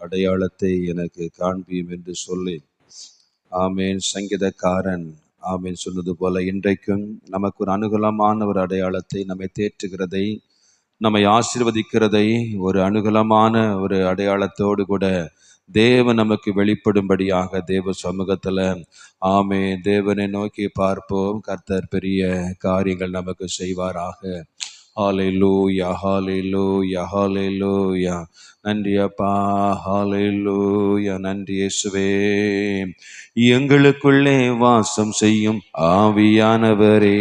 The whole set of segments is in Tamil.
அடையாளத்தை எனக்கு காண்பியும் என்று சொல்லி ஆமேன் சங்கீதக்காரன் ஆமேன் சொன்னது போல இன்றைக்கும் நமக்கு ஒரு அனுகூலமான ஒரு அடையாளத்தை நம்மை தேற்றுகிறதை நம்மை ஆசீர்வதிக்கிறதை ஒரு அனுகூலமான ஒரு அடையாளத்தோடு கூட தேவன் நமக்கு வெளிப்படும்படியாக தேவ சமூகத்துல ஆமே தேவனை நோக்கி பார்ப்போம். கர்த்தர் பெரிய காரியங்கள் நமக்கு செய்வாராக. ஹல்லேலூயா ஹல்லேலூயா ஹல்லேலூயா. நன்றி அப்பா, ஹல்லேலூயா. நன்றி இயேசுவே. எங்களுக்குள்ளே வாசம் செய்யும் ஆவியானவரே,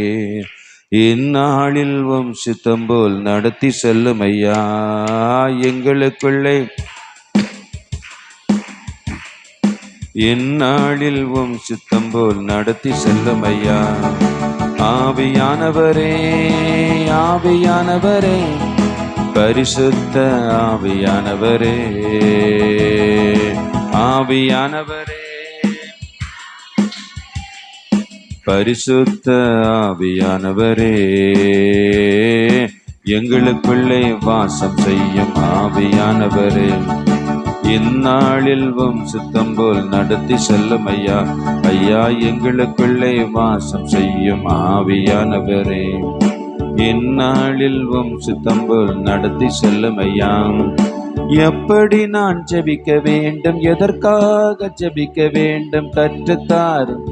இந்நாளில் சித்தம் போல் நடத்தி செல்லும் ஐயா. எங்களுக்குள்ளே இந்நாளில் சித்தம் போல் நடத்தி செல்லும் ஐயா. ஆவியானவரே ஆவியானவரே, பரிசுத்த ஆவியானவரே, ஆவியானவரே, பரிசுத்த ஆவியானவரே, எங்களுக்குள்ளே வாசம் செய்யும் ஆவியானவரே, இந்நாளில் சித்தம் போல் நடத்தி செல்லும் ஐயா. ஐயா, எங்களுக்குள்ளே வாசம் செய்யும் ஆவியானவரே, இந்நாளில் சித்தம் போல் நடத்தி செல்லும் ஐயா. எப்படி நான் ஜெபிக்க வேண்டும், எதற்காக ஜெபிக்க வேண்டும் கற்றுத்தாரும்.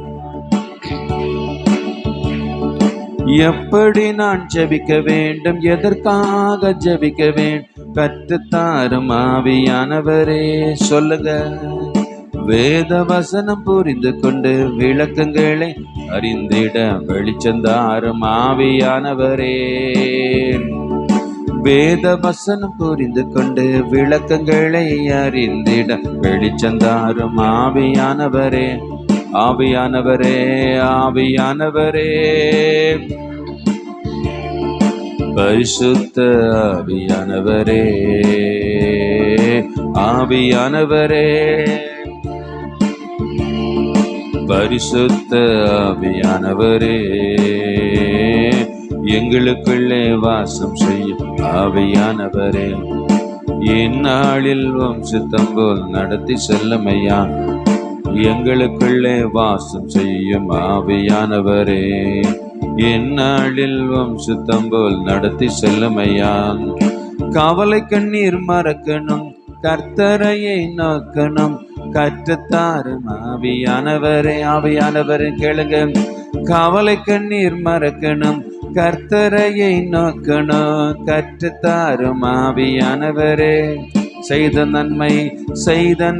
எப்படி நான் ஜெபிக்க வேண்டும், எதற்காக ஜெபிக்க வேண்டும் கற்றுத்தாரும் ஆவியானவரே. சொல்லுங்க. வேத வசனம் புரிந்து கொண்டு விளக்கங்களை அறிந்திட வெளிச்சந்தாரும் ஆவியானவரே. வேத வசனம் புரிந்து கொண்டு விளக்கங்களை அறிந்திட வெளிச்சந்தாரும் ஆவியானவரே. ஆவியானவரே ஆவியானவரே, பரிசுத்த ஆவியானவரே, ஆவியானவரே, பரிசுத்த ஆவியானவரே, எங்களுக்குள்ளே வாசம் செய்யும் ஆவியானவரே, இந்நாளில் சித்தம் போல் நடத்தி செல்லும் ஐயா. எங்களுக்குள்ளே வாசம் செய்யும் ஆவியானவரே, இந்நாளில் சித்தம் போல் நடத்தி செல்லும் ஐயா. கவலை கண்ணீர் மறக்கணும், கர்த்தரையை நோக்கணும், கற்றுத்தாரும் ஆவியானவரே. ஆவியானவரே கேளுங்க. கவலை கண்ணீர் மறக்கணும், கர்த்தரையை நோக்கணும், கற்றுத்தாரும் ஆவியானவரே. செய்த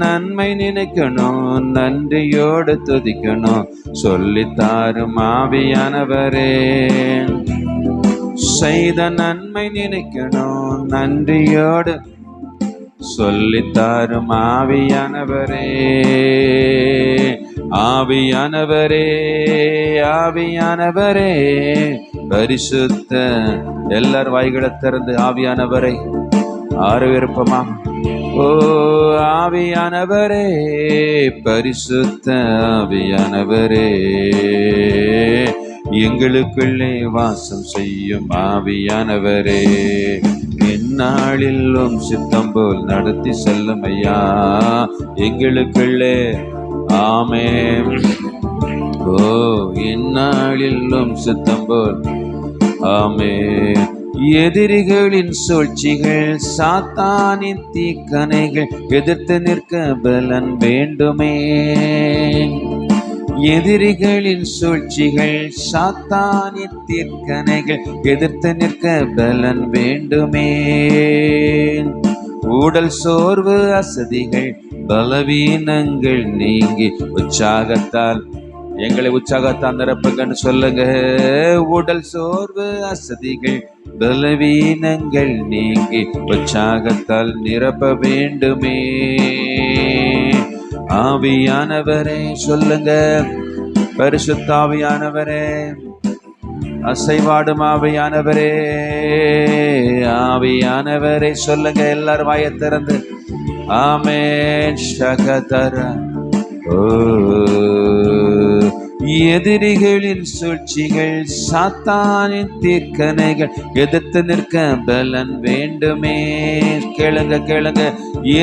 நன்மை நினைக்கணும், நன்றியோடு துதிக்கணும், சொல்லித்தாரும் ஆவியானவரே. செய்த நன்மை நினைக்கணும், நன்றியோடு சொல்லித்தாரும் ஆவியானவரே. ஆவியானவரே ஆவியானவரே, பரிசுத்த. எல்லார் வாய்களை திறந்து ஆவியானவரை ஆரவிருப்பமா. ஓ ஆவியானவரே, பரிசுத்த ஆவியானவரே, எங்களுக்குள்ளே வாசம் செய்யும் ஆவியானவரே, இந்நாளில் சித்தம் போல் நடத்தி செல்லும் ஐயா. எங்களுக்குள்ளே ஆமென். ஓ இந்நாளில் சித்தம் போல் ஆமென். எதிரிகளின் சூழ்ச்சிகள், சாத்தானின் தீக்கணைகள் எதிர்த்து நிற்க பலன் வேண்டுமே. எதிரிகளின் சூழ்ச்சிகள், சாத்தானின் தீக்கணைகள் எதிர்த்து நிற்க பலன் வேண்டுமே. உடல் சோர்வு அசதிகள் பலவீனங்கள் நீங்கி உற்சாகத்தால் எங்களை உற்சாகத்தால் நிரப்புங்கன்னு சொல்லுங்க. உடல் சோர்வு அசதிகள் பலவீனங்கள் நீங்கி உற்சாகத்தால் நிரப்ப வேண்டுமே. ஆவியானவரே சொல்லுங்க. பரிசுத்த ஆவியானவரே, அசைவாடும் ஆவியானவரே, ஆவியானவரே சொல்லுங்க. எல்லாரும் வாயை திறந்து ஆமென். ஷகதர ஓ எதிரிகளின் சூழ்ச்சிகள் சாத்தானின் தீர்க்கணைகள் எதிர்த்து நிற்க பலன் வேண்டுமே. கேளுங்க கேளுங்க.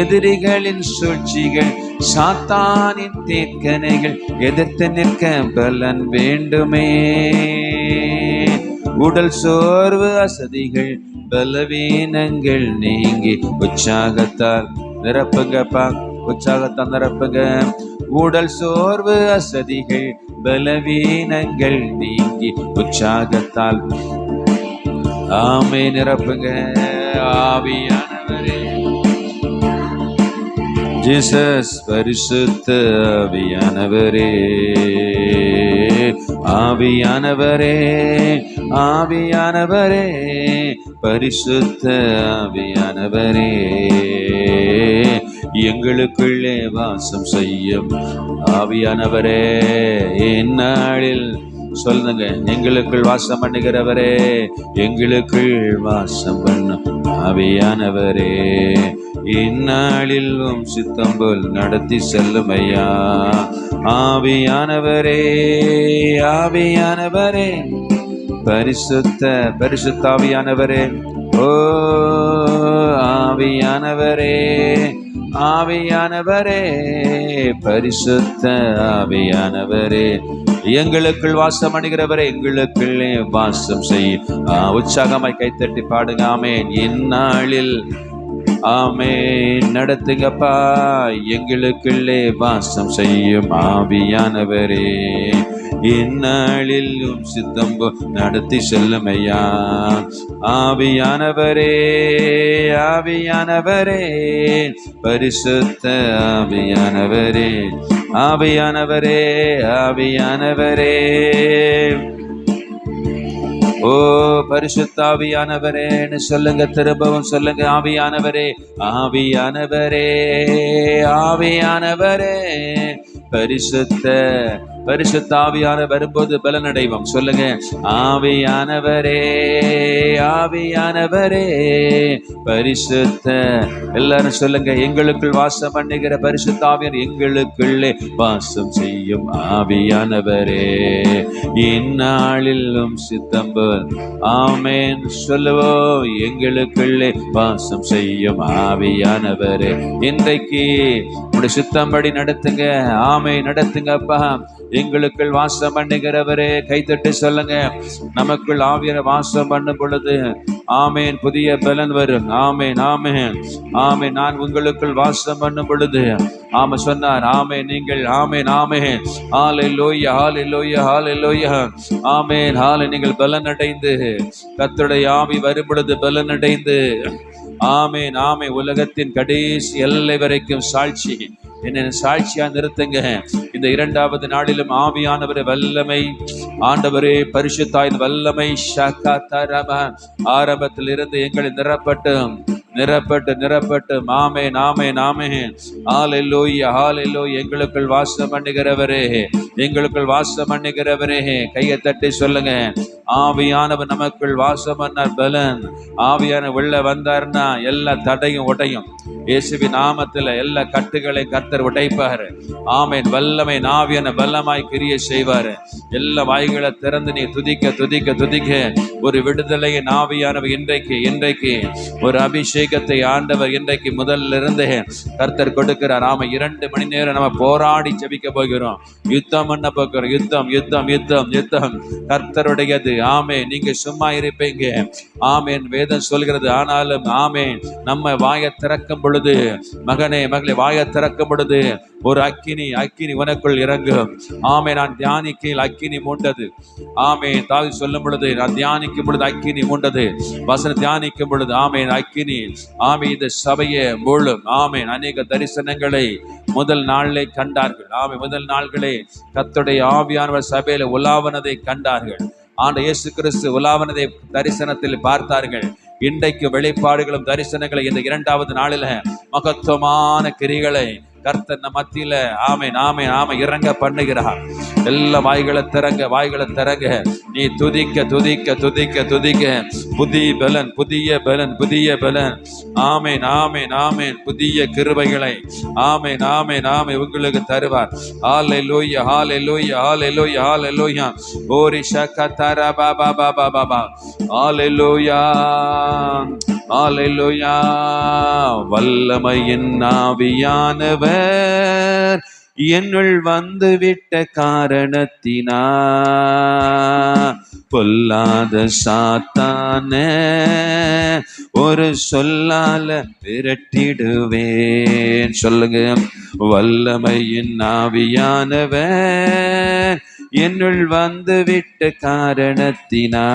எதிரிகளின் சூழ்ச்சிகள் சாத்தானின் தீர்க்கணைகள் எதிர்த்து நிற்க பலன் வேண்டுமே. உடல் சோர்வு அசதிகள் பலவீனங்கள் நீங்கி உற்சாகத்தால் நிரப்புங்கப்பா, உற்சாகத்தால் நிரப்புங்க. உடல் சோர்வு அசதிகள் பலவீனங்கள் நீங்கி உற்சாகத்தால் ஆமே நிரப்புங்க. ஆவியானவரே ஜீசஸ், பரிசுத்த ஆவியானவரே, ஆவியானவரே, ஆவியானவரே, பரிசுத்த ஆவியானவரே, எங்களுக்குள்ளே வாசம் செய்யும் ஆவியானவரே. இந்நாளில் சொல்லுங்க, எங்களுக்குள் வாசம் பண்ணுகிறவரே, எங்களுக்குள் வாசம் பண்ணும் ஆவியானவரே, இந்நாளில் சித்தம் போல் நடத்தி செல்லும் ஐயா. ஆவியானவரே, ஆவியானவரே, பரிசுத்த ஆவியானவரே, ஓ ஆவியானவரே, ஆவியானவரே, பரிசுத்த ஆவியானவரே, எங்களுக்குள் வாசம் அணுகிறவரே, எங்களுக்குள்ளே வாசம் செய்யும். உற்சாகமாய் கைத்தட்டி பாடுங்க. ஆமென். இந்நாளில் ஆமென் நடத்துங்கப்பா, எங்களுக்குள்ளே வாசம் செய்யும் ஆவியானவரே, இந்நாளில் சித்தம் நடத்தி செல்லும் ஐயா. ஆவியானவரே, ஆவியானவரே, பரிசுத்த ஆவியானவரே, ஆவியானவரே, ஆவியானவரே, ஓ பரிசுத்த ஆவியானவரேன்னு சொல்லுங்க. திரும்பவும் சொல்லுங்க. ஆவியானவரே, ஆவியானவரே, ஆவியானவரே, பரிசுத்த ஆவியானவர் வரும்போது பலனடைவோம். சொல்லுங்க. ஆவியானவரே, ஆவியானவரே, பரிசுத்த, எல்லாரும் சொல்லுங்க. எங்களுக்குள் வாசம் பண்ணுகிற பரிசுத்த ஆவியானவர் எங்களுக்குள்ளே வாசம் செய்யும் ஆவியானவரே, இந்நாளிலும் சித்தம்பல் ஆமென் சொல்லுவோம். எங்களுக்குள்ளே வாசம் செய்யும் ஆவியானவரே, இன்றைக்கு உடைய சித்தம்படி நடத்துங்க. ஆமை நடத்துங்கப்பா. எங்களுக்குள் வாசம் பண்ணுகிறவரே, கைத்தட்டு சொல்லுங்க. நமக்குள் ஆவியான வாசம் பண்ணும் பொழுது ஆமேன் புதிய பலன் வரும். ஆமேன், ஆமேன், ஆமேன். நான் உங்களுக்குள் வாசம் பண்ணும் பொழுது ஆம சொன்னார். ஆமேன். நீங்கள் ஆமேன், ஆமேன், ஹல்லேலூயா, ஹல்லேலூயா, ஹல்லேலூயா, ஆமேன், ஹல்லேலூயா. நீங்கள் பலன் அடைந்து கர்த்தருடைய ஆவி வரும் பொழுது பலன் அடைந்து ஆமேன், ஆமேன், உலகத்தின் கடைசி எல்லை வரைக்கும் சாட்சி என்ன சாட்சியா நிறுத்துங்க. இந்த இரண்டாவது நாளிலும் ஆவியானவரே வல்லமை, ஆண்டவரே பரிசுத்தாயின் வல்லமை ஆரம்பத்தில் இருந்து எங்களை நிரப்பட்டு ஆமென், ஆமென், ஆமென், ஹல்லேலூயா, ஹல்லேலூயா. எங்களுக்குள் வாசம் பண்ணுகிறவரே, எங்களுக்குள் வாசம் பண்ணுகிறவரே, கையை தட்டி சொல்லுங்க. ஆவியானவர் நமக்குள் வாசம் பண்ணார் பலன். ஆவியான உள்ள வந்தார்னா எல்லா தடையும் உடையும். இயேசுவின் நாமத்தில் எல்லா கட்டுகளை கர்த்தர் உடைப்பார். ஆமென். வல்லமை ஆவியான வல்லமாய் கிரியை செய்வார். எல்லா வாய்களை திறந்து நீ துதிக்க துதிக்க துதிக்க ஒரு விடுதலையை ஆவியானவர் இன்றைக்கு ஒரு அபிஷேகத்தை ஆண்டவர் இன்றைக்கு முதல்ல இருந்து கர்த்தர் கொடுக்கிறார். ஆமா, 2 மணி நேரம் நம்ம போராடி ஜெபிக்க போகிறோம். யுத்தம் பண்ண போகிறோம். யுத்தம் யுத்தம் யுத்தம் யுத்தம் கர்த்தருடையது. ஆமே, நீங்க சும்மா இருப்பீங்க. ஆமேன். வேதம் சொல்கிறது. ஆனாலும் ஆமேன், நம்ம வாயை திறக்கும் பொழுது, மகனே மகளே, வாயை திறக்கும் பொழுது ஒரு அக்கினி உனக்குள் இறங்கும். ஆமே, நான் தியானிக்கையில் அக்கினி மூண்டது. ஆமே, தாவீது சொல்லும் பொழுது நான் தியானிக்கும் பொழுது அக்கினி மூண்டது. வசனம் தியானிக்கும் பொழுது ஆமேன் அக்கினி. ஆமே, இந்த சபையை மூழும். ஆமேன். அநேக தரிசனங்களை முதல் நாளிலே கண்டார்கள். ஆமே, முதல் நாள்களே கர்த்தருடைய ஆவியானவர் சபையில உலாவனதை கண்டார்கள். ஆண்ட இயேசு கிறிஸ்து உலாவனதை தரிசனத்தில் பார்த்தார்கள். இன்றைக்கு வெளிப்பாடுகளும் தரிசனங்களை இந்த 2வது நாளில மகத்துவமான கிரிகளை கர்த்தர் நம்ம மத்தியில ஆமென் ஆமென் ஆமென் இறங்க பண்ணுகிறார். எல்லா வாய்களை திறங்க. நீ துதிக்க துதிக்க துதிக்க துதிக்க. புதிய பலன் ஆமென் ஆமென் ஆமென். புதிய கிருபைகளை ஆமென் ஆமென் ஆமென் உங்களுக்கு தருவார். ஹல்லேலூயா ஹல்லேலூயா ஹல்லேலூயா ஹல்லேலூயா. ஓரி ஷகதர பாபா பாபா பாபா. ஹல்லேலூயா ஹல்லேலூயா. வல்லமையின் ஆவியானவர் என்னுள் வந்துவிட்ட காரணத்தினா பொல்லாத சாத்தான ஒரு சொல்லால விரட்டிடுவேன். சொல்லுங்க. வல்லமையின் ஆவியானவர் என்னுள் வந்துவிட்ட காரணத்தினா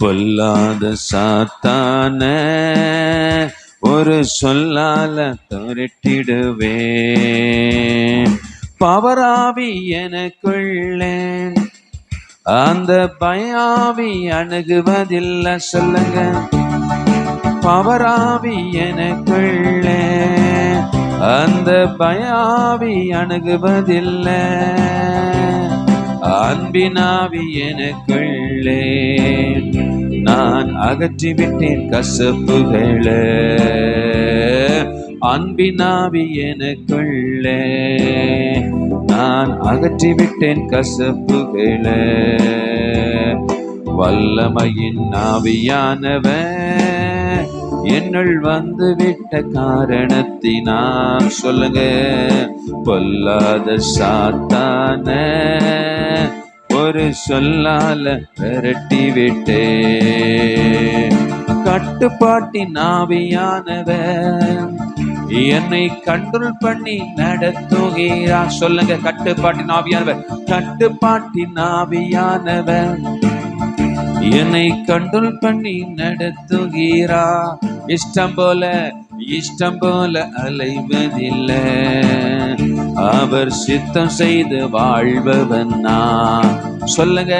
பொல்லாத சாத்தான ஒரு சொல்லால துரட்டிடுவேன். பவராவி எனக்குள்ளே அந்த பயாவி அணுகுவதில்லை. சொல்லுங்க. பவராவி எனக்குள்ளே அந்த பயாவி அணுகுவதில்லை. அன்பினாவி எனக்குள்ளே நான் அகற்றிவிட்டேன் கசப்புகளே. அன்பினாவி எனக்குள்ளே நான் அகற்றிவிட்டேன் கசப்புகளே. வல்லமையின் ஆவியானவர் என்னுள் வந்துவிட்ட காரணத்தினால் சொல்லுங்க. பொல்லாத சாத்தான ஒரு சொல்லால விரட்டி விட்டே. கட்டுப்பாட்டின் ஆவியானவர் என்னை கண்ட்ரோல் பண்ணி நடத்துகிறார். சொல்லுங்க. கட்டுப்பாட்டின் ஆவியானவர். கட்டுப்பாட்டின் ஆவியானவர் என்னை கண்ட்ரோல் பண்ணி நடத்துகிறா. இஷ்டம் போல அலைவதில்லை. அவர் சித்தம் செய்து வாழ்பவன் நான். சொல்லுங்க.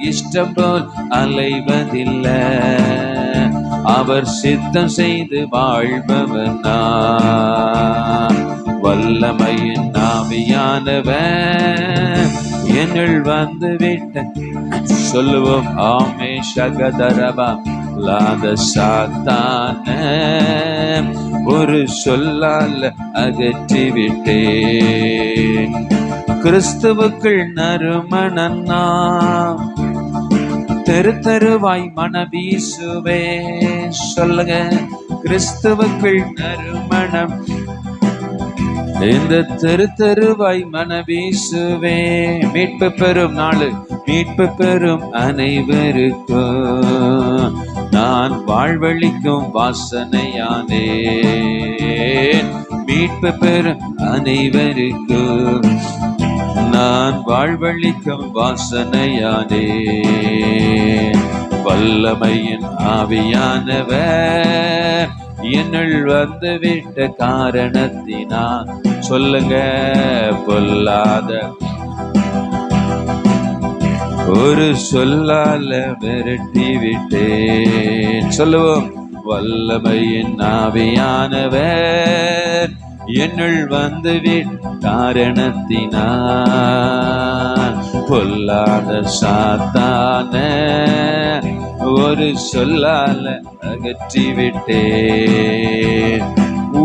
இஷ்டம் போல் அலைவதில்லை. அவர் சித்தம் செய்து வாழ்பவன் நான். வல்லமையின் ஆவியானவர் என்னுள் வந்து விட்ட சொல்லுவோம். ஆமே ஷகதரபா லாத சாத்தான ஒரு சொல்லால் அகற்றிவிட்டேன். கிறிஸ்துவுக்குள் நறுமணன்னா தெருவாய் மன வீசுவே. சொல்லுங்க. கிறிஸ்துவுக்குள் நறுமணம் இந்த தெருவாய் மன வீசுவே. மீட்பு பெறும் நாள் மீட்பு பெறும் அனைவருக்கும் நான் வாழ்வழிக்கும் வாசனையானேன். மீட்பு பெறும் அனைவருக்கும் நான் வாழ்வழிக்கும் வாசனையானேன். வல்லமையின் ஆவியானவர் என்னுள் வந்து விட்ட காரணத்தினா சொல்லுங்க. பொல்லாத ஒரு சொல்லால விரட்டி விட்டேன். சொல்லுவோம். வல்லமையின் ஆவியானவர் என்னுள் வந்து விட்ட காரணத்தினா பொல்லாத சாத்தான ஒரு சொல்லால அகற்றிவிட்டேன்.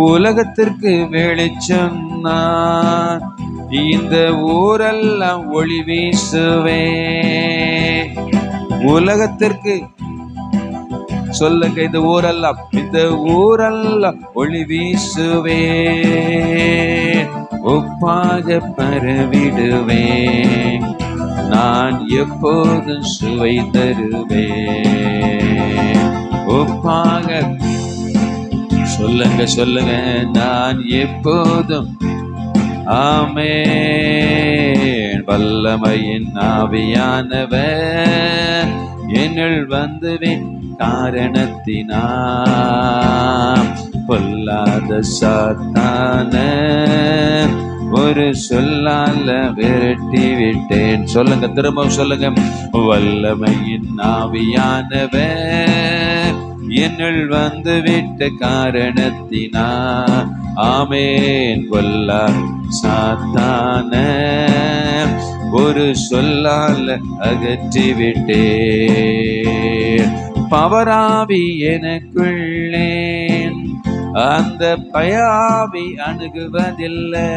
உலகத்திற்கு வெளிச்சம் நான் இந்த ஊரெல்லாம் ஒளி வீசுவே. உலகத்திற்கு சொல்லுங்க. இந்த ஊரெல்லாம் ஒளி வீசுவே. ஒப்பாக பரவிடுவேன். நான் எப்போதும் சுவை தருவேன். ஒப்பாக சொல்லுங்க. நான் எப்போதும் ஆமென். வல்லமையின் ஆவியானவர் என்னுள் வந்துவின் காரணத்தினா பொல்லாத சாத்தான ஒரு சொல்லால விரட்டி விட்டேன். சொல்லுங்க, திரும்ப சொல்லுங்க. வல்லமையின் ஆவியானவர் என்னுள் வந்து விட்ட காரணத்தினா, ஆமேன், கொல்லா சாத்தான ஒரு சொல்லால அகற்றி விட்டேன். பவராவி எனக்குள்ளே அந்த பயாவி அணுகுவதில்லை.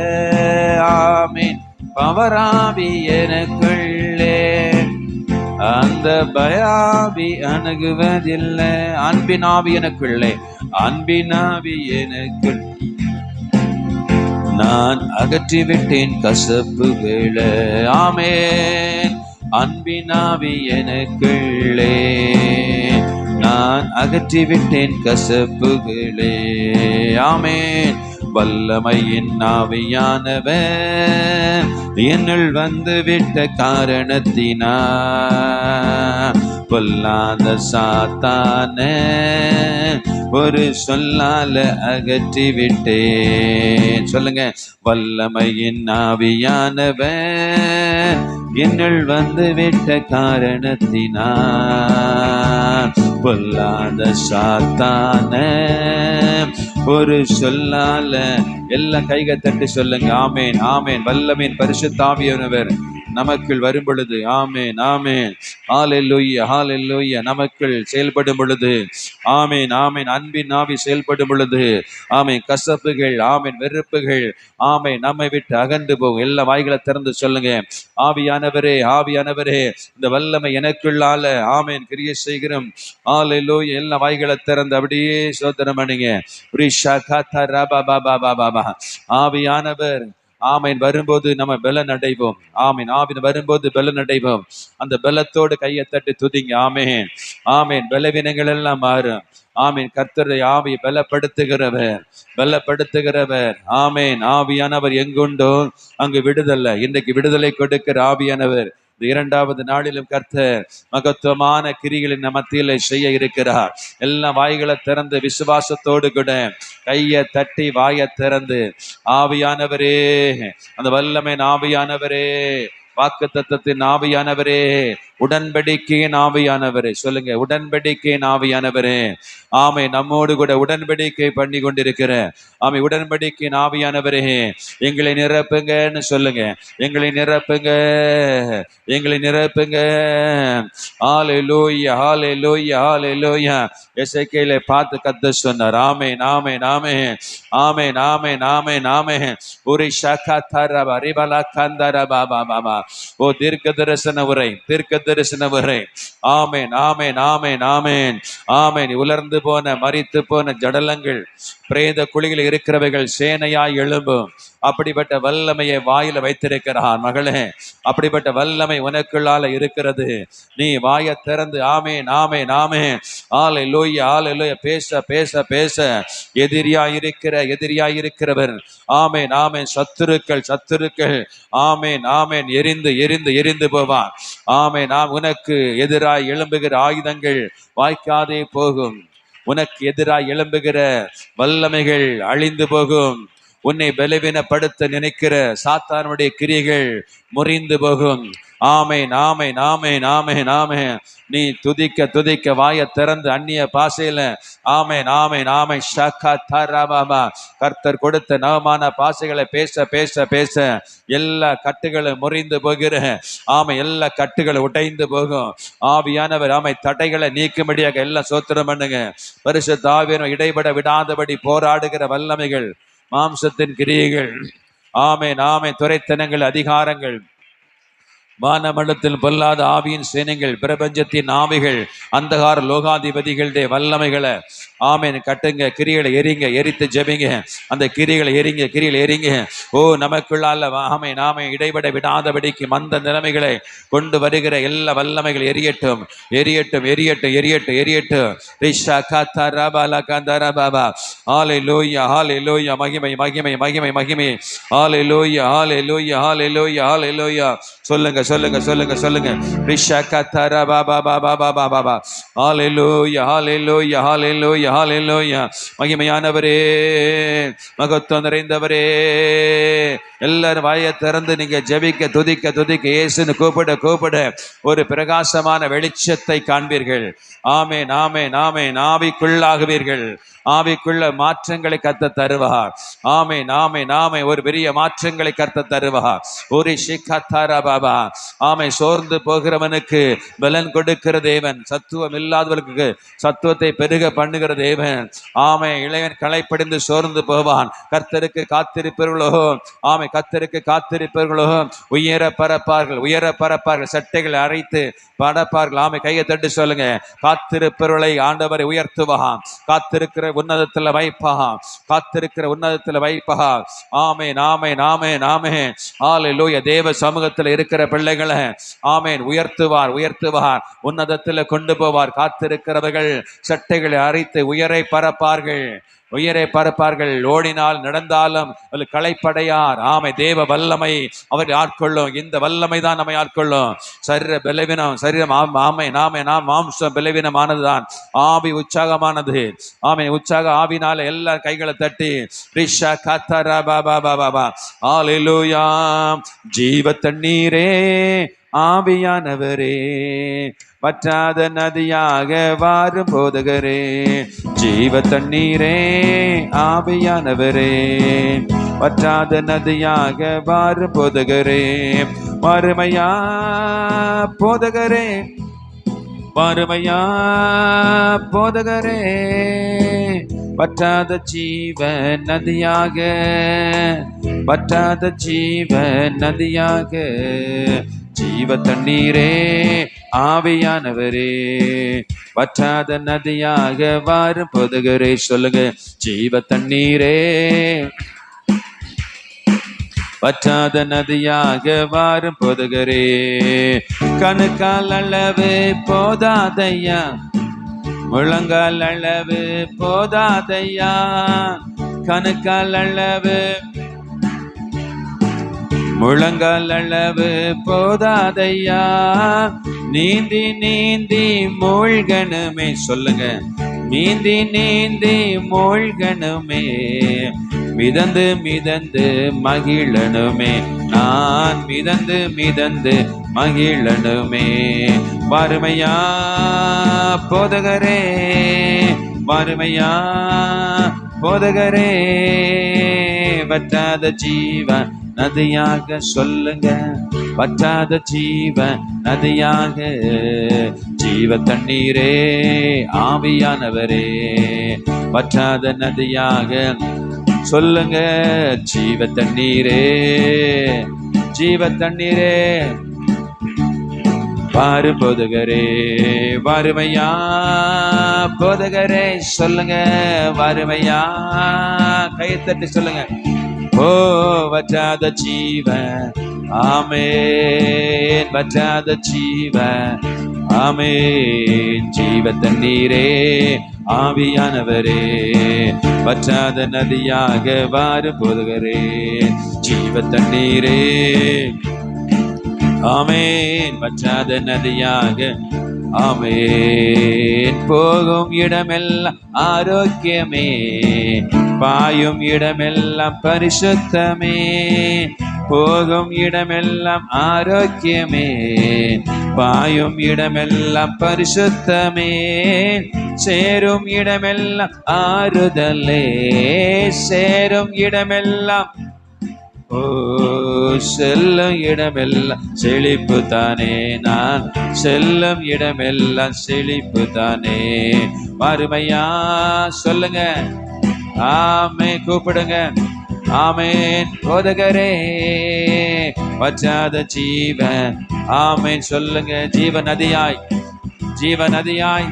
ஆமீன். பவராவி எனக்குள்ளே அந்த பயாவி அணுகுவதில்லை. அன்பினாவி எனக்குள்ளே, அன்பினாவி எனக்கு நான் அகற்றிவிட்டேன் கசப்புகளை. ஆமேன். அன்பினாவி எனக்குள்ளே நான் அகற்றிவிட்டேன் கசப்புகளே. ஆமேன். வல்லமையின் ஆவியானவர் என்னுள் வந்து விட்ட காரணத்தினா, பொல்லாத சாத்தான ஒரு சொல்லால அகற்றி விட்டேன். சொல்லுங்க, வல்லமையின் ஆவியானவர் என்னுள் வந்து விட்ட காரணத்தினா, பொல்லாத சாத்தான ஒரு சொல்லால. எல்லாம் கைக தட்டி சொல்லுங்க. ஆமேன், ஆமேன். வல்லமையின் பரிசுத்த ஆவியானவர் நமக்குள் வரும் பொழுது, ஆமேன், ஆமேன், ஹல்லேலூயா, ஹல்லேலூயா, நமக்குள் செயல்படும் பொழுது, ஆமேன், ஆமேன், அன்பின் ஆவி செயல்படும் பொழுது, ஆமேன், கசப்புகள், ஆமேன், வெறுப்புகள், ஆமேன், நம்மை விட்டு அகன்று போகும். எல்லா வாய்களை திறந்து சொல்லுங்க. ஆவியானவரே, ஆவியானவரே, இந்த வல்லமை எனக்குள்ளால, ஆமேன், கிரியை செய்கிறோம். ஹல்லேலூயா. எல்லா வாய்களை திறந்து அப்படியே ஸ்தோத்திரம் பண்ணுங்க. ஆவியானவர், ஆமீன், வரும்போது நம்ம பலன் அடைவோம். ஆமீன். ஆமீன். வரும்போது பலன் அடைவோம். அந்த பலத்தோடு கையை தட்டி துதிங்க. ஆமீன், ஆமீன். பலவீனங்கள் எல்லாம் மாறும். ஆமீன். கர்த்தருடைய ஆவி பலப்படுத்துகிறவர், பலப்படுத்துகிறவர். ஆமீன். ஆவியானவர் எங்குண்டோ அங்கு விடுதலை. இன்றைக்கு விடுதலை கொடுக்கிற ஆவியானவர் இந்த இரண்டாவது நாளிலும் கர்த்தர் மகத்துவமான கிரிகளை நம்ம மத்தியில செய்ய இருக்கிறார். எல்லாம் வாய்களை திறந்து விசுவாசத்தோடு கூட கையை தட்டி வாயை திறந்து, ஆவியானவரே, அந்த வல்லமை ஆவியானவரே, வாக்குத்தத்தத்தின் ஆவியானவரே, உடன்படிக்கையின் ஆவியானவரே, சொல்லுங்க, உடன்படிக்கையின் ஆவியானவரே, ஆமை, நம்மோடு கூட உடன்படிக்கை பண்ணி கொண்டிருக்கிற ஆமை, உடன்படிக்கையின் ஆவியானவரே, எங்களை நிரப்புங்கன்னு சொல்லுங்க. எங்களை நிரப்புங்க, எங்களை நிரப்புங்க. ஹல்லேலூயா, ஹல்லேலூயா, ஹல்லேலூயா. எசேக்கியேலை பார்த்து கர்த்தர் சொன்னார். ஆமென், ஆமென், ஆமென், ஆமென், ஆமென், ஆமென், ஆமென். ஒரு ஷகதரப ரிபல கந்தரப பாபா. ஓ தீர்க்க தரிசன உரை, தீர்க்க தரிசன உரை. ஆமென், ஆமென், ஆமென், ஆமென், ஆமென். உலர்ந்து போன, மரித்து போன ஜடலங்கள், பிரேத குழியில் இருக்கிறவைகள் சேனையாய் எழும்பும். அப்படிப்பட்ட வல்லமையை வாயில வைத்திருக்கிறான் மகளே. அப்படிப்பட்ட வல்லமை உனக்குள்ளால இருக்கிறது. நீ வாயை திறந்து ஆமேன், ஆமேன், ஆமேன், ஹல்லேலூயா, ஹல்லேலூயா, பேச பேச பேச எதிரியாய் இருக்கிறவர், ஆமேன், ஆமேன், சத்துருக்கள், சத்துருக்கள், ஆமேன், ஆமேன், எரிந்து எரிந்து எரிந்து போவான். ஆமேன். உனக்கு எதிராய் எழும்புகிற ஆயுதங்கள் வாய்க்காதே போகும். உனக்கு எதிராய் எழும்புகிற வல்லமைகள் அழிந்து போகும். உன்னை பலவீனப்படுத்த நினைக்கிற சாத்தானுடைய கிரியைகள் முறிந்து போகும். ஆமேன், ஆமேன், ஆமேன், ஆமேன், ஆமேன். நீ துதிக்க துதிக்க வாயை திறந்து அந்நிய பாசையில, ஆமேன், ஆமேன், ஆமேன், ஷகதரபா, கர்த்தர் கொடுத்த நவமான பாசைகளை பேச பேச பேச எல்லா கட்டுகளும் முறிந்து போகிற, ஆமை, எல்லா கட்டுகளும் உடைந்து போகும். ஆவியானவர் ஆமை தடைகளை நீக்கும்படியாக எல்லாம் சோத்திரம் பண்ணுங்க. பரிசுத்த ஆவியானவர் இடைபட விடாதபடி போராடுகிற வல்லமைகள், மாம்சத்தின் கிரியைகள், ஆமேன், ஆமேன், துரைத்தனங்கள், அதிகாரங்கள், வானமண்டலத்தில் பொல்லாத ஆவியின் சேனைகள், பிரபஞ்சத்தின் ஆவிகள், அந்தகார லோகாதிபதிகளுடைய வல்லமைகளை, ஆமேன், கட்டுங்க, கிரிகளை எரிங்க, எரித்து ஜெபிங்க. அந்த கிரிகளை எரிங்க, கிரிகளை எரிங்க. ஓ நமக்குள்ளால ஆமேன், ஆமேன், இடைபட விடாதபடிக்கு மந்த நிலைமைகளை கொண்டு வருகிற எல்லா வல்லமைகள் எரியட்டும், எரியட்டும், எரியட்டும், எரியட்டும், எரியட்டும். ஹல்லேலூயா, ஹல்லேலூயா, மகிமை, மகிமை, மகிமை, மகிமை. ஹல்லேலூயா, ஹல்லேலூயா, ஹல்லேலூயா, ஹல்லேலூயா. சொல்லுங்க, சொல்லுங்க சொல்லுங்க சொல்லுங்க. ரிஷகதர பாபா பாபா பாபா பாபா. ஹalleluya ஹalleluya ஹalleluya ஹalleluya. மகிமையானவரே, மகத்துவம் நிறைந்தவரே, எல்லாரும் வாயை திறந்து நீங்க ஜெபிக்க துதிக்க துதிக்க இயேசுன்னு கூப்பிட கூப்பிட ஒரு பிரகாசமான வெளிச்சத்தை காண்பீர்கள். ஆமென் ஆமென் ஆமென். ஆவிக்குள்ளாகுவீர்கள். ஆவிக்குள்ள மாற்றங்களை கர்த்தர் தருவார். ஆமென் ஆமென் ஆமென். ஒரு பெரிய மாற்றங்களை கர்த்தர் தருவார். ஒரு ஷிகதர பாபா. ஆமென். சோர்ந்து போகிறவனுக்கு பலன் கொடுக்கிற தேவன், சத்துவம் இல்லாதவர்களுக்கு சத்துவத்தை பெருக பண்ணுகிற தேவன். ஆமென். இளையன் களைப்படைந்து சோர்ந்து போவான். கர்த்தருக்கு காத்திருப்பவர்களோ, ஆமென், கர்த்தருக்கு காத்திருப்பவர்களோ உயர பரப்பார்கள், உயர பரப்பார்கள், சட்டைகளை அரைத்து படப்பார்கள். ஆமை கையை தட்டு சொல்லுங்க. காத்திருப்பவர்களை ஆண்டவரை உயர்த்துவான். காத்திருக்கிற உன்னதத்துல வைப்பான். காத்திருக்கிற உன்னதத்துல வைப்பான். ஆமென் ஆமென் ஆமென் ஆமென். ஹalleluya. தேவ சமூகத்தில் இருக்கிற பிள்ளைகளை ஆமென் உயர்த்துவார் உயர்த்துவார். உன்னதத்துல கொண்டு போவார். காத்திருக்கிறவர்கள் சட்டைகளை அரைத்து உயரை பரப்பார்கள், உயரை பரப்பார்கள். ஓடினால் நடந்தாலும் களைப்படையார். ஆமை. தேவ வல்லமை அவர் ஆட்கொள்ளும். இந்த வல்லமை தான் நம்மை ஆட்கொள்ளும். சரீர பலவீனம், சரீரம் ஆமை நாமே நாம் மாம்சம் பலவீனமானதுதான், ஆவி உற்சாகமானது. ஆமை. உற்சாக ஆவினால எல்லா கைகளை தட்டி ரிஷா கத்தரா பாபா பாபா. ஹalleluya. ஜீவ தண்ணீரே ஆவியானவரே, வற்றாத நதியாக வாரும் போதகரே. ஜீவ தண்ணீரே ஆவியானவரே, வற்றாத நதியாக வாரும் போதகரே. வறுமையா போதகரே, வறுமையா போதகரே, வற்றாத ஜீவ நதியாக, வற்றாத ஜீவ நதியாக. ஜீவ தண்ணீரே ஆவியானவரே, வற்றாத நதியாக வாரும் போதகரே. சொல்லுங்க. ஜீவ தண்ணீரே வற்றாத நதியாக வாரும் போதகரே. கணுக்கால் அளவு போதாதையா, முழங்கால் அளவு போதாதையா, கணுக்கால் அளவு முழங்கால் அளவு போதாதையா. நீந்தி நீந்தி மூழ்கணுமே. சொல்லுங்க. நீந்தி நீந்தி மூழ்கணுமே, மிதந்து மிதந்து மகிழனுமே. நான் மிதந்து மிதந்து மகிழனுமே. வறுமையா போதகரே, வறுமையா போதகரே, வற்றாத ஜீவன் நதியாக. சொல்லுங்க. வற்றாத ஜீவ நதியாக. ஜீவ தண்ணீரே ஆவியானவரே, வற்றாத நதியாக. சொல்லுங்க. ஜீவ தண்ணீரே, ஜீவ தண்ணீரே வாரு போதகரே. வறுமையா போதகரே. சொல்லுங்க. வறுமையா. கையை தட்டி சொல்லுங்க. ஓ வற்றாத ஜீவன். ஆமென். வற்றாத ஜீவன். ஆமென். ஜீவ தண்ணீரே ஆவியானவரே, வற்றாத நதியாக வாரும் போதகரே. ஜீவ தண்ணீரே ஆமென். வற்றாத நதியாக. ஆமென். போகும் இடமெல்லாம் ஆரோக்கியமே, பாயும் இடமெல்லாம் பரிசுத்தமே. போகும் இடமெல்லாம் ஆரோக்கியமே, பாயும் இடமெல்லாம் பரிசுத்தமே. சேரும் இடமெல்லாம் ஆறுதலே, சேரும் இடமெல்லாம். ஓ செல்லும் இடமெல்லாம் செழிப்பு தானே, நான் செல்லும் இடமெல்லாம் செழிப்பு தானே. வறுமையா. சொல்லுங்க. ஆமே. கூப்பிடுங்க. ஆமேன். போதகரே வற்றாத ஜீவன். ஆமேன். சொல்லுங்க. ஜீவ நதியாய், ஜீவ நதியாய்,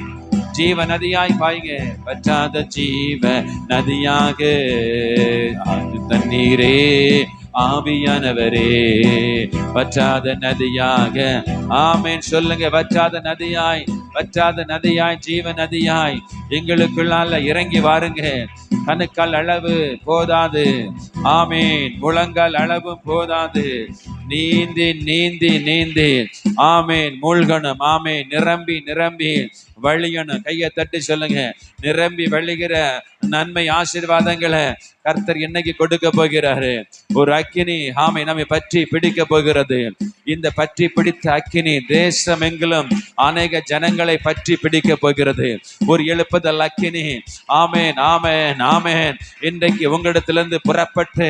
ஜீவ நதியாய் பாய்ங்க. வற்றாத ஜீவ நதியாக. அது தண்ணீரே ஆவியானவரே, வற்றாத நதியாக. ஆமேன். சொல்லுங்க. வற்றாத நதியாய், வற்றாத நதியாய், ஜீவ நதியாய் எங்களுக்குள்ளால இறங்கி வாருங்க. கணுக்கால் அளவு போதாது. ஆமேன். முழங்கால் அளவும் போதாது. நீந்தி நீந்தி நீந்தி ஆமேன் மூழ்கணும். ஆமேன் நிரம்பி நிரம்பி வழியணும். கையை தட்டி சொல்லுங்க, நிரம்பி வழிகிற நன்மை ஆசீர்வாதங்களை கர்த்தர் இன்னைக்கு கொடுக்க போகிறாரு. ஒரு அக்கினி ஆமை நம்மை பற்றி பிடிக்க போகிறது. இந்த பற்றி பிடித்த அக்கினி தேசம் எங்கிலும் அநேக ஜனங்களை பற்றி பிடிக்க போகிறது. ஒரு எழுப்புதல் அக்கினி. ஆமேன் ஆமேன் ஆமேன். இன்றைக்கு உங்களிடத்திலிருந்து புறப்பட்டு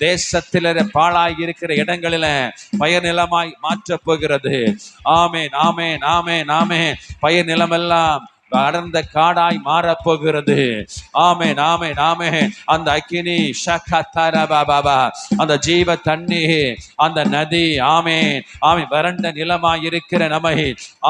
தேசத்தில பாழாய் இருக்கிற இடங்களில பயனிலமாய் மாற்ற போகிறது. ஆமேன் ஆமேன் ஆமேன் ஆமேன். பயன் நிலமெல்லாம் அடர்ந்த காடாய் மாறப்போகிறது. ஆமேன் ஆமேன் ஆமேன். அந்த அக்கினி ஷகதரபாபா, அந்த ஜீவ தண்ணீர், அந்த நதி ஆமேன் ஆமேன் வறண்ட நிலமாய் இருக்கிற நம்மை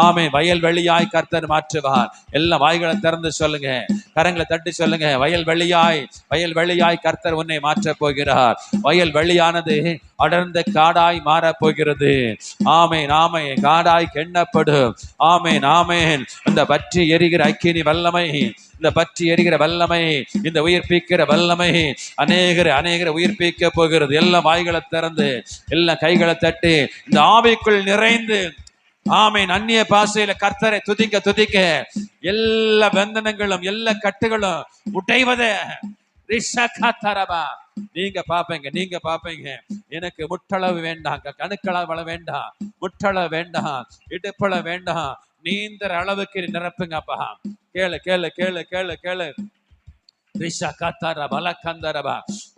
ஆமேன் வயல்வெளியாய் கர்த்தர் மாற்றுவார். எல்லாம் வாய்களை திறந்து சொல்லுங்க, கரங்களை தட்டி சொல்லுங்க, வயல்வெளியாய் கர்த்தர் உன்னை மாற்ற போகிறார். வயல்வெளியானது அடர்ந்த காடாய் மாறப் போகிறது. ஆமேன் ஆமேன். காடாய் எண்ணப்படும். ஆமேன் ஆமேன். இந்த பற்றி எரிகிற அக்கினி வல்லமை, இந்த பற்றி எரிகிற வல்லமை, இந்த உயிர்ப்பிக்கிற வல்லமை அநேகரை உயிர்ப்பிக்க போகிறது. எல்லாம் வாய்களை திறந்து எல்லாம் கைகளை தட்டி இந்த ஆவிக்குள் நிறைந்து ஆமேன் அந்நிய பாஷையில கர்த்தரை துதிக்க துதிக்க எல்லா பந்தனங்களும் எல்லா கட்டுகளும் உடைவதே. நீங்க பாப்பீங்க எனக்கு முட்டளவு வேண்டாம், கணுக்களவு வேண்டாம், முட்டளவு வேண்டாம், இடுப்பள வேண்டாம், நீந்தர அளவுக்கு நிரப்புங்கப்பா. கேளு கேளு கேளு கேளு கேளு.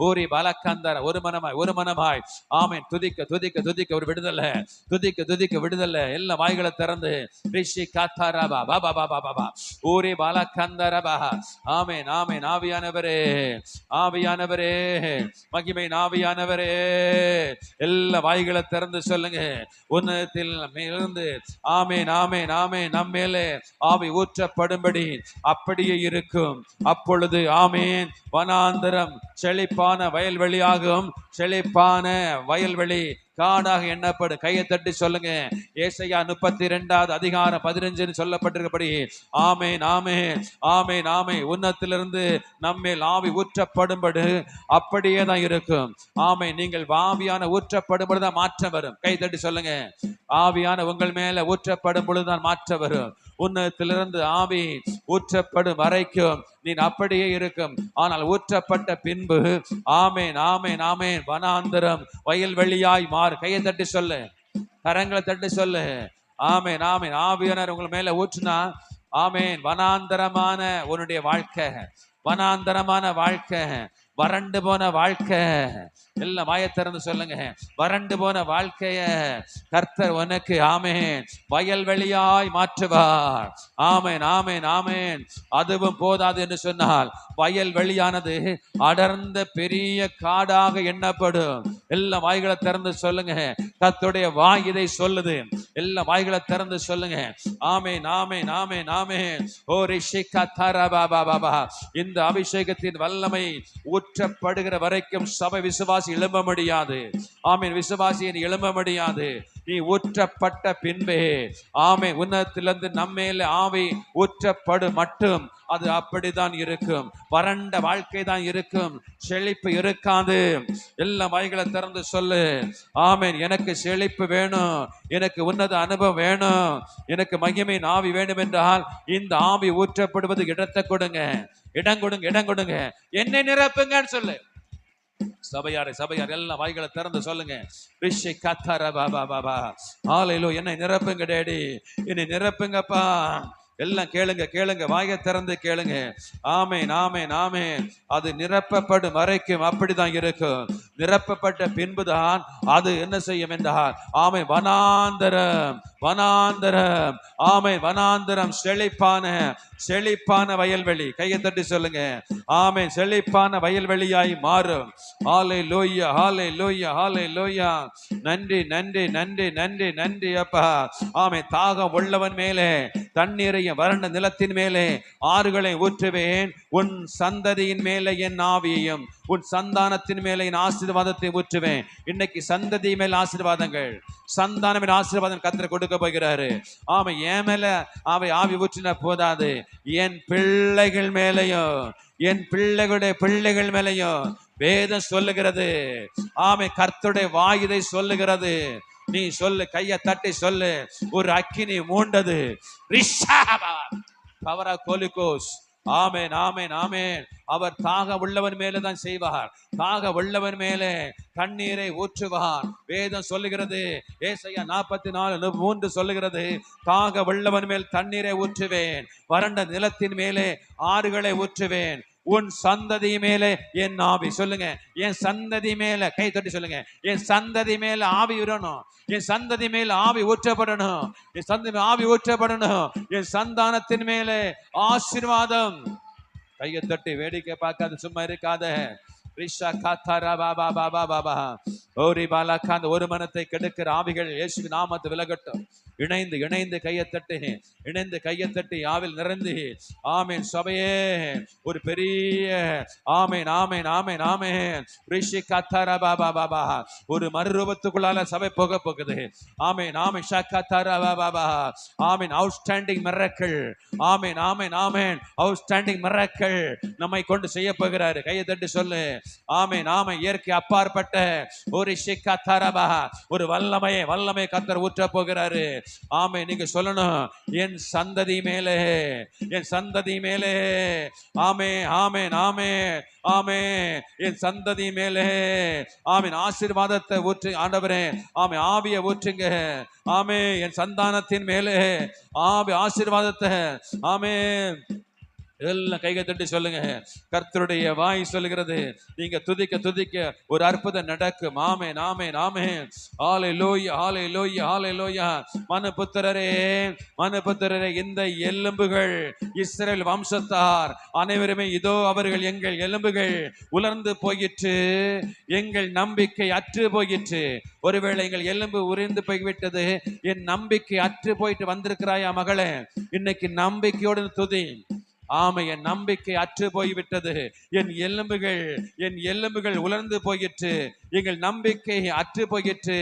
ஒரு மனமாய் ஆமேன் துதிக்க துதிக்க துதிக்க ஒரு விடுதலை, துதிக்க துதிக்க விடுதலை. எல்லா வாய்களை திறந்து ரிஷி காத்தாரபா பாபா பாபா பாபா ஊரி பாலகந்தரபா. ஆமேன் ஆமேன். ஆவியானவரே ஆவியானவரே மகிமை ஆவியானவரே, எல்லா வாய்களை திறந்து சொல்லுங்க. உன்னதத்தில் இருந்து ஆமேன் ஆமேன் ஆமேன் நம் மேலே ஆவி ஊற்றப்படும்படி அப்படியே இருக்கும். அப்பொழுது ஆமேன் வனாந்தரம் செழிப்பான வயல்வெளியாகும். செழிப்பான வயல்வெளி காடாக எண்ணப்படும். கையை தட்டி சொல்லுங்க. ஏசாயா 32வது அதிகாரம் 15 சொல்லப்பட்டிருக்கபடி ஆமேன் ஆமேன் ஆமேன் ஆமேன். உன்னத்திலிருந்து நம்மேல் ஆவி ஊற்றப்படும்படி அப்படியே தான் இருக்கும். ஆமேன். நீங்கள் ஆவியான ஊற்றப்படும் பொழுதுதான் மாற்றம் வரும். கை தட்டி சொல்லுங்க. ஆவியான உங்கள் மேல ஊற்றப்படும் பொழுதுதான் மாற்றம் வரும். உன்னத்திலிருந்து ஆவி ஊற்றப்படும் வரைக்கும் நீ அப்படியே இருக்கும். ஆனால் ஊற்றப்பட்ட பின்பு ஆமேன் ஆமேன் ஆமேன் வனாந்தரம் வயல்வெளியாய் மாறு. கையை தட்டி சொல்லு, கரங்களை தட்டி சொல்லு. ஆமேன் ஆமேன். ஆவியானவர் உங்கள் மேல ஊற்றுனா ஆமேன் வனாந்தரமான உன்னுடைய வாழ்க்கை, வனாந்தரமான வாழ்க்கை, வறண்டு போன வாழ்க்கை, எல்லாம் வாயை திறந்து சொல்லுங்க. வறண்டு போன வாழ்க்கைய கர்த்தர் உனக்கு ஆமேன் வயல்வெளியாய் மாற்றுவார். ஆமேன் ஆமேன் ஆமேன். அதுவும் போதாது என்று சொன்னால் வயல்வெளியானது அடர்ந்த பெரிய காடாக எண்ணப்படும். எல்லாம் வாய்களை திறந்து சொல்லுங்க. கர்த்தருடைய வாய் இதை சொல்லுது. எல்லாம் வாய்களை திறந்து சொல்லுங்க. ஆமேன் ஆமேன் ஆமேன் ஆமேன். ஓ ரிஷிகா தரபாபா பாபா. இந்த அபிஷேகத்தின் வல்லமை ஊற்றப்படுகிற வரைக்கும் சபை விசுவாசி எழும்ப முடியாது. ஆமீன். விசுவாசியின் எழும்ப முடியாது. நீ ஊற்றப்பட்ட பின்பே ஆமேன் உன்னதத்திலிருந்து நம்மேல ஆவி ஊற்றப்படும் மட்டும் அது அப்படிதான் இருக்கும். வறண்ட வாழ்க்கை தான் இருக்கும், செழிப்பு இருக்காது. எல்லா வாய்களை திறந்து சொல்லு. ஆமேன். எனக்கு செழிப்பு வேணும், எனக்கு உன்னத அனுபவம் வேணும், எனக்கு மகிமையின் ஆவி வேணும் என்றால் இந்த ஆவி ஊற்றப்படுவது இடத்தை கொடுங்க, இடம் கொடுங்க, இடம் கொடுங்க. என்னை நிரப்புங்கன்னு சொல்லு. சபையார் எல்லாம் வாய்களை திறந்து சொல்லுங்க. ரிஷி கத்தர பாபா பாபா ஆலையிலோ என்னை நிரப்புங்க டேடி, என்னை நிரப்புங்கப்பா. எல்லாம் கேளுங்க கேளுங்க, வாயை திறந்து கேளுங்க. ஆமேன் ஆமேன் ஆமேன். அது நிரப்பப்படும் வரைக்கும் அப்படிதான் இருக்கும். நிரப்பப்பட்ட பின்புதான் அது என்ன செய்யும் என்றால் ஆமேன் வனாந்தரம் வனாந்தரம் ஆமேன் வனாந்தரம் செழிப்பான வயல்வெளி. கையை தட்டி சொல்லுங்க. ஆமேன். செழிப்பான வயல்வெளியாய் மாறும். ஹல்லேலூயா ஹல்லேலூயா ஹல்லேலூயா. நன்றி நன்றி நன்றி நன்றி நன்றி அப்பா. ஆமேன். தாகம் உள்ளவன் மேலே தண்ணீரையும் வறண்ட நிலத்தின் மேலே ஆறுகளை ஊற்றுவேன். உன் சந்ததியின் மேலே என் ஆவியையும் உன் சந்தானத்தின் மேலே என் ஆசீர்வாதத்தை ஊற்றுவேன். இன்னைக்கு சந்ததி மேல் ஆசீர்வாதங்கள், சந்தானம் மேல் ஆசீர்வாதம் கர்த்தர் கொடுக்க போகிறாரு. ஆமா, என் மேல ஆவி ஊற்றின போதாது, என் பிள்ளைகள் மேலையும் என் பிள்ளைகளுடைய பிள்ளைகள் மேலையும் வேதம் சொல்லுகிறது. ஆமே, கர்த்தருடைய வாய் இதை சொல்லுகிறது. நீ சொல்லு, கையை தட்டி சொல்லு. ஒரு அக்கினி மூண்டது. பவரா கோலிகோஸ். ஆமென், ஆமென், ஆமென். அவர் தாக உள்ளவன் மேலே தான் செய்வார். தாக உள்ளவன் மேலே தண்ணீரை ஊற்றுவார். வேதம் சொல்லுகிறது, ஏசாயா 44:3 சொல்லுகிறது, தாக உள்ளவன் மேல் தண்ணீரை ஊற்றுவேன், வறண்ட நிலத்தின் மேலே ஆறுகளை ஊற்றுவேன், உன் சந்ததி மேலே என் ஆவி. சொல்லுங்க, என் சந்ததி மேல, கை தட்டி சொல்லுங்க, என் சந்ததி மேல ஆவி விடணும், என் சந்ததி மேல ஆவி ஊற்றப்படணும், என் சந்ததி ஆவி ஊற்றப்படணும், என் சந்தானத்தின் மேலே ஆசீர்வாதம். கையை தட்டி வேடிக்கை பார்க்காத, சும்மா இருக்காத. ஒரு மனத்தை கெடுக்கிற ஆவிகள் இயேசுவின் நாமத்தில் விலகட்டும். இணைந்து இணைந்து கையை தட்டி, இணைந்து கையை தட்டி ஆவில் நிறைந்து, ஆமேன். சபையே ஒரு பெரிய ஆமேன், ஆமேன், ஆமேன், ஆமேன். ரிஷி கத்தாரா பாபா பாபா, ஒரு மறுரூபத்துக்குள்ளால சபை போக போகுது. Amen, amen. ஷக்கத்தாரா பாபா, amen. Outstanding miracle. Amen, amen, amen. Outstanding miracle நம்மை கொண்டு செய்ய போகிறாரு. கையை தட்டி சொல்லு, ஆமேன், ஆமேன். இயற்கை அப்பாற்பட்ட ஒரு ஷிக்கத்தாரா, ஒரு வல்லமை கர்த்தர் ஊற்ற போகிறாரு. ஆமே, நீங்க சொல்லணும், என் சந்ததி மேலே, என் சந்ததி மேலே. ஆமே, ஆமேன், ஆமே, ஆமே. என் சந்ததி மேலே ஆமேன் ஆசீர்வாதத்தை ஊற்று ஆண்டவரே. ஆமே, ஆவியை ஊற்றுங்க. ஆமே, என் சந்தானத்தின் மேலே ஆவி ஆசீர்வாதத்தை. ஆமே, எல்லாம் கைகை தட்டி சொல்லுங்க. கர்த்தருடைய வாய் சொல்லுகிறது, நீங்க துதிக்க துதிக்க ஒரு அற்புதம் நடக்கும். ஆமென், ஆமென், ஆமென். ஹல்லேலூயா, ஹல்லேலூயா, ஹல்லேலூயா. மனுபுத்திரரே, மனுபுத்திரரே, இந்த எலும்புகள் இஸ்ரவேல் வம்சத்தார் அனைவருமே, இதோ அவர்கள் எங்கள் எலும்புகள் உலர்ந்து போயிற்று, எங்கள் நம்பிக்கை அற்று போயிற்று. ஒருவேளை எங்கள் எலும்பு உரிந்து போய்விட்டது, என் நம்பிக்கை அற்று போயிட்டு வந்திருக்கிறாயா மகளே? இன்னைக்கு நம்பிக்கையோடு துதி. ஆமை, என் நம்பிக்கை அற்று போய்விட்டது, என் எலும்புகள் உலர்ந்து போயிற்று, எங்கள் நம்பிக்கை அற்று போயிற்று,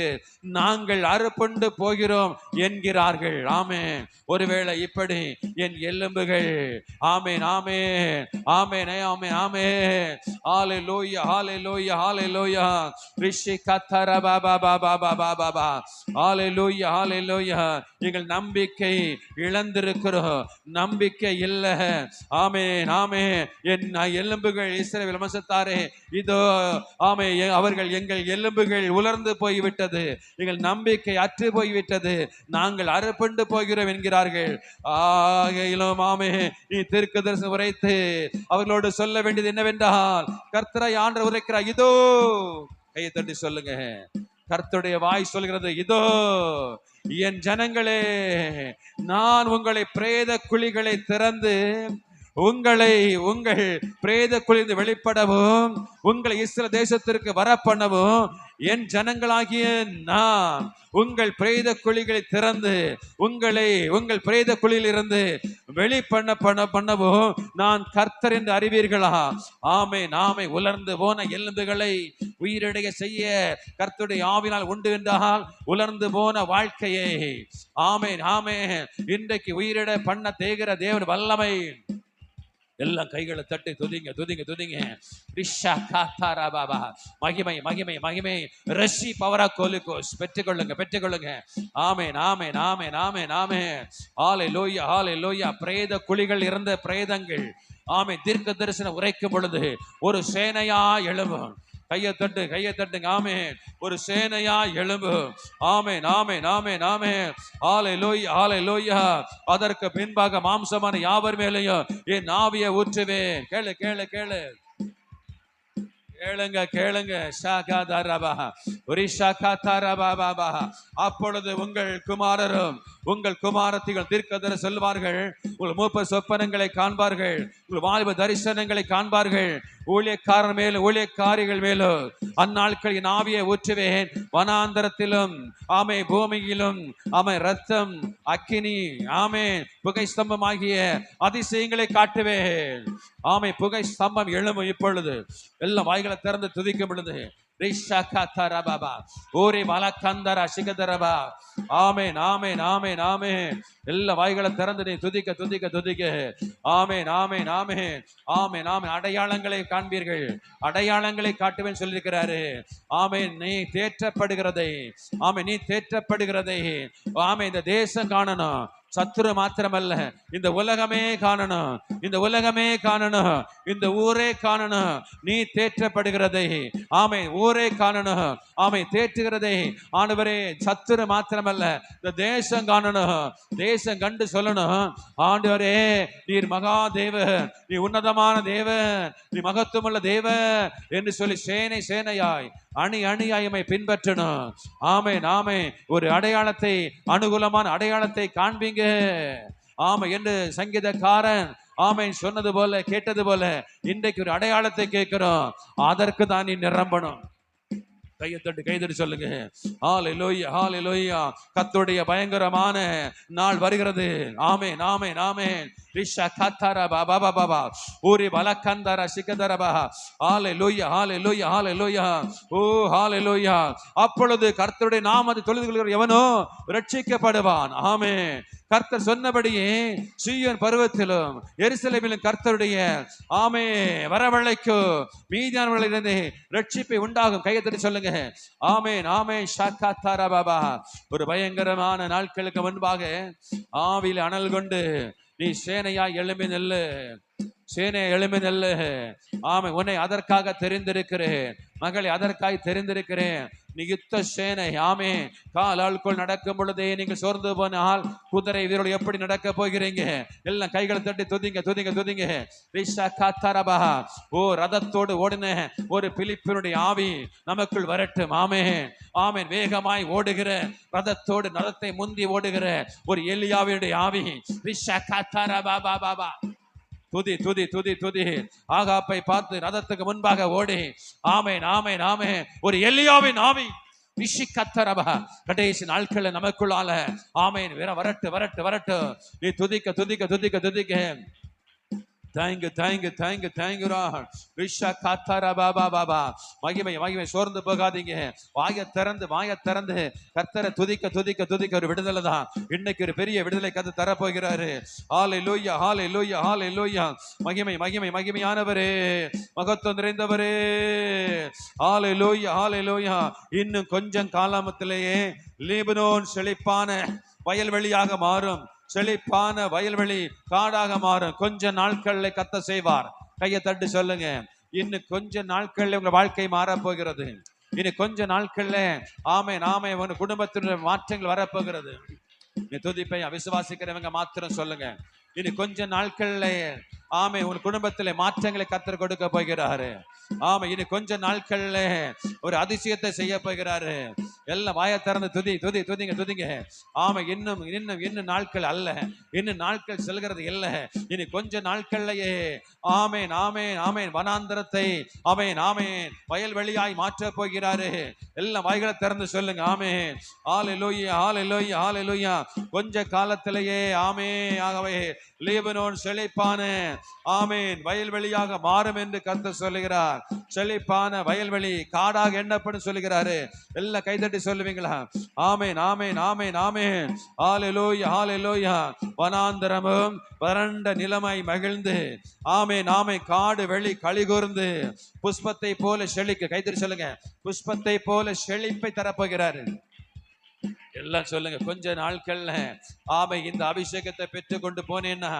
நாங்கள் அறுப்புண்டு போகிறோம் என்கிறார்கள். ஆமென். ஒருவேளை இப்படி என் எலும்புகள், ஆமென், ஆமென், ஆமென், ஆமென், ஆமென். ஹல்லேலூயா, ஹல்லேலூயா, ஹல்லேலூயா. ரிஷி கத்தர பாபா பாபா பாபா பாபா. ஹல்லேலூயா, ஹல்லேலூயா. எங்கள் நம்பிக்கை இழந்திருக்கிறோம், நம்பிக்கை இல்லை. ஆமென், ஆமென். என் எலும்புகள் இஸ்ரவேல் வம்சத்தாரே, இதோ ஆமே, அவர்கள் எங்கள் எலும்புகள் உலர்ந்து போய்விட்டது, எங்கள் நம்பிக்கை அற்று போய்விட்டது, நாங்கள் அறுப்புண்டு போகிறோம் என்கிறார்கள். ஆகையிலும் ஆமே, நீ தீர்க்கதரிசனம் உரைத்து அவர்களோடு சொல்ல வேண்டியது என்னவென்றால், கர்த்தராகிய ஆண்டவர் உரைக்கிறார், இதோ. கையை தட்டி சொல்லுங்க. கர்த்தருடைய வாய் சொல்கிறது, இதோ என் ஜனங்களே, நான் உங்களை பிரேத குழிகளை திறந்து உங்கள் பிரேத குழிந்து வெளிப்படவும், உங்களை இஸ்ரவேல் தேசத்திற்கு வரப்பண்ணவும், என் ஜனங்களாகிய நான் உங்கள் பிரேத குழிகளை திறந்து உங்கள் பிரேத குழியில் இருந்து பண்ணவும் நான் கர்த்தர் என்று அறிவீர்களா? ஆமென், ஆமென். உலர்ந்து போன எலும்புகளை உயிரிடைய செய்ய கர்த்தருடைய ஆவினால் உண்டு என்றால், உலர்ந்து போன வாழ்க்கையை ஆமென், ஆமென், இன்றைக்கு உயிரிட பண்ண தேகிற தேவன் வல்லமை. எல்லாம் கைகளை தட்டி துதிங்க, துதிங்க, துதிங்க. மகிமை, மகிமை, மகிமை. ரஷி பவரா கோலிகோஸ் பெற்றுக்கொள்ளுங்க, பெற்றுக்கொள்ளுங்க. ஆமென், ஆமென், ஆமென், ஆமென், ஆமென். ஹல்லேலூயா, ஹல்லேலூயா. பிரேத குழிகள் இருந்த பிரேதங்கள் ஆமென் தீர்க்க தரிசனம் உரைக்கும் பொழுது ஒரு சேனையா எழும்பும். கையை தட்டுங்க. ஆமென். ஒரு சேனையா எழும்பு. ஆமென், ஆமென், ஆமென், ஆமென். ஹல்லேலூயா, ஹல்லேலூயா. அதற்கு பின்பாக மாம்சமான யாவர் மேலேயும் என் ஆவியை ஊற்றுவேன். கேளு, கேளு, கேளு, கேளுங்க, கேளுங்க. அப்பொழுது உங்கள் குமாரரும் உங்கள் குமாரத்திகள் தீர்க்கதரிசனம் சொல்வார்கள், உங்கள் மூப்ப சொப்பனங்களை காண்பார்கள், உங்கள் வாலிப தரிசனங்களை காண்பார்கள். ஊழியக்காரர் மேலும் ஊழியக்காரிகள் மேலும் அந்நாட்கள் என் ஆவியை ஊற்றுவேன். வனாந்தரத்திலும் ஆமே, பூமியிலும் ஆமே, ரத்தம், அக்கினி, ஆமே, புகை ஸ்தம்பம் ஆகிய அதிசயங்களை காட்டுவேன். ஆமை, புகை ஸ்தம்பம் எழும்பும். இப்பொழுது எல்லாம் வாய்களை திறந்து துதிக்கும் பொழுது ரிஷகதரபபா ஓரி மலக்கந்தர சிகதரபா. ஆமென் ஆமென் ஆமென் ஆமென். எல்லா வாய்களை திறந்து நீ துதிக்க துதிக்க துதிக்க. ஆமென் ஆமென் ஆமென் ஆமென் ஆமென். அடையாளங்களை காண்பீர்கள், அடையாளங்களை காட்டுவேன் சொல்லியிருக்கிறாரு. ஆமென். நீ தேற்றப்படுகிறதை, ஆமென், நீ தேற்றப்படுகிறதை, ஆமென், இந்த தேசம் காணணும். சத்துரு மாத்திரமல்ல, இந்த உலகமே காணணும், இந்த உலகமே காணணும், இந்த ஊரே காணணும். நீ தேற்றப்படுகிறதை, ஆமை ஊரே காணணும், ஆமை தேற்றுகிறதை. ஆண்டவரே, சத்துரு மாத்திரமல்ல, இந்த தேசம் காணணும். தேசம் கண்டு சொல்லணும், ஆண்டவரே நீர் மகா தேவன், நீ உன்னதமான தேவன், நீ மகத்துவமுள்ள தேவன் என்று சொல்லி சேனை சேனையாய் அணி அணியாயமை பின்பற்றணும். ஆமென் ஆமென். ஒரு அடையாளத்தை, அனுகூலமான அடையாளத்தை காண்பீங்க. ஆமை என்று சங்கீதக்காரன் ஆமென் சொன்னது போல, கேட்டது போல இன்றைக்கு ஒரு அடையாளத்தை கேட்கிறோம். அதற்கு தான் நீ நிரம்பணும். கைதட்டி சொல்லுங்க, ஹல்லேலூயா ஹல்லேலூயா. கர்த்தருடைய பயங்கரமான நாள் வருகிறது. ஆமென் ஆமென் ஆமென். ரிஷகதரபா பாபா பாபா ஓரி பலக்கந்தர சிகதரபா. ஹல்லேலூயா ஹல்லேலூயா ஹல்லேலூயா. ஓ ஹல்லேலூயா. அப்பொழுது கர்த்தருடைய நாமத்தை தொழுது கொள்கிற எவனோ ரட்சிக்கப்படுவான். ஆமென். கர்த்தர் சொன்னபடியே சீயோன் பர்வதத்திலும் எருசலேமிலும் கர்த்தருடைய ஆமே வரவழைக்கும் மீதியானவர்களிலிருந்து ரட்சிப்பை உண்டாகும். கையத்தட்டி சொல்லுங்க, ஆமென் ஆமென். ஷகதரபபா. ஒரு பயங்கரமான நாட்களுக்கு முன்பாக ஆவியில் அனல் கொண்டு நீ சேனையா எழும்பி நெல்லு, சேனையை எழும்பி நெல்லு. ஆமை, உன்னை அதற்காக தெரிந்திருக்கிறேன் மகளை, அதற்காக தெரிந்திருக்கிறேன். நீ யுத்த சேனை. ஆமே. காலாளுக்குள் நடக்கும் பொழுதே நீங்கள் சோர்ந்து போனால் குதிரை வீரர்கள் எப்படி நடக்க போகிறீங்க? எல்லாம் கைகளை தட்டி துதிங்க துதிங்க துதிங்க. ரிஷகதரபா. ஓ ரதத்தோடு ஓடின ஒரு பிலிப்பினுடைய ஆவி நமக்குள் வரட்டும். ஆமென் ஆமென். வேகமாய் ஓடுகிற ரதத்தோடு ரதத்தை முந்தி ஓடுகிற ஒரு எலியாவினுடைய ஆவி. ரிஷகதரபா பாபா. துதி துதி துதி துதி. ஆகாப்பை பார்த்து ரதத்துக்கு முன்பாக ஓடி, ஆமென் ஆமென் ஆமென், ஒரு எலியாவின் ஆவி ரிஷிகதரபா. கடைசி நாட்கள் நமக்குள்ளால ஆமென் வரட்டு வரட்டு வரட்டு. நீ துதிக்க துதிக்க துதிக்க துதிக்க. Thank you thank you thank you thank you Lord. ரிஷகதரபா பாபா. மகிமை மகிமை. சோர்ந்து போகாதீங்க. வாயை திறந்து கர்த்தரை துதிக்க துதிக்க துதிக்க. ஒரு விடுதலை தான் இன்னைக்கு, ஒரு பெரிய விடுதலை கர்த்தர் தர போகிறாரு. ஹல்லேலூயா ஹல்லேலூயா ஹல்லேலூயா. மகிமை மகிமை மகிமையானவரே, மகத்துவம் நிறைந்தவரே. ஹல்லேலூயா ஹல்லேலூயா. இன்னும் கொஞ்சம் காலத்திலேயே லீபனோன் செழிப்பான வயல்வெளியாக மாறும். செழிப்பான வயல்வெளி காடாக மாறும். கொஞ்ச நாட்கள்ல கர்த்தர் செய்வார். கையை தட்டி சொல்லுங்க, இன்னும் கொஞ்ச நாட்கள்ல உங்க வாழ்க்கை மாறப் போகிறது. இன்னும் கொஞ்ச நாட்கள்ல ஆமென் ஆமென் உங்க குடும்பத்தினுடைய மாற்றங்கள் வரப்போகிறது. நீ துதிப்பை விசுவாசிக்கிறவங்க மாத்திரம் சொல்லுங்க, இன்னும் கொஞ்ச நாட்கள்ல ஆமை உன் குடும்பத்திலே மாற்றங்களை கர்த்தர் கொடுக்க போகிறாரு. ஆமா, இனி கொஞ்ச நாட்கள்ல ஒரு அதிசயத்தை செய்ய போகிறாரு. எல்லாம் வாயை திறந்து துதி துதி துதிங்க துதிங்க. ஆமா, இன்னும் இன்னும் இன்னும் நாட்கள் அல்ல, இன்னும் நாட்கள் செல்கிறது இல்லை. இனி கொஞ்ச நாட்கள்லயே ஆமேன் ஆமேன் ஆமேன் வனாந்தரத்தை ஆமேன் ஆமேன் வயல்வெளியாய் மாற்ற போகிறாரு. எல்லாம் வாய்களை திறந்து சொல்லுங்க ஆமேன். ஹல்லேலூயா ஹல்லேலூயா ஹல்லேலூயா. கொஞ்ச காலத்திலேயே ஆமே ஆகவே லீபனோன் செழிப்பான ஆமேன் வயல்வெளியாக மாறும் என்று கர்த்தர் சொல்லுகிறார். செழிப்பான வயல்வெளி காடாக எண்ணப்படும் சொல்லுகிறாரு. எல்லாம் கைதட்டி சொல்லுவீங்களா? ஆமேன் ஆமேன் ஆமேன் ஆமேன். ஹல்லேலூயா ஹல்லேலூயா. வனாந்தரமும் வறண்ட நிலமாய் மகிழ்ந்து ஆமேன் ஆமேன் காடு வெளி களிகூர்ந்து புஷ்பத்தை போல செழிக்க. கைதட்டி சொல்லுங்க, புஷ்பத்தை போல செழிப்பை தரப்போகிறாரு. எல்லாம் சொல்லுங்க. கொஞ்ச நாட்கள்ல ஆமை இந்த அபிஷேகத்தை பெற்றுக்கொண்டு போனேன்னா,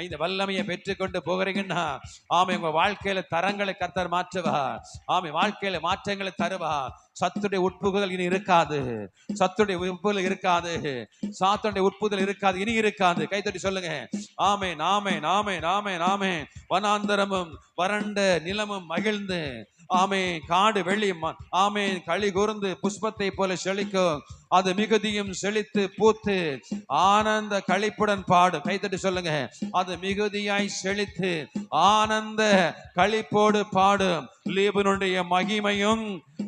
இந்த வல்லமையை பெற்றுக்கொண்டு போகிறீங்கன்னா ஆமை உங்க வாழ்க்கையில தரங்களை கர்த்தர் மாற்றுவா. ஆமை வாழ்க்கையில மாற்றங்களை தருவா. சத்துடைய உட்புகுதல் இனி இருக்காது. சத்துடைய உட்புதல் இருக்காது. சாத்துடைய உட்புதல் இருக்காது, இனி இருக்காது. கைத்தட்டி சொல்லுங்க ஆமேன் ஆமேன் ஆமேன் ஆமேன் ஆமேன். வனாந்தரமும் வறண்ட நிலமும் மகிழ்ந்து ஆமே காடு வெளி ஆமே களி கூர்ந்து புஷ்பத்தை போல செழிக்கும். அது மிகுதியும் செழித்து பூத்து ஆனந்த களிப்புடன் பாடும். கைத்தட்டி சொல்லுங்க, அது மிகுதியாய் செழித்து ஆனந்த களிப்போடு பாடும். லீபனுடைய மகிமையும்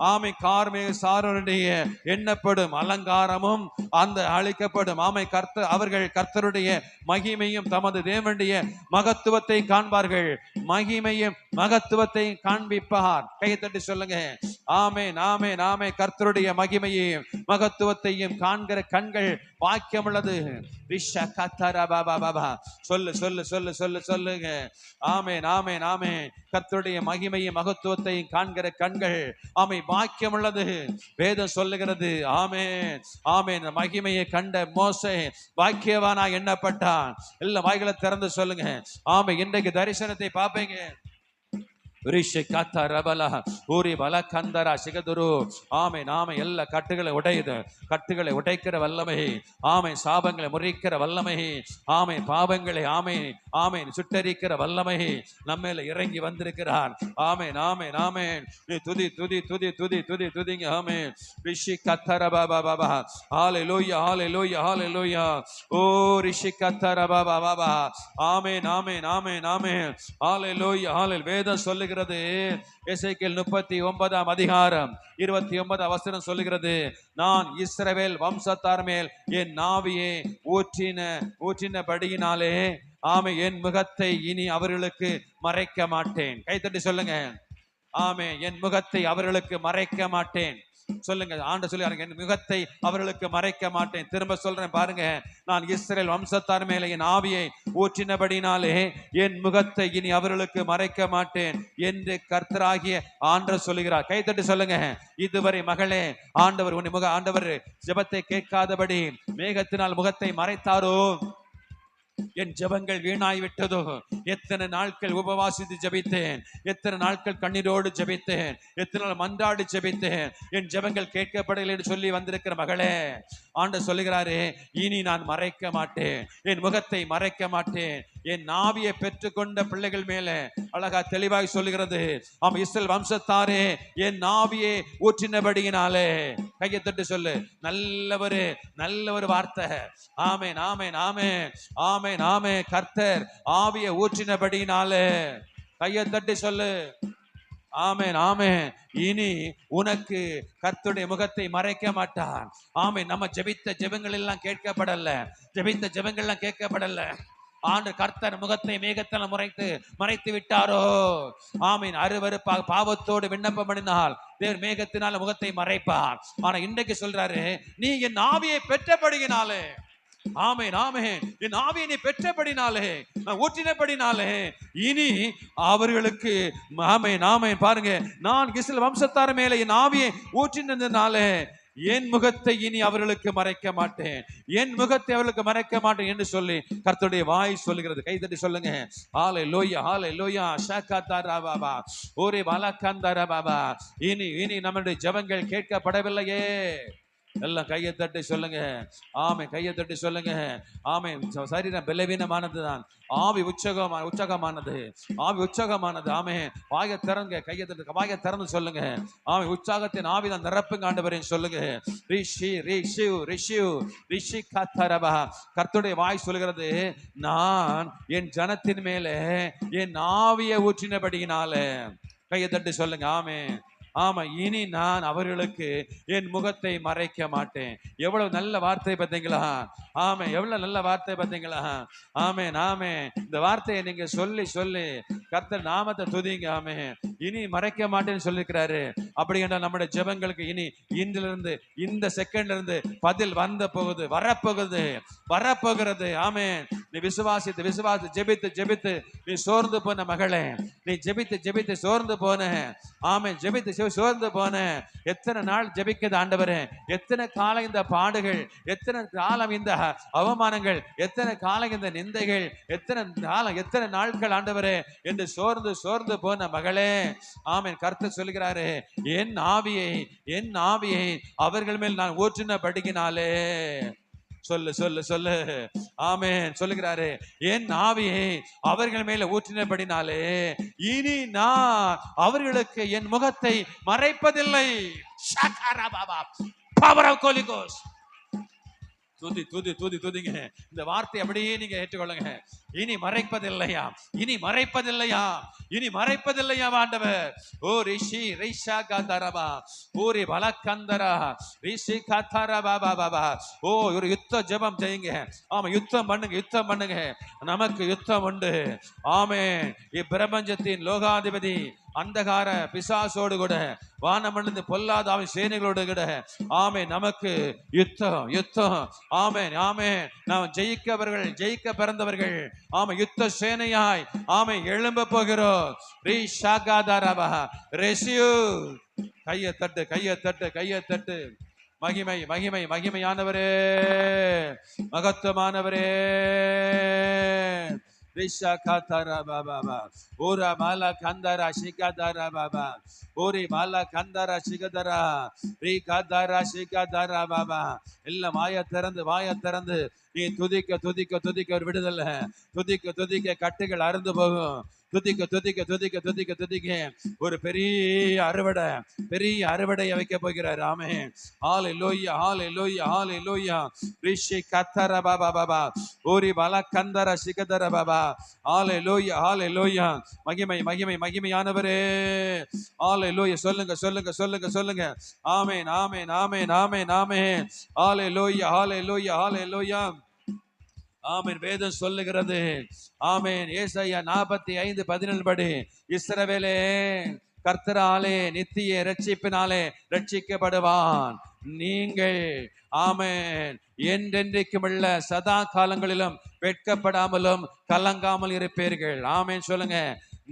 ஆமை கார்மேக சாரனுடைய எண்ணப்படும் அலங்காரமும் அந்த அழிக்கப்படும். ஆமை அவர்கள் கர்த்தருடைய மகிமையும் தமது தேவனுடைய மகத்துவத்தை காண்பார்கள். மகிமையும் மகத்துவத்தை காண்பிப்பார். கையை தட்டி சொல்லுங்க ஆமென் ஆமென் ஆமென். கர்த்தருடைய மகிமையையும் மகத்துவத்தையும் காண்கிற கண்கள் வாக்கியம் உள்ளது. சொல்லு சொல்லு சொல்லு சொல்லு சொல்லுங்க ஆமென் ஆமென் ஆமென். கர்த்தருடைய மகிமையும் மகத்துவத்தையும் காண்கிற கண்கள் ஆமை பாக்கியம் உள்ளது. வேதம் சொல்லுகிறது ஆமென் ஆமென். மகிமையை கண்ட மோசே பாக்கியவானா எண்ணப்பட்டான். எல்லா வாய்களை திறந்து சொல்லுங்க ஆமை. இன்றைக்கு தரிசனத்தை பார்ப்பீங்க. ஆமை நாம எல்லா கட்டுகளை உடையுது. கட்டுகளை உடைக்கிற வல்லமை ஆமை. சாபங்களை முறிக்கிற வல்லமை ஆமை. பாவங்களை ஆமை ஆமை சுட்டரிக்கிற வல்லமை நம்மேல இறங்கி வந்திருக்கிறார். ஆமை நாமே நாமே. துதி துதி துதி துதி துதி துதிங்க ஆமே. ரிஷி கத்தர பாபா பாபா ஹalleluya hallelujah hallelujah. ஓ ரிஷி கத்தர பாபா பாபா ஆமே நாமே நாமே நாமே ஹalleluya hallelujah. வேதம் சொல்லு எசேக்கியேல் 39 அதிகாரம் 29 வசனம் சொல்லுகிறது, நான் இஸ்ரவேல் வம்சத்தார் மேல் என் நாவியை ஊற்றினபடியினாலே ஆமே என் முகத்தை இனி அவர்களுக்கு மறைக்க மாட்டேன். கைத்தட்டி சொல்லுங்க ஆமே. என் முகத்தை அவர்களுக்கு மறைக்க மாட்டேன். சொல்லுங்க ஆண்டவர் சொல்லி என் முகத்தை அவர்களுக்கு மறைக்க மாட்டேன். திரும்ப சொல்றேன் பாருங்க. நான் இஸ்ரவேல் வம்சத்தார் மேலே என் ஆவியை ஊற்றினபடினாலே என் முகத்தை இனி அவர்களுக்கு மறைக்க மாட்டேன் என்று கர்த்தராகிய ஆண்டவர் சொல்லுகிறார். கைத்தட்டி சொல்லுங்க இதுவரை மகளே ஆண்டவர் ஆண்டவர் ஜெபத்தை கேட்காதபடி மேகத்தினால் முகத்தை மறைத்தாரோ, என் ஜெபங்கள் வீணாய் விட்டதோ. எத்தனை நாட்கள் உபவாசித்து ஜெபித்தேன், எத்தனை நாட்கள் கண்ணீரோடு ஜெபித்தேன், எத்தனை நாள் மன்றாடி ஜெபித்தேன், என் ஜெபங்கள் கேட்கப்படவில்லை என்று சொல்லி வந்திருக்கிற மகளே ஆண்டவர் சொல்லுகிறாரு, இனி நான் மறைக்க மாட்டேன், என் முகத்தை மறைக்க மாட்டேன். என் நாவியை பெற்றுக்கொண்ட பிள்ளைகள் மேல அழகா தெளிவாய் சொல்லுகிறது ஆம். இஸ்ரவேல் வம்சத்தாரே என் நாவியை ஊற்றினபடியினாலே. கையை தட்டு சொல்லு நல்ல ஒரு வார்த்தை. ஆமென் ஆமென் ஆமென் ஆமென் ஆமென். கர்த்தர் ஆவியை ஊற்றினபடியினாலே. கையை தட்டி சொல்லு ஆமென் ஆமென். இனி உனக்கு கர்த்தருடைய முகத்தை மறைக்க மாட்டான். ஆமென். நம்ம ஜெபித்த ஜெபங்கள் எல்லாம் கேட்கப்படல. ஆண்டு கர்த்தர் முகத்தை மேகத்தால் மறைத்து விட்டாரோ. ஆமீன். அருவருப்பாக பாவத்தோடு விண்ணப்பம் பண்ணினால் தேவன் மேகத்தினால முகத்தை மறைப்பார். ஆனா இன்றைக்கு சொல்றாரு, நீ என் ஆவியை பெற்றபடியினாலே. ஆமென் ஆமென். என் ஆவியை நீ பெற்றபடினாலே, ஊற்றினபடினாலே இனி அவர்களுக்கு ஆமென் ஆமென். பாருங்க, நான் இஸ்ரவேல் வம்சத்தார் மேல என் ஆவியை ஊற்றினதுனாலே என் முகத்தை இனி அவர்களுக்கு மறைக்க மாட்டேன், என் முகத்தை அவர்களுக்கு மறைக்க மாட்டேன் என்று சொல்லி கர்த்தருடைய வாய் சொல்லுகிறது. கைதட்டி சொல்லுங்க ஹalleluya hallelujah ஷாகாதாரா பாபா ஓரே பாலகாந்தாரா பாபா. இனி நம்முடைய ஜெபங்கள் கேட்கப்படவில்லையே. எல்லாம் கையை தட்டி சொல்லுங்க ஆமே. கையை தட்டி சொல்லுங்க ஆமே. சரீரம் பலவீனமானதுதான், ஆவி உற்சாகமானது. ஆமே. வாயை திறங்க, கையை தட்டு வாயை திறந்து சொல்லுங்க ஆமே. உற்சாகத்தின் ஆவிதான் நிரப்புங்க ஆண்டவரேன்னு சொல்லுங்க. ரிஷி கத்தரபா. கர்த்தருடைய வாய் சொல்லுகிறது, நான் என் ஜனத்தின் மேலே என் ஆவியை ஊற்றினபடியினாலே. கையை தட்டி சொல்லுங்க ஆமே. ஆமா, இனி நான் அவர்களுக்கு என் முகத்தை மறைக்க மாட்டேன். எவ்வளவு நல்ல வார்த்தை பார்த்தீங்களா? ஆமே, எவ்வளவு நல்ல வார்த்தை பார்த்தீங்களா? ஆமே நாமே. இந்த வார்த்தையை நீங்க சொல்லி கர்த்தர் நாமத்தை துதிங்க. ஆமே. இனி மறைக்க மாட்டேன்னு சொல்லிருக்கிறாரு. அப்படி என்றால் நம்முடைய ஜெபங்களுக்கு இனி இன்றிலிருந்து இந்த செகண்ட்ல இருந்து பதில் வரப்போகிறது. ஆமே. நீ விசுவாசித்து ஜெபித்து நீ சோர்ந்து போன மகளே, நீ ஜெபித்து சோர்ந்து போன. ஆமே. ஜெபித்து சோர்ந்து போன. எத்தனை நாள் ஜெபிக்கிறது ஆண்டவரே, எத்தனை காலம் இந்த பாடுகள், எத்தனை காலம் இந்த அவமானங்கள், எத்தனை காலம் இந்த நிந்தைகள், எத்தனை நாட்கள் ஆண்டவரே என்று சோர்ந்து போன மகளே. ஆமென். கர்த்தர் சொல்கிறாரு, என் ஆவியை அவர்கள் மேல் நான் ஊற்றினபடியினாலே. சொல்லு ஆமென். சொல்லுகிறாரு, என் ஆவியை அவர்கள் மேல ஊற்றினபடினாலே இனி நான் அவர்களுக்கு என் முகத்தை மறைப்பதில்லை. Power of Holy Ghost. துதி துதி துதி துதிங்க. இந்த வார்த்தை அப்படியே நீங்க ஏற்றுக்கொள்ளுங்க. இனி மறைப்பதில்லையா, இனி மறைப்பதில்லையா, இனி மறைப்பதில்லையா ஆண்டவர். ஓ ரிஷி ரிஷா கதரபா ஓரி பலக்கந்தரா ரிஷி கதரபா பாபா. ஓ ஒரு யுத்த ஜெபம் செய்யுங்க. ஆமா, யுத்தம் பண்ணுங்க, யுத்தம் பண்ணுங்க. நமக்கு யுத்தம் உண்டு. ஆமென். இப்பிரபஞ்சத்தின் லோகாதிபதி அந்தகார பிசாசோடு கூட, வானமண்டலத்தின் பொல்லாதாவின் சேனைகளோடு கூட, ஆமே நமக்கு யுத்தம் யுத்தம். ஆமென் ஆமென். நாம் ஜெயிக்கவர்கள், ஜெயிக்க பிறந்தவர்கள். ஆமே, யுத்த சேனையாய் ஆமே எழும்ப போகிறோம். கையை தட்டு, கையை தட்டு, கையை தட்டு. மகிமை மகிமை மகிமையானவரே, மகத்துவமானவரே. ரிஷா காத்தாரா பாபா ஓரா மாலா கந்தாரா சிகாதாரா பாபா ஓரி மாலா கந்தாரா சிகதரா ரீ காதாரா சிகாதாரா பாபா. எல்லாம் வாய திறந்து, வாய திறந்து நீ துதிக்க துதிக்க துதிக்க ஒரு விடுதலை. துதிக்க துதிக்க கட்டுகள் அறுந்து போகும். துதிக்க துதிக்க துதிக்க துதிக்க துதிக்க ஒரு பெரிய அறுவடை, பெரிய அறுவடையை வைக்க போகிறார். ஆமென். ஹalleluya ஹalleluya ஹalleluya. ரிஷி கத்தர பாபா பாபா ஓரி பல கந்தர சிகதர பாபா. ஹalleluya ஹalleluya. மகிமை மகிமை மகிமையானவரே. ஹalleluya. சொல்லுங்க சொல்லுங்க சொல்லுங்க சொல்லுங்க. ஆமென் ஆமென் ஆமென் ஆமென் ஆமென். ஹalleluya ஹalleluya ஹalleluya. ஆமென். வேதம் சொல்லுகிறது. ஆமென். ஏசாயா 45:17 படி, இஸ்ரவேலே கர்த்தராலே நித்திய இரட்சிப்பினாலே ரட்சிக்கப்படுவான். நீங்கள் ஆமென் என்றென்றைக்கும் உள்ள சதா காலங்களிலும் வெட்கப்படாமலும் கலங்காமல் இருப்பீர்கள். ஆமென் சொல்லுங்க.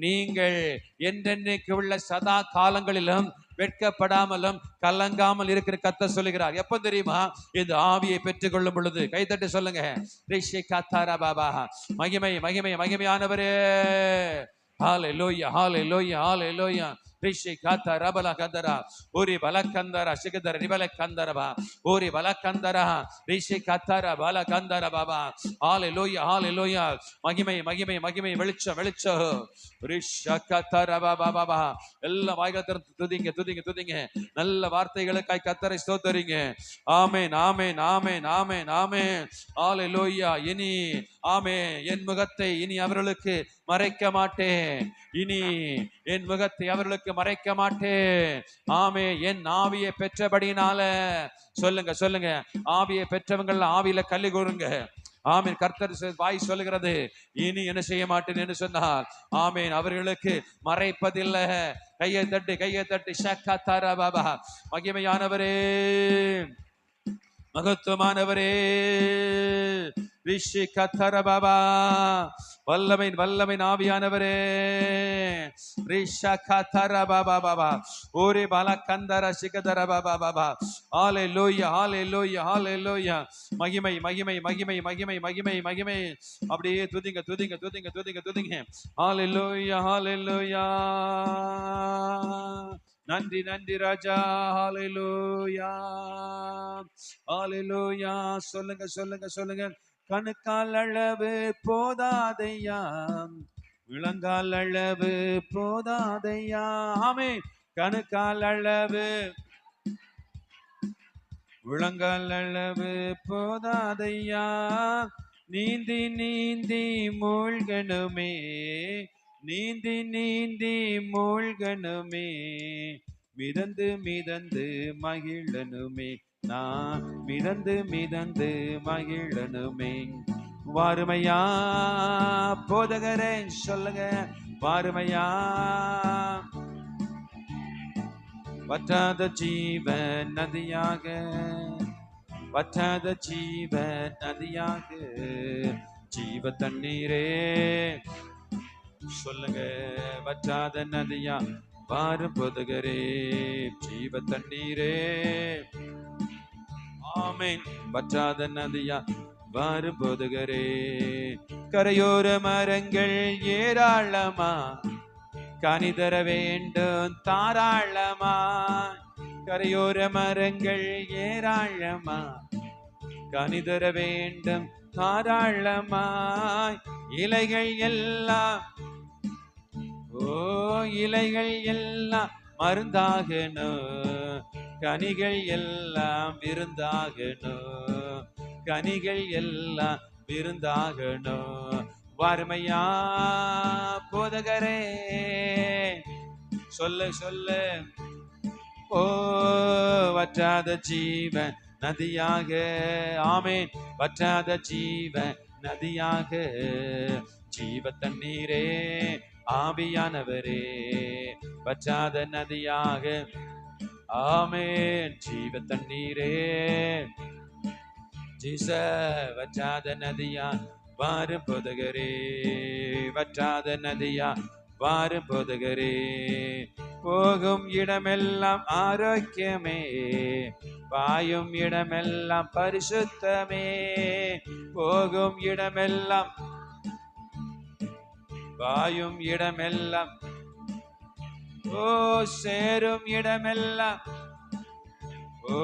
நீங்கள் என்றென்றைக்கு உள்ள சதா காலங்களிலும் வெட்கப்படாமலும் கலங்காமல் இருக்கிற கர்த்தர் சொல்லுகிறார். எப்ப தெரியுமா? இந்த ஆவியை பெற்றுக் கொள்ளும் பொழுது. கைதட்டி சொல்லுங்க. ரிஷி கத்தாரா பாபா. மகிமை மகிமை மகிமையானவரே. ஹalleluya ஹalleluya ஹalleluya. ரிஷி காத்தா ரபல கந்தரா ஓரி பலக்கந்தரா சிகதர ரிபல கந்தரபா ஓரி பலக்கந்தரா ரிஷி கத்தர பல கந்தர பாபா. ஹalleluya ஹalleluya. மகிமை மகிமை மகிமை. வெளிச்சம் வெளிச்சம். ரிஷா கத்தர பாபா பாபா. எல்லாம் வாய்களை திறந்து துதிங்க துதிங்க துதிங்க. நல்ல வார்த்தைகளுக்காய் கர்த்தரை ஸ்தோத்திரிங்க. ஆமென் ஆமென் ஆமென் ஆமென் ஆமென். ஹalleluya. இனி ஆமென் என் முகத்தை இனி அவர்களுக்கு மறைக்க மாட்டேன். இனி என் முகத்தை அவர்களுக்கு மறைக்க மாட்டேன். ஆமே, என் ஆவியை பெற்றபடினால. சொல்லுங்க சொல்லுங்க. ஆவியை பெற்றவங்கள் ஆவியில கல்லி கூறுங்க. ஆமீன். கர்த்தர் வாய் சொல்லுகிறது, இனி என்ன செய்ய மாட்டேன் என்று சொன்னார். ஆமீன். அவர்களுக்கு மறைப்பதில்லை. கையை தட்டி கையை தட்டி ஷக்கா தாரா பாபா. மகிமையானவரே, மகத்துவமானவரே. ரிஷி கத்தர பாபா. வல்லமை வல்லமை ஆவியானவரே. ரிஷா கத்தர பாபா பாபா ஓரே பால கந்தர சிகதர பாபா பாபா. ஹalleluya ஹalleluya ஹalleluya. மகிமை மகிமை மகிமை மகிமை மகிமை மகிமை. அப்படியே துதிங்க துதிங்க துதிங்க துதிங்க துதிங்க. ஹalleluya ஹalleluya. நன்றி நன்றி ராஜா. ஹalleluya ஹalleluya. சொல்லுங்க சொல்லுங்க சொல்லுங்க. கணுக்கால் அளவு போதாதையா, விளங்கால் அளவு போதாதையா. ஆமென். கணுக்கால் அளவு விளங்கால் அளவு போதாதையா. நீந்தி நீந்தி மூழ்கணுமே, நீந்தி நீந்தி மூழ்கணுமே, மிதந்து மிதந்து மகிழனுமே, நான் மிதந்து மிதந்து மகிழனுமே. வாருமையா போதகரே, சொல்லுங்க. வாருமையா. வற்றாத ஜீவ நதியாக, வற்றாத ஜீவ நதியாக, ஜீவ தண்ணீரே. சொல்லுங்க. வற்றாத நதியா வாரும் போதகரே, ஜீவ தண்ணீரே. ஆமென். வற்றாத நதியா வாரும் போதகரே. கரையோர மரங்கள் ஏராளமா, கனி தர வேண்டும் தாராளமா. கரையோர மரங்கள் ஏராளமா, கனி தர வேண்டும் தாராளமாய். இலைகள் எல்லாம், ஓ இலைகள் எல்லாம் மருந்தாகணும், கனிகள் எல்லாம் விருந்தாகணும். கனிகள் எல்லாம் விருந்தாகணும். வறுமையா போதகரே சொல்லு சொல்லு. ஓ வற்றாத ஜீவன் நதியாக, ஆமேன், வற்றாத ஜீவன் நதியாக, ஜீவ தண்ணீரே ஆவியானவரே, வற்றாத நதியாக, ஆமேன், ஜீவ தண்ணீரே ஜீச, வற்றாத நதியா வாரும் போதகரே, வற்றாத நதியா வாரும் போதகரே, போகும் இடமெல்லாம் ஆரோக்கியமே, பாயும் இடமெல்லாம் பரிசுத்தமே, போகும் இடமெல்லாம் பாயும் இடமெல்லாம், ஓ சேரும் இடமெல்லாம், ஓ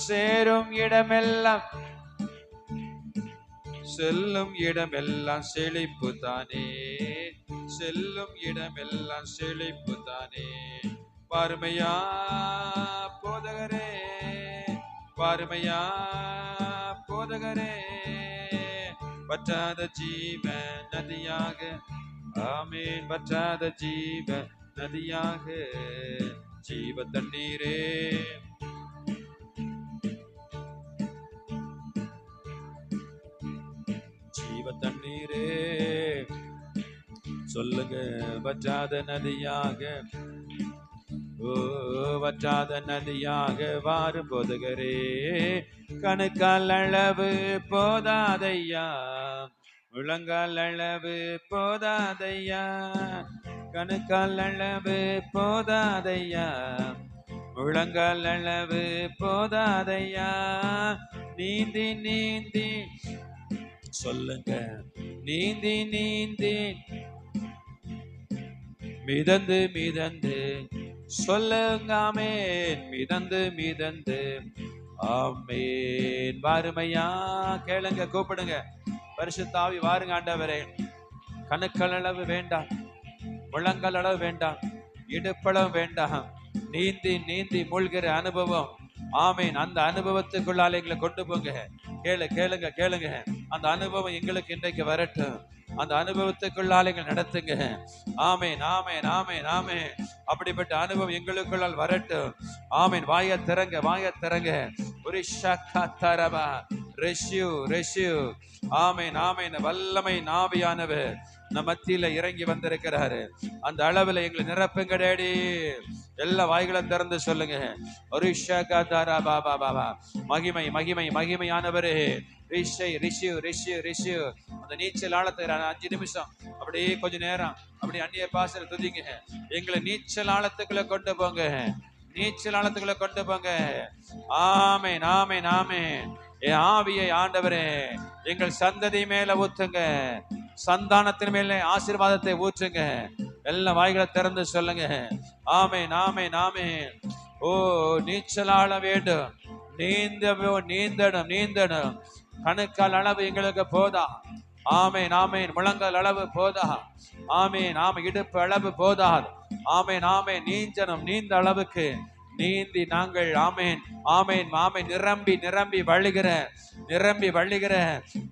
சேரும் இடமெல்லாம், செல்லும் இடமெல்லாம் செழிப்பு தானே, செல்லும் இடமெல்லாம் செழிப்பு தானே. வறுமையா போதகரே, வறுமையா போதகரே, வற்றாத ஜீவன் நதியாக, ஆமீன், வற்றாத ஜீவன் நதியாக, ஜீவ தண்ணீரே ஜீவ தண்ணீரே, சொல்லுங்க, வற்றாத நதியாக, ஓ வற்றாத நதியாக வாரும் போதகரே, கணுக்கால் அளவு போதாதையா, முழங்கால் அளவு போதாதையா, கணுக்கால் அளவு போதாதையா, முழங்கால் அளவு போதாதையா, நீந்தி நீந்தி சொல்லுங்க, நீந்தி நீந்தி மிதந்து மிதந்து சொல்லுங்க, ஆமேன், மிதந்து மிதந்து, ஆமேன். வறுமையா கேளுங்க, கூப்பிடுங்க, பரிசுத்த ஆவி வாருங்க ஆண்டவரே. கணுக்கள் அளவு வேண்டாம், முழங்கால் அளவு வேண்டாம், இடுப்பளவு வேண்டாம், நீந்தி நீந்தி மூழ்கிற அனுபவம், ஆமீன், அந்த அனுபவத்துக்குள்ளால எங்களை கொண்டு போங்க. கேளுங்க கேளுங்க, அந்த அனுபவம் எங்களுக்கு இன்றைக்கு வரட்டும், அந்த அனுபவத்துக்குள்ளால் எங்களை நடத்துங்க. ஆமேன் ஆமேன் ஆமேன் ஆமேன். அப்படிப்பட்ட அனுபவம் எங்களுக்குள்ளால் வரட்டும். ஆமேன். வாய திறங்க, வாய திறங்க. ஆமேன் ஆமேன். வல்லமை நாவியானவர் நம்ம மத்தியில இறங்கி வந்திருக்கிறாரு. அந்த அளவுல எங்களை நிரப்புங்க டேடி. எல்லா வாய்களும் திறந்து சொல்லுங்க. மகிமை மகிமை மகிமையானவரே. அந்த நீச்சல் ஆழத்தை 5 நிமிஷம் அப்படியே கொஞ்ச நேரம் அப்படியே அந்நிய பாசல துதிங்க. எங்களை நீச்சல் ஆழத்துக்குள்ள கொண்டு போங்க, நீச்சல் ஆழத்துக்குள்ள கொண்டு போங்க. ஆமேன் ஆமேன் ஆமேன். என் ஆவியை ஆண்டவரே எங்கள் சந்ததி மேல ஊற்றுங்க, சந்தானத்தின் மேல ஆசீர்வாதத்தை ஊற்றுங்க. எல்லா வாய்களை திறந்து சொல்லுங்க. ஆமேன் ஆமேன் ஆமேன். ஓ நீச்சல் ஆழ வேண்டும், நீந்தணும் நீந்தணும். கணுக்கால் அளவு எங்களுக்கு போதா. ஆமேன் ஆமேன். முழங்கால் அளவு போதா. ஆமேன் ஆமேன். இடுப்பு அளவு போதாது. ஆமேன் ஆமேன். நீந்த அளவுக்கு நீந்தி நாங்கள் ஆமேன் ஆமேன் ஆமேன் நிரம்பி நிரம்பி வழிகிற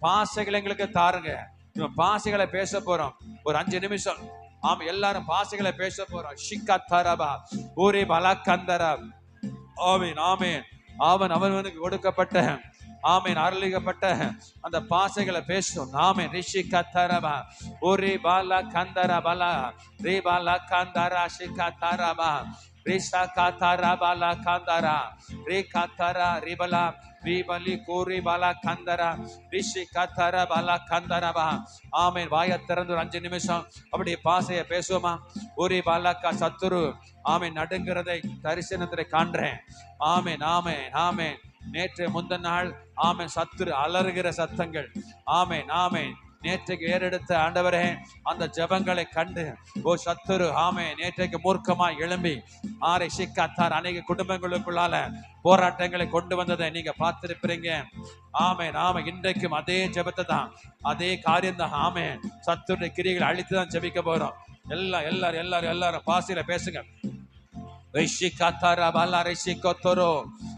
பாசைகளை எங்களுக்கு தாருங்க. பாசைகளை பேச போறோம் ஒரு 5 நிமிஷம். ஆமா, எல்லாரும் பாசைகளை பேச போறோம். ஷிக்கத்தரபா ஊரி பலக்கந்தரா. ஆமேன் ஆமேன். அவனுக்கு கொடுக்கப்பட்ட ஆமேன் அருளிக்கப்பட்ட அந்த பாசைகளை பேசும். ஆமேன். ரிஷி கத்தரபா ஊரி பாலா கந்தரா பலா ரீ பாலா கந்தரா ஷிக்கத்தரபா ரிஷா காத்தாரா பாலா காந்தாரா ரீ காத்தாரா ரிபலா ரீபலி கூரி பாலா கந்தரா ரிஷி காத்தாரா பாலா கந்தரபா. ஆமேன். வாயை திறந்து ஒரு 5 நிமிஷம் அப்படி பாசைய பேசுவோமா? ஊரி பாலாக்கா சத்துரு ஆமேன் நடுங்கிறதை தரிசனத்தை காண்றேன். ஆமேன் ஆமேன் ஆமேன். நேற்று முந்தின நாள் ஆமேன் சத்துரு அலறுகிற சத்தங்கள். ஆமேன் ஆமேன். நேற்றைக்கு ஏறெடுத்த ஆண்டவரே அந்த ஜபங்களை கண்டு ஓ சத்துரு ஆமேன் நேற்றைக்கு மூர்க்கமாய் எழும்பி சிக்காத்தார் அநேக குடும்பங்களுக்குள்ளால போராட்டங்களை கொண்டு வந்ததை நீங்க பார்த்திருப்பீங்க. ஆமேன் ஆமேன். இன்றைக்கும் அதே ஜபத்தை தான், அதே காரியம் தான். ஆமேன். சத்துருடைய கிரிகளை அழித்துதான் ஜபிக்க போறோம். எல்லாரும் பாசில பேசுங்க. ரிஷி காத்தாரா பாலா ரிஷி கொத்தரோ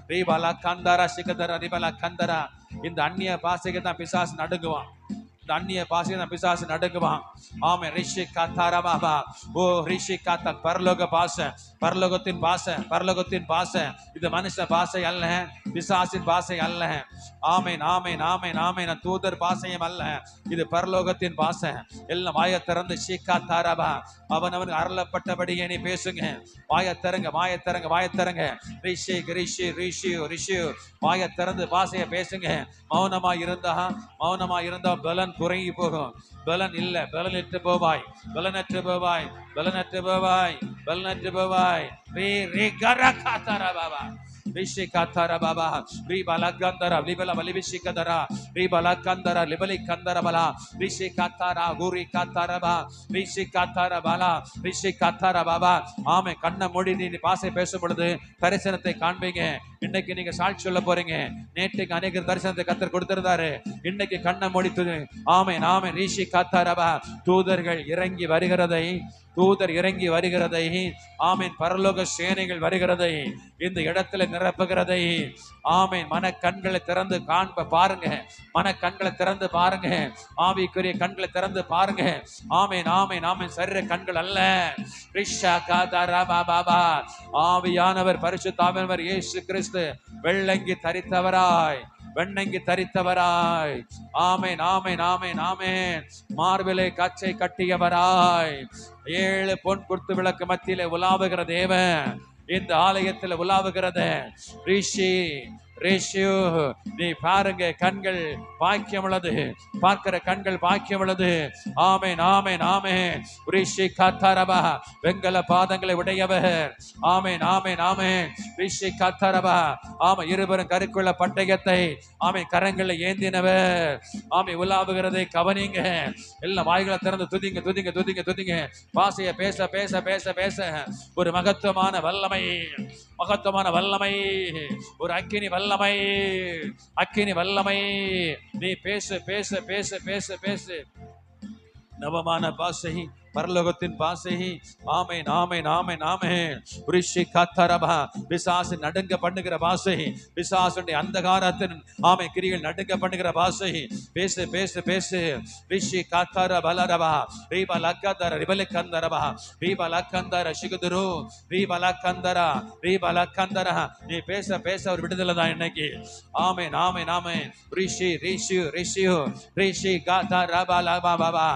ரீபாலா கந்தரா சிகதரா ரிபலா கந்தரா இந்த அந்நிய பாசைக்கு தான் பிசாசு நடுங்குவான். இந்த அந்நிய பாசையை தான் பிசாசு நடுங்குவான். ஆமே. ரிஷி காத்தாரபாபா. ஓ ரிஷி காத்தா. பரலோக பாசை, பரலோகத்தின் பாசை, பரலோகத்தின் பாசை. இது மனுஷ பாசை அல்ல, பிசாசின் பாசை அல்ல. ஆமேன் ஆமேன் ஆமேன் ஆமேன். தூதர் பாசையும் அல்ல, இது பரலோகத்தின் பாசை. எல்லாம் வாயை திறந்து ஷீக்கா தாரபா. அவன் அருளப்பட்டபடியே நீ பேசுங்க. வாயை திறங்க, வாயை திறங்க, வாயை திறங்க. ரிஷி ரிஷி ரிஷி ரிஷி. வாயை திறந்து பாசையை பேசுங்க. மௌனமா இருந்தா பலன் குறைங்கி போகும். பலன் இல்ல, பலனற்று போவாய், பலனற்று போவாய், பலனற்று போவாய், பலனற்று போவாய். ரிஷி காத்தார பாபா. ரிபல கந்தர லிபல வலிபிஷி கந்தரா. ரிபல கந்தர லிபலி கந்தர பலா. ரிஷி காத்தாரா குரி காத்தாரபா. ரிஷி காத்தார பாலா. ரிஷி காத்தார பாபா. ஆமே. கண்ணை மூடி நீ பாசை பேசும் பொழுது தரிசனத்தை காண்பீங்க. இன்னைக்கு நீங்க சாட்சி சொல்ல போறீங்க. நேற்றுக்கு அநேக தரிசனத்தை கர்த்தர் கொடுத்திருந்தாரு. இன்னைக்கு கண்ணை மூடித்து ஆமே நாமே. ரிஷி காத்தாரபா. தூதர்கள் இறங்கி வருகிறதை, தூதர் இறங்கி வருகிறதை, ஆமீன், பரலோக சேனைகள் வருகிறதை, இந்த இடத்துல நிரப்புகிறதை, ஆமீன். மன கண்களை திறந்து காண்ப பாருங்க. மன கண்களை திறந்து பாருங்க. ஆவிக்குரிய கண்களை திறந்து பாருங்க. ஆமீன் ஆமீன் ஆமீன். சரீர கண்கள் அல்ல. ரிஷா காதாரா பாபா. ஆவியானவர் பரிசுத்தாவியானவர் இயேசு கிறிஸ்து வெள்ளங்கி தரித்தவராய், வெண்ணங்கி தரித்தவராய், ஆமேன் ஆமேன் ஆமேன் ஆமேன். மார்பிலை காச்சை கட்டியவராய், 7 பொன் குத்து விளக்கு மத்தியிலே உலாவுகிற தேவன் இந்த ஆலயத்தில் உலாவுகிறது. ரிஷி ரேஷியோ. நீ பாருங்க, கண்கள் பாக்கியம் உள்ளது, பார்க்கிற கண்கள் பாக்கியம் உள்ளது. ஆமேன் ஆமேன் ஆமேன். ரிஷி காத்தாரபா. வெங்கல பாதங்களை உடையவர். ஆமேன் ஆமேன் ஆமேன். ரிஷி காத்தாரபா. ஆமா. இருவரும் கருக்குள்ள பட்டயத்தை ஆமை கரங்களை ஏந்தினவர். ஆமை. உலாவுகிறதை கவனிங்க. எல்லாம் வாய்களை திறந்து துதிங்க துதிங்க துதிங்க துதிங்க. பாசைய பேச பேச பேச பேச ஒரு மகத்துவமான வல்லமை, மகத்துவமான வல்லமை, ஒரு அக்கினி வல்லமை, அக்கினி வல்லமை. நீ பேசு பேசு பேசு பேசு பேசு. நவமான பாசை, பரலோகத்தின் பாசை. ஆமேன் ஆமேன் ஆமேன் ஆமேன். ரிஷி காத்தாரபா. பிசாசு நடுங்க பண்ணுகிற பாசை, பிசாசுடைய அந்தகாரத்தின் ஆமை கிரிகள் நடுங்க பண்ணுகிற பாசை. பேசு பேசு பேசு. ரிஷி காத்தார பலரபா. ரீப லக்கந்தர ரிபல கந்தரபா. ரீப லக்கந்தர சிகுதுரு. ரீப லக்கந்தரா. ரீப லக்கந்தரா. நீ பேச பேச ஒரு விடுதலை தான் இன்னைக்கு. ஆமேன் ஆமேன் ஆமேன். ரிஷி ரிஷி ரிஷி ரிஷி காத்தாரபா லபா பாபா.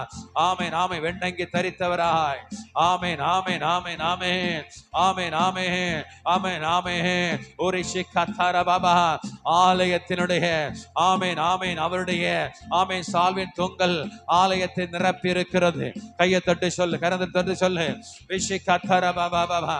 ஆமேன் ஆமேன். வெண்ணங்கி தரித்தவராய். ஆமேன் amen amen amen amen amen amen ஆமேன். ஒரு ஷிக்கத்தார பாபா. ஆலயத்தினுடைய ஆமேன் ஆமேன் அவருடைய ஆமேன் சால்வின் தொங்கல் ஆலயத்தை நிரப்பி இருக்கிறது. கையை தட்டு சொல்லு, கரத்தை தட்டு சொல்லு. ஷிக்கத்தார பாபா பாபா.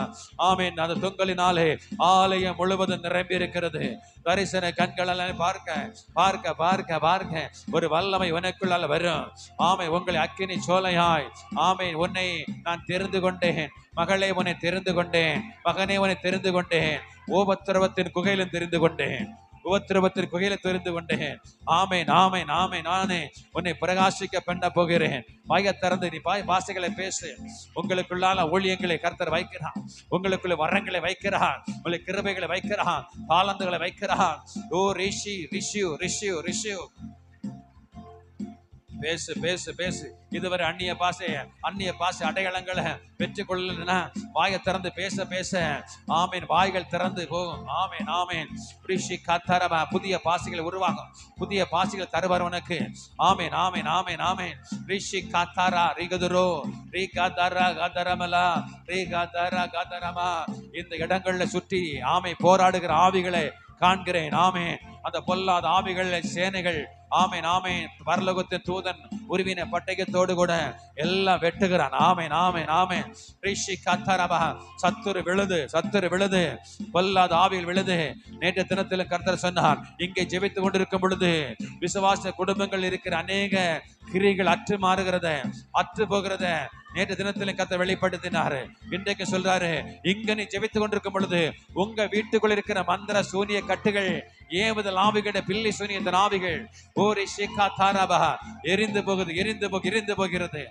ஆமேன். அந்த தொங்கலினாலே ஆலயம் முழுவதும் நிரம்பி இருக்கிறது. தரிசன கண்கள் எல்லாம் பார்க்க பார்க்க பார்க்க பார்க்க ஒரு வல்லமை உனக்குள்ளால வரும். ஆமை. உங்களை அக்கினி சோலையாய். ஆமேன். உன்னை நான் தெரிந்து கொண்டேன் மகளே, உன்னை தெரிந்து கொண்டேன் மகனே, உன்னை தெரிந்து கொண்டேன். உபத்திரவத்தின் குகையிலும் தெரிந்து கொண்டேன், உபத்திரவத்தின் குகையில தெரிந்து கொண்டேன். ஆமேன் ஆமேன் ஆமேன். நானே உன்னை பிரகாசிக்க பண்ண போகிறேன். வாயை திறந்து நீ பாசைகளை பேசு. உங்களுக்குள்ளான ஊழியங்களை கர்த்தர் வைக்கிறான். உங்களுக்குள்ள வரங்களை வைக்கிறான். உங்களை கிருபைகளை வைக்கிறான். தாளந்துகளை வைக்கிறான். ஓ ரிஷி ரிஷியு ரிஷியு ரிஷியு. பேசு பேசு பேசு. இதுவரை அந்நிய பாசை அடையாளங்களை பெற்றுக் கொள்ளலன்னா வாயை திறந்து பேச பேச ஆமேன் வாய்கள் திறந்து போகும். ஆமேன் ஆமேன். ரிஷி காத்தாரபா. புதிய பாசைகளை உருவாகும், புதிய பாசைகள் தருவார் உனக்கு. ஆமேன் ஆமேன் ஆமேன் ஆமேன். ரிஷி காத்தாரா ரிகதுரோ ரீ காதாரா காதரமலா ரீ காதாரா காதரமா. இந்த இடங்கள்ல சுற்றி ஆமை போராடுகிற ஆவிகளை காண்கிறேன். ஆமேன். அந்த பொல்லாத ஆவிகள் சேனைகள் ஆமேன் ஆமேன். பரலோகத்தின் தூதன் உருவின பட்டயத்தோடு கூட எல்லாம் வெட்டுகிறான். ஆமேன் ஆமேன் ஆமேன். ரிஷி காத்தாரபா. சத்துரு விழுது பொல்லாத ஆவியில் விழுது. நேற்று தினத்திலும் கர்த்தர் சொன்னார், இங்கே ஜெபித்துக் கொண்டிருக்கும் பொழுது விசுவாச குடும்பங்கள் இருக்கிற அநேக கிரிகள் அற்று மாறுகிறத, அற்று போகிறத நேற்று தினத்தில் கத்த வெளிப்படுத்தினாரு. இன்றைக்கு சொல்றாரு, இங்க நீ ஜெபித்துக் கொண்டிருக்கும் பொழுது உங்க வீட்டுக்குள் இருக்கிற மந்திர சூனிய கட்டுகள், ஏவுதல் ஆவிகள பில்லி சூனிய ஆவிகள் ஓரி ஷிகா தாராபா எரிந்து போகுது, எரிந்து போகிறது,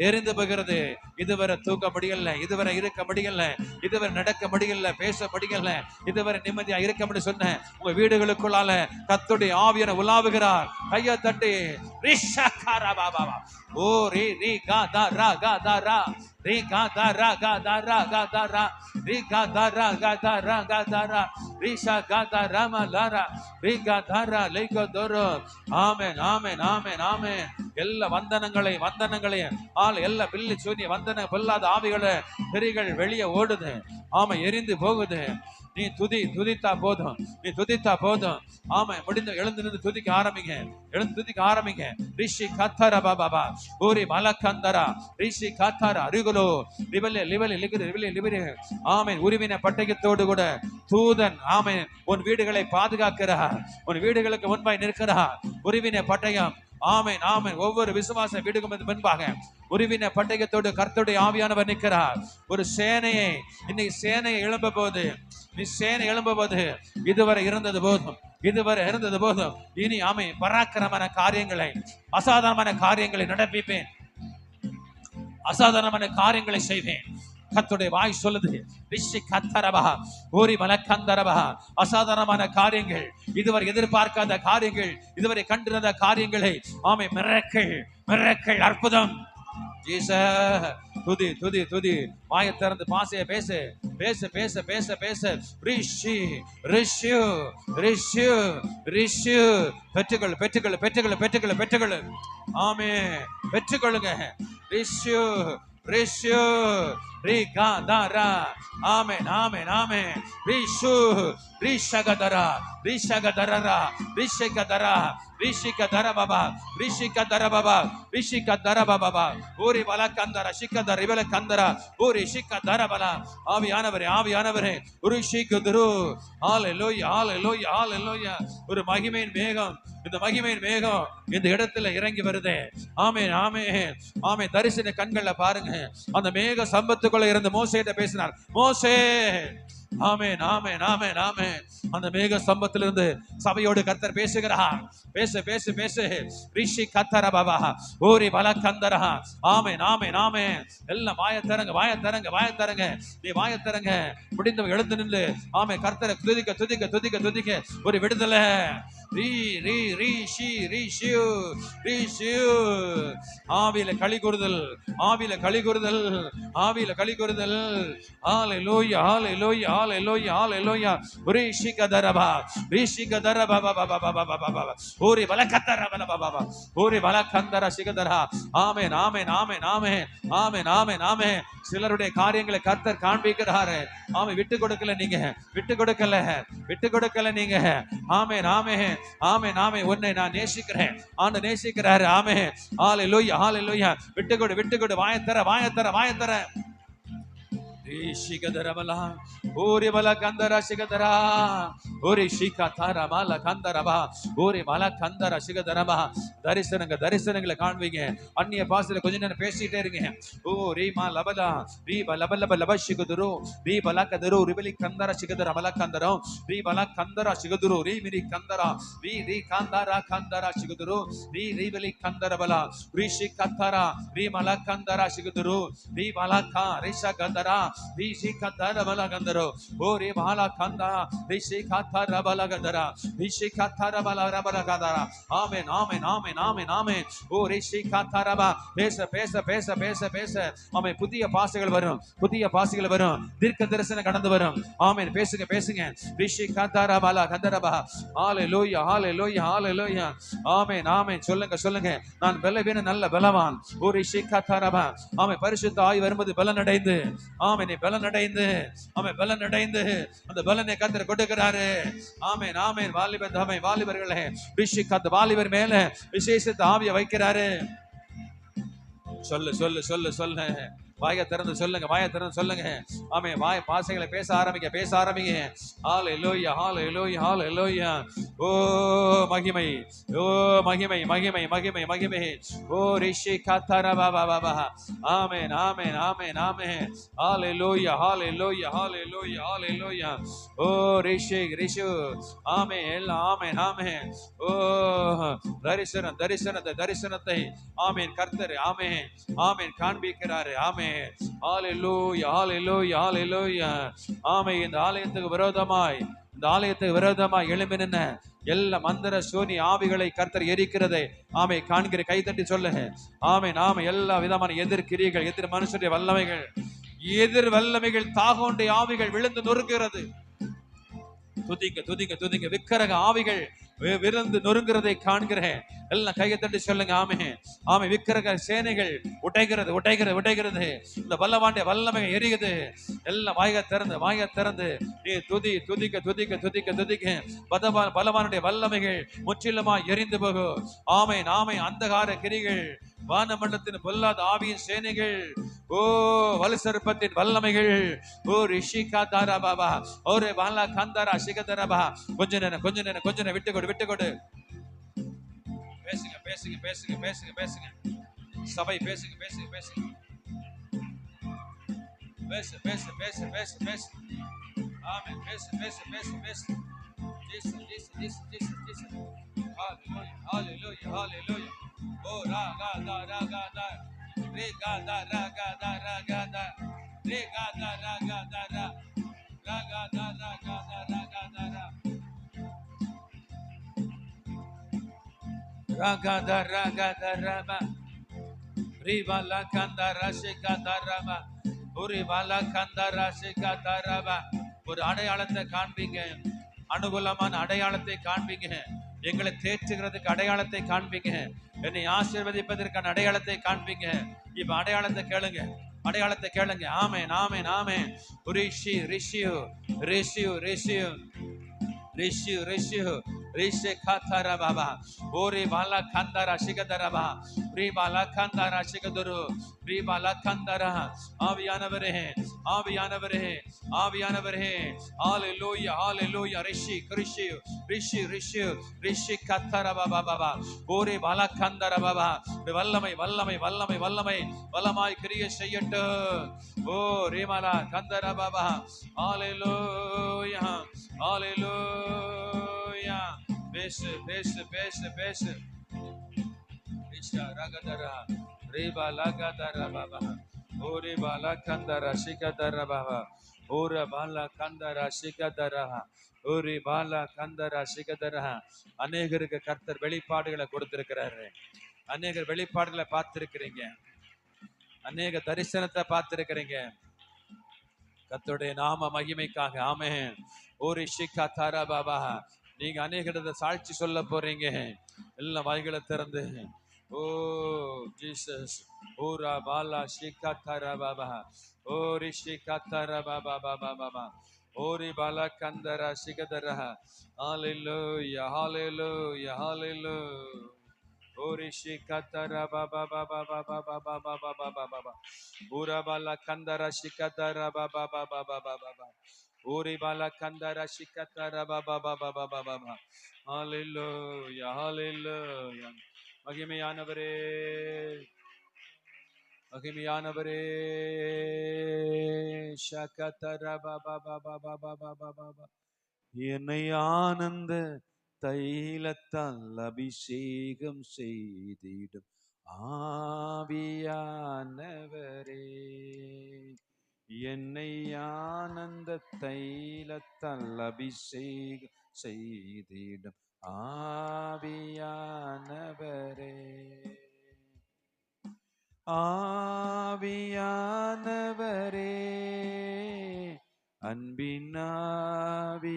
எரிந்து போகிறது. இதுவரை தூக்க முடியல, இதுவரை இருக்க முடியல, இதுவரை நடக்க முடியல, பேச முடியல, இதுவரை நிம்மதியா இருக்க முடியும் சொன்ன உங்க வீடுகளுக்குள்ளால கர்த்தருடைய ஆவியான உலாவுகிறார். கையை தட்டி ஓ ரீ ரீ கா தா ரா கா தா ரா ரீ கா தா ரா கா தா ரா கா தா ரா ரீ கா தா ரா கா தா ரா கா தா ரா ரீ ஷா கா தா ரா ம லா ரா ரீ கா தா ரா லே கோ தோரோ. ஆமென் ஆமென் ஆமென் ஆமென். எல்லா வந்தனங்களை எல்லா பில்லி சூனிய வந்தன பொல்லாத ஆவிகளை பெரிகள் வெளியே ஓடுது. ஆமா, எரிந்து போகுது. நீ துதித்தா போதும், நீ துதித்தா போதும். ஆமா, முடிந்த எழுந்து நின்று துதிக்க ஆரம்பிங்க, எழுந்து துதிக்க ஆரம்பிங்க. ரிஷி கத்தர பாபா ஓரி மலக்கந்தரா ரிஷி கத்தர அருகுலோ லிவலே லிவலே லிகிரி லிவலே லிவரே. ஆமென். உருவின பட்டயத்தோடு கூட தூதன் ஆமென் உன் வீடுகளை பாதுகாக்கிறார், உன் வீடுகளுக்கு முன்பாய் நிற்கிறார். உருவின பட்டயம். ஆமென் ஆமென். ஒவ்வொரு விசுவாச வீடுக்கும் முன்பாக உருவின பட்டயத்தோடு கர்த்தருடைய ஆவியானவர் நிற்கிறார். ஒரு சேனையை இன்னைக்கு சேனையை எழும்ப போது, நீ சேனை எழும்ப போது இதுவரை இருந்தது போதும், இதுவரை இருந்தது போதும். இனி ஆமை பராக்கிரமான காரியங்களை, அசாதாரணமான காரியங்களை நடப்பிப்பேன், அசாதாரணமான காரியங்களை செய்வேன். கர்த்தருடைய வாய் சொல்லுது, ரிஷி கத்தரபா ஓரி மலக்கந்தரபா. அசாதாரணமான காரியங்கள், இதுவரை எதிர்பார்க்காத காரியங்கள், இதுவரை கண்டிருந்த காரியங்களை ஆமை மிரக்கல் அற்புதம். துதி துதி துதி. வாயை திறந்து பாசைய பேசு பேசு பேச பேச பேச. ரிஷி ரிஷு ரிஷு ரிஷு. பெற்றுகள் பெற்றுகள் பெற்றுகள் பெற்றுகள் பெற்றுகள். ஆமே, பெற்றுக்கொள்ளுங்க. ரிஷு ரிஷு ரிகா தாரா. ஆமென் ஆமென் ஆமென். ரிஷு ரிஷகதரா ரிஷகதரா ரிஷகதரா ரிஷிகதர பாபா ரிஷிகதர பாபா ரிஷிகதர பாபா ஓரி வலக்கந்தர சிக்கதர ரிவல கந்தர ஓரி சிக்கதர பலா. ஆவியானவரே ஆவியானவரே ரிஷிகதுரு. ஹalleluya ஹalleluya ஹalleluya. ஒரு மகிமையின் மேகம், இந்த மகிமையின் மேகம் இந்த இடத்துல இறங்கி வருது. ஆமென் ஆமென் ஆமென். தரிசன கண்கள்ல பாருங்க, அந்த மேக சம்பத்துக்குள்ள இருந்து மோசேட்ட பேசினார். மோசே. ஆமென் ஆமென் ஆமென் ஆமென். அந்த மேக ஸ்தம்பத்திலிருந்து சபையோடு கர்த்தர் பேசுகிறார். பேசு பேசு பேசு. ரிஷி கத்தர பாபா ஓரி பலக்கந்தரா. ஆமென் ஆமென் ஆமென். எல்லாம் வாயத்தரங்க வாயத்தரங்க வாயத்தரங்க. நீ வாயத்தரங்க. முடிந்தவங்க எழுந்து நின்று ஆமென் கர்த்தரை துதிக்க துதிக்க துதிக்க துதிக்க. ஒரு விடுதலை. ரீ ரீ ரீ ஷி ரீ ஷியூ ரீ ஷியூ. ஆவியில களி கூறுதல், ஆவியில களி கூறுதல், ஆவியில களி கூறுதல். ஹalleluya ஹalleluya ஹalleluya ஹalleluya. ரிஷிகதரபா ரிஷிகதரபா பாபா பாபா பாபா ஓரி பலக்கதர பாபா பாபா ஓரி பலக்கந்தர சிகதரா. ஆமென் ஆமென் ஆமென் ஆமென் ஆமென் ஆமென் ஆமென். சிலருடைய காரியங்களை கர்த்தர் காண்பிக்கிறாரு. ஆமென். விட்டு கொடுக்கல நீங்க, விட்டு கொடுக்கல, விட்டு கொடுக்கல நீங்க. ஆமென் ஆமென் ஆமென் ஆமென். உன்னை நான் நேசிக்கிறேன், ஆண்டு நேசிக்கிறாரு. ஆமென். ஹalleluya ஹalleluya. விட்டு கொடு விட்டு கொடு. வாயத்தர வாயத்தர வாயத்தர. ரிஷிகதரபலா ஓரி பலக்கந்தர சிகதரா ஓரி ஷிகதர மலக்கந்தரபா ஓரி மலக்கந்தர சிகதரபா. தரிசனங்களை காண்பீங்க. அந்நிய பாஷையில கொஞ்ச நேரம் பேசிட்டே இருங்க. ஓ ரீ மா லபலா ரீ பலபலப லபஷிகதுரு ரீ பலக்கதுரு ரிபலி கந்தர சிகதர மலக்கந்தரம் ரீ பலக்கந்தர சிகதுரு ரீ மிரி கந்தரா ரீ ரீ கந்தர கந்தர சிகதுரு ரீ ரிபலி கந்தரபலா ரிஷிகதர ரீ மலக்கந்தர சிகதுரு ரீ பலக்கா ரிஷகதரா ரிஷிகதர மலகந்தரோ ஓரி மலக்கந்தா ரிஷிகதர பலகந்தரா ரிஷிகதர பலகந்தரா. ஆமென் ஆமென் ஆமென் ஆமென் ஆமென். ஓ ரிஷிகதரபா. பேச பேச பேச பேச பேச. ஆமென். புதிய பாஷைகள் வரும், புதிய பாஷைகள் வரும், தீர்க்க தரிசனம் கடந்து வரும். ஆமென். பேசுங்க பேசுங்க. ரிஷிகதர பலகந்தரபா. ஹalleluya ஹalleluya ஹalleluya. ஆமென் ஆமென். சொல்லுங்க சொல்லுங்க. நான் பலவீன நல்ல பலவான். ஓ ரிஷிகதரபா. ஆமென். பரிசுத்த ஆவி வரும்போது பலனடைந்து, ஆமென் பலனடைந்து, ஆமென் பலனடைந்து அந்த பலனை கர்த்தர் கொடுக்கிறாரு. ஆமென் ஆமென். வாலிபர்களே ரிஷிகத் வாலிபர் மேல விசேஷித்த ஆவியை வைக்கிறாரு. சொல்லு சொல்லு சொல்லு சொல்லு. வாயை திறந்து சொல்லுங்க, வாயை திறந்து சொல்லுங்க. ஆமே, வாய் பாசைகளை பேச ஆரம்பிங்க. ஹalleluya, ஹalleluya, ஹalleluya. ஓ மகிமை, ஓ மகிமை, மகிமை, மகிமை, மகிமை. ஓ ரிஷி கத்தர பாபா பாபா. ஆமென், ஆமென், ஆமென், ஆமென். ஹalleluya, ஹalleluya, ஹalleluya, ஹalleluya. ஓ ரிஷி ரிஷு. ஆமென், எல்லாம் ஆமென், ஆமென். ஓ தரிசனத்தை ஆமென் கர்த்தர் ஆமென், ஆமென் காண்பிக்கிறாரு. ஆமென், ஹalleluya, ஹalleluya, ஹalleluya. ஆமென். இந்த ஆலயத்துக்கு விரோதமாய் எழும்பி நின்ன எல்லா மந்திர சூனி ஆவிகளை கர்த்தர் எரிக்கிறதை ஆமை காண்கிற. கைதட்டி சொல்லுங்க. ஆமென், ஆமென். எல்லா விதமான எதிர் கிரியைகள், எதிர் மனுஷருடைய வல்லமைகள், எதிர் வல்லமைகள், தாகோண்டைய ஆவிகள் விழுந்து நொறுக்கிறது. துதிங்க. விக்கிரக ஆவிகள் விழுந்து நொறுங்கிறதை காண்கிறேன். எல்லாம் கையை தட்டி சொல்லுங்க. ஆமே. விக்கிரக சேனைகள் உடைகிறது. இந்த வல்லவாண்டிய வல்லமை எரியுது. எல்லாம் வாயை திறந்து நீ துதிக்க. பலவானுடைய வல்லமைகள் முற்றிலுமா எரிந்து போகும். ஆமென். அந்தகார கிரிகள், வானமண்டலத்தின் பொல்லாத ஆவியின் சேனைகள், ஓ வலுசர்ப்பத்தின் வல்லமைகள், ஓ ரிஷிகா தாரா பாபா, ஒரு பாலா கந்தாரா சிகதரா பா. கொஞ்ச நேரம் விட்டு கொடு. பேசுங்க. சபை பேசுங்க. பேசு. ஆமென். பேசு. ஜீசஸ். ஹalleluya. ஓ ராகா தா ரே காதா ராகா தா ரே காதா ராகா தா ராகா தா Raaga. Rivala kandara shikadaraba. Urivala kandara shikadaraba. ஒரு அடையாளத்தை காண்பீங்க. அனுகூலமான அடையாளத்தை காண்பீங்க. எங்களை தேற்றுகிறதுக்கு அடையாளத்தை காண்பீங்க. என்னை ஆசீர்வதிப்பதற்கான அடையாளத்தை காண்பீங்க. இப்ப அடையாளத்தை கேளுங்க. ஆமென். ரிஷியு ரிஷே காத்தாரா பாபா. ஓரே பாலா கந்தாரா சிகதரபா. ரீபாலா கந்தாரா சிகதுரு. ரீபாலா கந்தாரா. ஆவியானவரே. ஹalleluya. ரிஷி காத்தாரா பாபா. ஓரே பாலா கந்தாரா பாபா. வல்லமை வல்லமாய் கிரியை செய்யட்டும். ஓ ரீமாலா கந்தாரா பாபா. ஹalleluya. பேசு. ரிஷா ரகதரா ரேபா லகதரா பாபா. ஓரே பாலா கந்தரா சிகதரா பாபா. ஓரே பாலா கந்தரா சிகதரா. ஓரே பாலா கந்தரா சிகதரா. அநேகருக்கு கர்த்தர் வெளிப்பாடுகளை கொடுத்திருக்கிறாரு. அநேகர் வெளிப்பாடுகளை பார்த்திருக்கிறீங்க. அநேக தரிசனத்தை பார்த்திருக்கிறீங்க. கர்த்தருடைய நாம மகிமைக்காக. ஆமென். ஓரே ஷிகா தாரா பாபா. நீங்க அநேகத்தை சாட்சி சொல்ல போறீங்க. எல்லாம் வாய்களை திறந்து. ஓ ஜீசஸ். ஓரா பாலா ஷிகா தாரா பாபா. ஓ ரிஷிகா தாரா பாபா. ஓரி பாலா கந்தரா சிகதரா. ஹalleluya. ஓரி ஷிகதரா பாபா. ஓரா பாலா கந்தரா சிகதரா பாபா. ஓரி பாலா கந்தரா சிகதரா பாபா. ஹalleluya. மகிமையானவரே. ஷகதரா பாபா. என்னை ஆனந்த தைலத்தால் அபிஷேகம் செய்திடும் ஆவியானவரே. என்னை ஆனந்த தைலத்தால் அபிஷேகம் செய்திடும் ஆவியானவரே. ஆவியானவரே. அன்பின் ஆவியானவரே.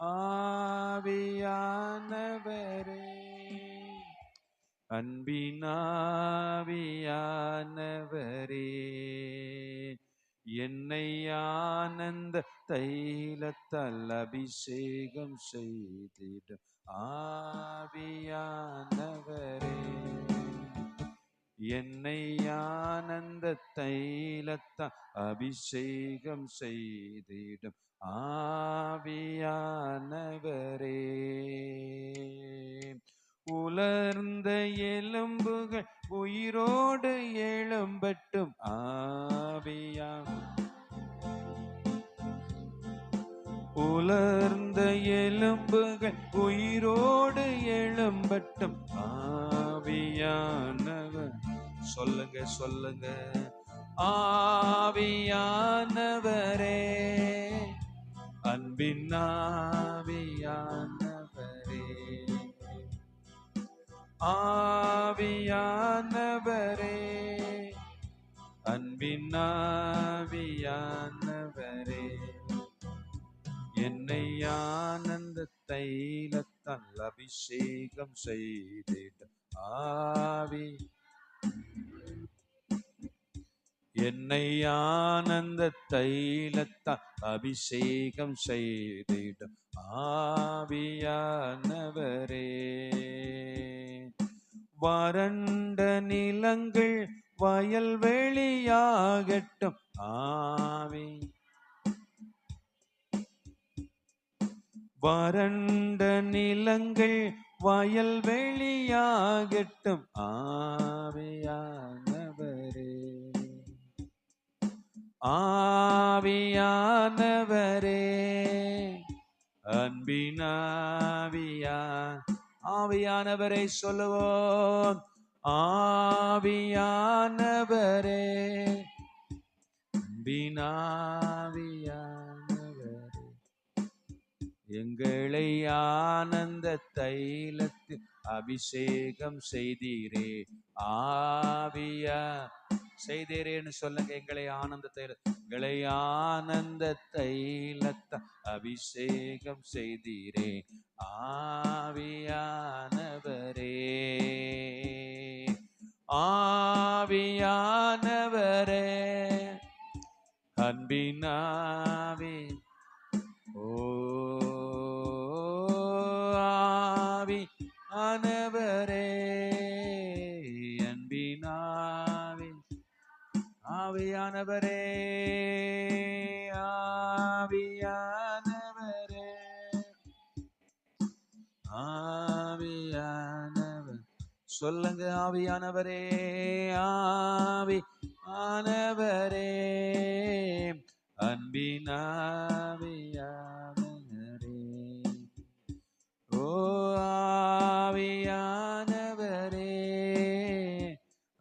ஆவியானவரே. அன்பின் ஆவியானவரே. என்னை ஆனந்த தைலத்தால் அபிஷேகம் செய்திடும் ஆவியானவரே. என்னை ஆனந்த தைலத்தால் அபிஷேகம் செய்திடும் ஆவியானவரே. உலர்ந்த எலும்புகள் உயிரோடு எழும்பட்டும் உலர்ந்த எலும்புகள் உயிரோடு எழும்பட்டும் ஆவியானவர். சொல்லுங்க சொல்லுங்க. ஆவியானவரே, அன்பின் ஆவியானவரே, ஆவியானவரே, அன்பின் ஆவியானவரே, என்னை ஆனந்த தைலத்தால் அபிஷேகம் செய்திடும் ஆவி. என்னை ஆனந்த தைலத்தால் அபிஷேகம் செய்திடும் ஆவியானவரே. வறண்ட நிலங்கள் வயல்வெளியாகட்டும் ஆவி. வறண்ட நிலங்கள் வயல்வெளியாகட்டும் ஆவியானவரே, ஆவியானவரே, அன்பின் ஆவியானவரை சொல்லுவோம். ஆவியானவரே, அன்பின் ஆவியானவரே, எங்களை ஆனந்த தைலத்தில் அபிஷேகம் செய்தீரே ஆவியா. செய்தீரேன்னு சொல்லுங்க. எங்களை ஆனந்த தைலத்தை அபிஷேகம் செய்தீரே ஆவியானவரே, ஆவியானவரே, அன்பின் ஆவி. ஓ ஆவியானவரே, அன்பின் ஆவி. ஆவியானவரே, ஆவியானவரே, ஆவியானவர். சொல்லுங்க. ஆவியானவரே, ஆவியானவரே, அன்பின் ஆவியானவரே, ஓ ஆவியானவரே,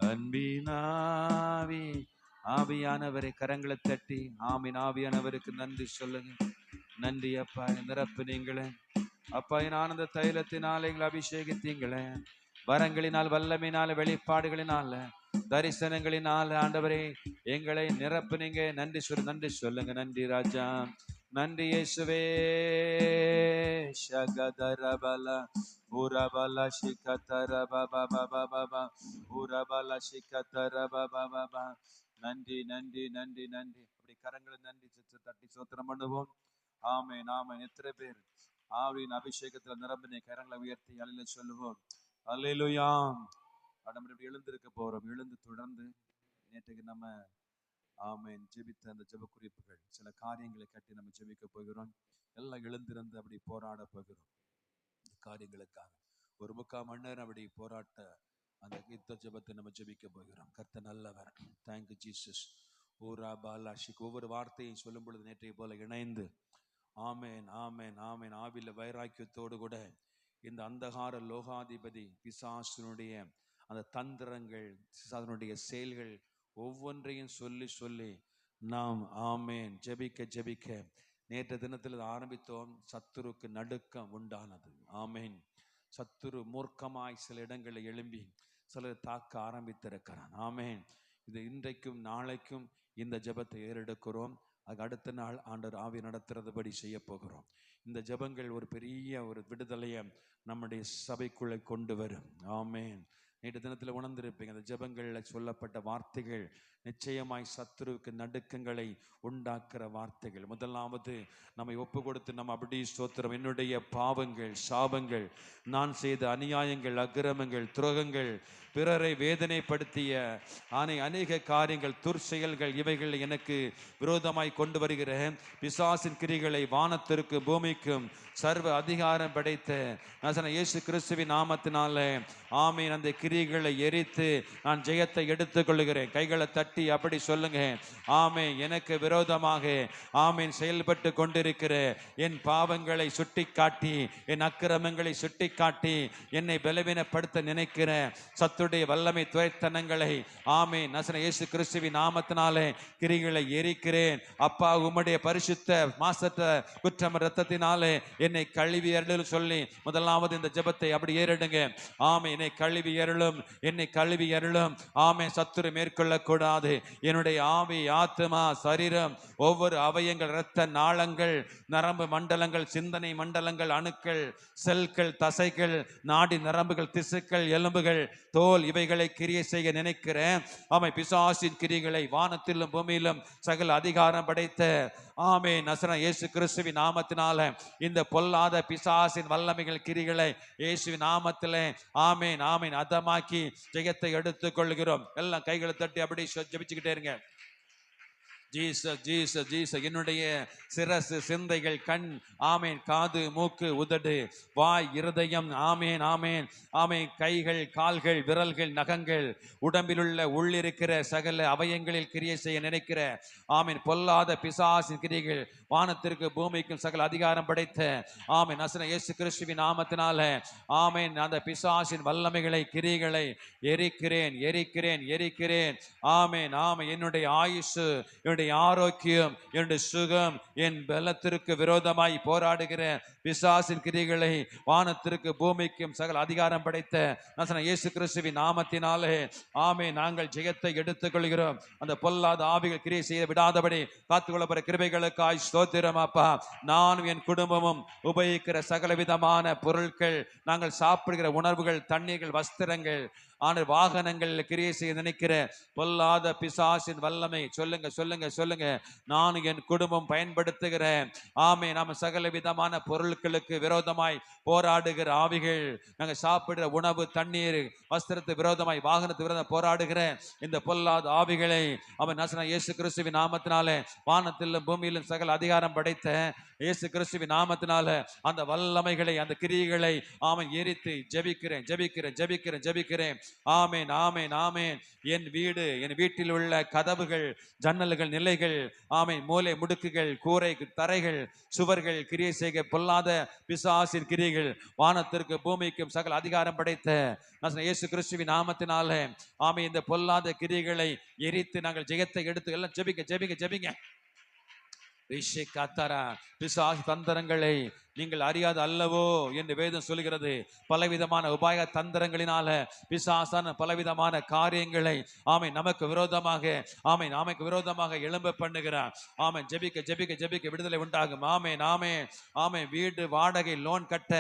அன்பின் ஆவி. ஆவியானவரை கரங்களை தட்டி ஆமீன். ஆவியானவருக்கு நன்றி சொல்லுங்க. நன்றி அப்பா, நிரப்புனீங்களே அப்பா. என் ஆனந்த தைலத்தினால எங்களை அபிஷேகித்தீங்களே, வரங்களினால், வல்லமையினால, வெளிப்பாடுகளினால, தரிசனங்களினால் ஆண்டவரே எங்களை நிரப்புனீங்க. நன்றி நன்றி சொல்லுங்க. நன்றி ராஜா, நன்றி இயேசுவே. ஷகதரபல உரபல ஷிகதரபபபபப உரபல ஷிகதரபபபப. நன்றி நன்றி நன்றி நன்றி. அப்படி கரங்களை நன்றி தட்டி சோத்திரம் பண்ணுவோம். ஆமென் ஆமென். எத்தனை பேர் ஆவியின் அபிஷேகத்துல நிரம்பின கரங்களை உயர்த்தி அலையில சொல்லுவோம். அல்லேலூயா. நம்ம எழுந்திருக்க போறோம். எழுந்து தொடர்ந்து நேற்றுக்கு நம்ம ஆமென் ஜெபித்த அந்த ஜெப குறிப்புகள், சில காரியங்களை கட்டி நம்ம ஜெபிக்க போகிறோம். எல்லாம் எழுந்திருந்து அப்படி போராட போகிறோம் காரியங்களுக்காக. ஒரு 3/4 மணி நேரம் அப்படி போராட்ட அந்த யுத்த ஜெபத்தை நம்ம ஜெபிக்க போகிறோம். கர்த்தர் நல்லவர். Thank you Jesus. ஊரா பாலாஷிக். ஒவ்வொரு வார்த்தையும் சொல்லும் பொழுது நேற்றைய போல இணைந்து ஆமேன் ஆமேன் ஆமேன் ஆவில வைராக்கியத்தோடு கூட இந்த அந்தகார லோகாதிபதி பிசாசுனுடைய அந்த தந்திரங்கள், அதனுடைய செயல்கள் ஒவ்வொன்றையும் சொல்லி சொல்லி நாம் ஆமேன் ஜெபிக்க ஜெபிக்க நேற்று தினத்தில் ஆரம்பித்தோம். சத்துருக்கு நடுக்கம் உண்டானது. ஆமேன். சத்துரு மூர்க்கமாய் சில இடங்களில் எழும்பி சிலர் தாக்க ஆரம்பித்திருக்கிறான். ஆமேன். இது இன்றைக்கும் நாளைக்கும் இந்த ஜெபத்தை ஏறெடுக்கிறோம். அது அடுத்த நாள் ஆண்டவர் ஆவி நடத்துறதுபடி செய்ய போகிறோம். இந்த ஜெபங்கள் ஒரு பெரிய ஒரு விடுதலையை நம்முடைய சபைக்குள்ளே கொண்டு வரும். ஆமேன். நேற்று தினத்தில் உணர்ந்திருப்பீங்க, அந்த ஜெபங்களில் சொல்லப்பட்ட வார்த்தைகள் நிச்சயமாய் சத்துருவுக்கு நடுக்கங்களை உண்டாக்குற வார்த்தைகள். முதலாவது நம்மை ஒப்பு கொடுத்து நம்ம அப்படி ஸ்தோத்திரம், என்னுடைய பாவங்கள், சாபங்கள், நான் செய்த அநியாயங்கள், அக்கிரமங்கள், துரோகங்கள், பிறரை வேதனைப்படுத்திய அநேக காரியங்கள், துர்ச்செயல்கள், இவைகள் எனக்கு விரோதமாய் கொண்டு வருகிற பிசாசின் கிரிகளை வானத்திற்கு பூமிக்கும் சர்வ அதிகாரம் படைத்த இயேசு கிறிஸ்துவின் நாமத்தினாலே ஆமீன், அந்த கிரிகளை எரித்து நான் ஜெயத்தை எடுத்துக் கொள்ளுகிறேன். கைகளை தட்டி அப்படி சொல்லுங்க. ஆமீன். எனக்கு விரோதமாக ஆமீன் செயல்பட்டு கொண்டிருக்கிற என் பாவங்களை சுட்டி காட்டி, என் அக்கிரமங்களை சுட்டி காட்டி, என்னை பலவீனப்படுத்த நினைக்கிற சத்துடைய வல்லமை துரைத்தனங்களை ஆமீன் இயேசு கிறிஸ்துவின் நாமத்தினாலே கிரிகளை எரிக்கிறேன். அப்பா, உம்முடைய பரிசுத்த மாசற்ற குற்றம் இரத்தத்தினாலே என்னை கழுவி அருளும் சொல்லி முதலாவது இந்த ஜெபத்தை அப்படி ஏறிடுங்க. ஆமே, என்னை கழுவி அருளும், என்னை கழுவி அருளும். ஆமே, சத்துரு மேற்கொள்ள கூடாது. என்னுடைய ஆவி, ஆத்மா, சரீரம், ஒவ்வொரு அவயங்கள், இரத்த நாளங்கள், நரம்பு மண்டலங்கள், சிந்தனை மண்டலங்கள், அணுக்கள், செல்கள், தசைகள், நாடி நரம்புகள், திசுக்கள், எலும்புகள், தோல், இவைகளை கிரியை செய்ய நினைக்கிறேன். ஆமை, பிசாசின் கிரிகளை வானத்திலும் பூமியிலும் சகல அதிகாரம் படைத்த ஆமே நசரேயனாகிய இயேசு கிறிஸ்துவின் நாமத்தினால இந்த பொல்லாத பிசாசின் வல்லமைகள் கிரிகளை இயேசுவின் நாமத்திலே ஆமேன் ஆமேன் அதமாக்கி ஜெயத்தை எடுத்துக் கொள்கிறோம். எல்லாம் கைகளை தட்டி அப்படி ஜெபிச்சுக்கிட்டே இருங்க. Jesus Jesus Jesus. என்னுடைய சிரசு, சிந்தைகள், கண், ஆமேன், காது, மூக்கு, உதடு, வாய், இருதயம், ஆமேன் ஆமேன் ஆமேன், கைகள், கால்கள், விரல்கள், நகங்கள், உடம்பில் உள்ள உள்ளிருக்கிற சகல அவயங்களில் கிரியை செய்ய நினைக்கிற ஆமேன் பொல்லாத பிசாசின் கிரிகள் வானத்திற்கு பூமிக்கும் சகல அதிகாரம் படைத்த ஆமேன் நசரேயனாகிய இயேசு கிறிஸ்துவின் நாமத்தினால ஆமேன் அந்த பிசாசின் வல்லமைகளை கிரிகளை எரிக்கிறேன் எரிக்கிறேன் எரிக்கிறேன். ஆமேன் ஆமேன். என்னுடைய ஆயுசு, என்னுடைய ஆரோக்கியம், என்னுடைய சுகம், என் பலத்திற்கு விரோதமாய் போராடுகிற பிசாசின் கிரிகளை வானத்திற்கு பூமிக்கும் சகல அதிகாரம் படைத்த நசரேயனாகிய இயேசு கிறிஸ்துவின் நாமத்தினாலே ஆமே நாங்கள் ஜெயத்தை எடுத்துக் கொள்கிறோம். அந்த பொல்லாத ஆவிகள் கிரியை செய்ய விடாதபடி காத்துக்கொள்ளப்படுற கிருபைகளுக்காய் ஸ்தோத்திரம் அப்பா. நானும் என் குடும்பமும் உபயோகிக்கிற சகல விதமான பொருட்கள், நாங்கள் சாப்பிடுகிற உணர்வுகள், தண்ணீர்கள், வஸ்திரங்கள், ஆனால் வாகனங்கள் கிரியை செய்ய நினைக்கிற பொல்லாத பிசாசின் வல்லமை சொல்லுங்க சொல்லுங்க சொல்லுங்க. நான் என் குடும்பம் பயன்படுத்துகிறேன் ஆமே நாம சகல விதமான பொருட்களுக்கு விரோதமாய் போராடுகிற ஆவிகள், நாங்கள் சாப்பிடுற உணவு, தண்ணீர், வஸ்திரத்துக்கு விரோதமாய், வாகனத்துக்கு விரோதம் போராடுகிற இந்த பொல்லாத ஆவிகளை அவன் நசரேயனாகிய இயேசு கிறிஸ்துவின் நாமத்தினாலே வானத்திலும் பூமியிலும் சகல அதிகாரம் படைத்த இயேசு கிறிஸ்துவின் நாமத்தினால அந்த வல்லமைகளை, அந்த கிரியைகளை ஆமேன் எரித்து ஜெபிக்கிறேன் ஜெபிக்கிறேன் ஜெபிக்கிறேன் ஜெபிக்கிறேன். ஆமேன் ஆமேன் ஆமேன். என் வீடு, என் வீட்டில் உள்ள கதவுகள், ஜன்னல்கள், நிலைகள், ஆமேன் மூலை முடுக்குகள், கூரை, தரைகள், சுவர்கள் கிரியை செய்க பொல்லாத பிசாசின் கிரியைகள் வானத்திற்கு பூமிக்கும் சகல அதிகாரம் படைத்த இயேசு கிறிஸ்துவின் நாமத்தினால ஆமேன் இந்த பொல்லாத கிரியைகளை எரித்து நாங்கள் ஜெயத்தை எடுத்து எல்லாம் ஜெபிங்க ஜெபிங்க ஜெபிங்க. பிசாசு தந்திரங்களை நீங்கள் அறியாது அல்லவோ என்று வேதம் சொல்கிறது. பலவிதமான உபாய தந்திரங்களினால பிசாசான பலவிதமான காரியங்களை ஆமை நமக்கு விரோதமாக ஆமை நமக்கு விரோதமாக எழும்ப பண்ணுகிறார். ஆமை ஜெபிக்க ஜெபிக்க ஜெபிக்க விடுதலை உண்டாகும். ஆமே நாமே ஆமை வீடு வாடகை, லோன் கட்ட,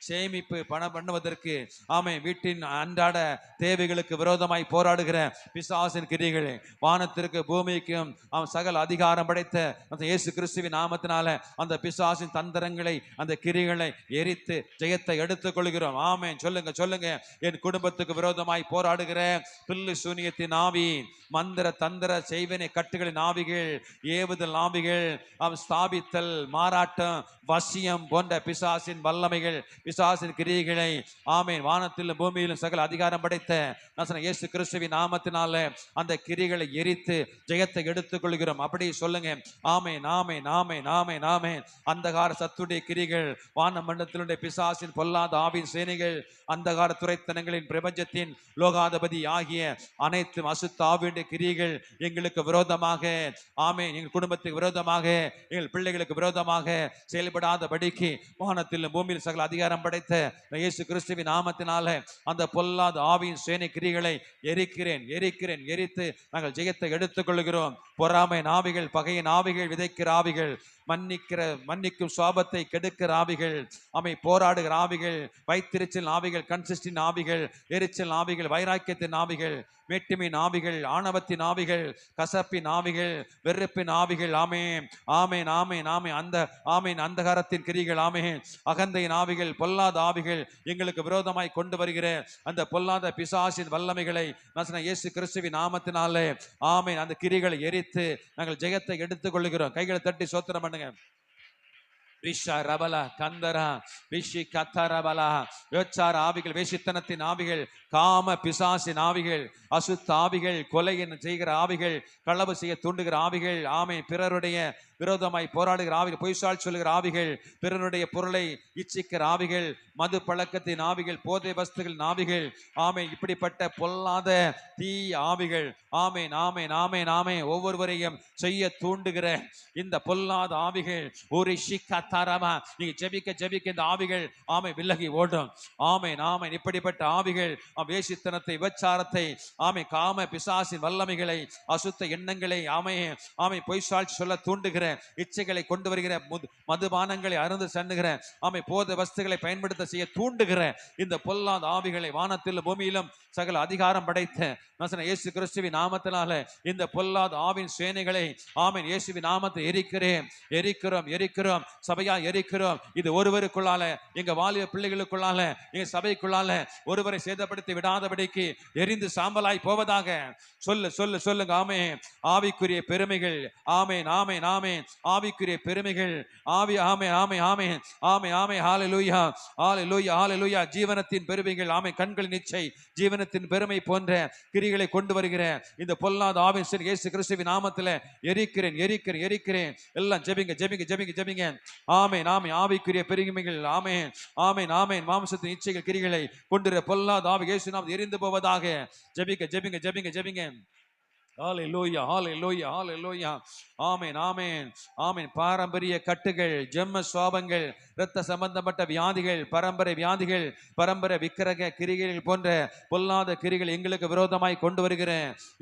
சேமிப்பு பணம் பண்ணுவதற்கு ஆமை வீட்டின் அன்றாட தேவைகளுக்கு விரோதமாய் போராடுகிற பிசாசின் கிரிகளை வானத்திற்கு பூமிக்கும் அவன் சகல அதிகாரம் படைத்த அந்த இயேசு கிறிஸ்துவின் நாமத்தினால அந்த பிசாசின் தந்திரங்களை, அந்த கிரிகளை எரித்து ஜெயத்தை எடுத்துக் கொள்கிறோம். ஆமென். சொல்லுங்க சொல்லுங்க. என் குடும்பத்துக்கு விரோதமாய் போராடுகிற பில்லு சூனியத்தின் ஆவி, மந்திர தந்திர செய்வனை கட்டுகளின் ஆவிகள், ஏவுதல் ஆவிகள், அவன் ஸ்தாபித்தல், மாறாட்டம், வசியம் போன்ற பிசாசின் வல்லமைகள், பிசாசின் கிரியைகளை ஆமென் வானத்திலும் பூமியிலும் சகல அதிகாரம் படைத்த நசரேயனாகிய இயேசு கிறிஸ்துவின் நாமத்தினால அந்த கிரிகளை எரித்து ஜெயத்தை எடுத்துக் கொள்கிறோம். அப்படி சொல்லுங்க. ஆமென் ஆமென் ஆமென் ஆமென் ஆமென். அந்தகார சத்துடைய கிரிகள், வான மண்டலத்தினுடைய பிசாசின் பொல்லாத ஆவின் சேனைகள், அந்தகார துரைத்தனங்களின் பிரபஞ்சத்தின் லோகாதிபதி ஆகிய அனைத்து அசுத்த ஆவியுடைய கிரிகள் எங்களுக்கு விரோதமாக ஆமென், எங்கள் குடும்பத்துக்கு விரோதமாக, எங்கள் பிள்ளைகளுக்கு விரோதமாக செயல்படாதபடிக்கு வானத்திலும் பூமியில் சகல அதிகாரம் படைத்த இயேசு கிறிஸ்துவின் நாமத்தினால அந்த பொல்லாத ஆவியின் சேனை கிரிகளை எரிக்கிறேன் எரிக்கிறேன் எரித்து நாங்கள் ஜெயத்தை எடுத்துக் கொள்கிறோம். பொறாமை ஆவிகள், பகையின் ஆவிகள், விதைக்கிற ஆவிகள், மன்னிக்கும் சுவாபத்தை கெடுக்கிற ஆவிகள், அவை போராடுகிற ஆவிகள், வைத்திருச்சல் ஆவிகள், கன்சிஸ்டின் ஆவிகள், எரிச்சல் ஆவிகள், வைராக்கியத்தின் ஆவிகள், மேட்டுமின் ஆவிகள், ஆணவத்தின் ஆவிகள், கசப்பின் ஆவிகள், வெறுப்பின் ஆவிகள், ஆமென் ஆமென் ஆமென் ஆமென், அந்த ஆமென் அந்தகாரத்தின் கிரிகள், ஆமென் அகந்தையின் ஆவிகள், பொல்லாத ஆவிகள், எங்களுக்கு விரோதமாய் கொண்டு வருகிற அந்த பொல்லாத பிசாசின் வல்லமைகளை இயேசு கிறிஸ்துவின் நாமத்தினாலே ஆமென் அந்த கிரிகளை எரித்து நாங்கள் ஜெயத்தை எடுத்துக் கொள்கிறோம். கைகளை தட்டி சோத்திரம் பண்ணுங்க. ரிஷா ரபலா கந்தரா ரிஷி கத்தரபலா விபச்சார ஆவிகள், வேசித்தனத்தின் ஆவிகள், காம பிசாசின் ஆவிகள், அசுத்த ஆவிகள், கொலையின் செய்கிற ஆவிகள், களவு செய்ய தூண்டுகிற ஆவிகள், ஆமை பிறருடைய விரோதமாய் போராடுகிற ஆவிகள், பொய்சால் சொல்லுகிற ஆவிகள், பிறருடைய பொருளை இச்சிக்கிற ஆவிகள், மது பழக்கத்தின் ஆவிகள், போதை வஸ்துகளின் ஆவிகள், ஆமை இப்படிப்பட்ட பொல்லாத தீ ஆவிகள், ஆமேன் ஆமேன் ஆமேன் ஆமேன் ஒவ்வொருவரையும் செய்ய தூண்டுகிற இந்த பொல்லாத ஆவிகள் ஒரு ஷிக்கத்தாரமா நீங்க ஜெபிக்க ஜெபிக்க இந்த ஆவிகள் ஆமை விலகி ஓடும். ஆமேன் ஆமேன் இப்படிப்பட்ட ஆவிகள் வேசித்தனத்தை, விபச்சாரத்தை, ஆமை காம பிசாசின் வல்லமைகளை, அசுத்த எண்ணங்களை, ஆமை பொய்சால் சொல்ல தூண்டுகிற இச்சைகளை கொண்டு வருகிற, மதுபானங்களை அருந்து சென்னுகிற, ஆமை போத வஸ்துகளை பயன்படுத்த செய்ய தூண்டுகிற இந்த பொல்லாத ஆவிகளை வானத்திலும் பூமியிலும் சகல அதிகாரம் படைத்த இயேசு கிறிஸ்துவின் நாமத்தினால இந்த பொல்லாத ஆவின் சேனைகளை ஆமென் இயேசுவின் நாமத்தை எரிக்கிறேன், எரிக்கிறோம் எரிக்கிறோம் சபையா எரிக்கிறோம். இது ஒருவருக்குள்ளால, எங்க வாலிப பிள்ளைகளுக்குள்ளால, எங்க சபைக்குள்ளால ஒருவரை சேதப்படுத்தி விடாதபடிக்கு எரிந்து சாம்பலாய் போவதாக. சொல்லுங்க ஆமென். ஆவிக்குரிய பெருமைகள், ஆமென் ஆமென் ஆமென் ஆவிக்குரிய பெருமைகள், ஆவி ஆமென் ஆமென் ஆமென் ஆமென் ஆமென் ஹalleluya ஹalleluya ஹalleluya ஜீவனத்தின் பெருமைகள், ஆமென் கண்களின் இச்சை, ஜீவனத்தின் பெருமை போன்ற கிரிகளை கொண்டு வருகிற இந்த பொல்லாத ஆவின் இயேசு கிறிஸ்துவின் நாமத்திலே எரிக்கிறேன் எரிக்கிறேன் எரிக்கிறேன். எல்லாம் ஜெபிங்க ஜெபிங்க ஜெபிங்க ஜெபிங்க. ஆமென் ஆமென் ஆவிக்குரிய பெருமைகள், ஆமென் ஆமென் ஆமென் மாம்சத்தின் இச்சைகள் கிரிகளை கொண்டு பொல்லாத ஆவி இயேசு நாமத்தில் எரிந்து போவதாக. ஜெபிங்க ஜெபிங்க ஜெபிங்க ஜெபிங்க. ஹalleluya ஹalleluya ஹalleluya ஆமென் ஆமென் ஆமென். பாரம்பரிய கட்டுகள், ஜென்ம சுவாபங்கள், இரத்த சம்பந்தப்பட்ட வியாதிகள், பரம்பரை வியாதிகள், பரம்பரை விக்கிரக கிரிகள் போன்ற பொல்லாத கிரிகள் எங்களுக்கு விரோதமாய் கொண்டு வருகிற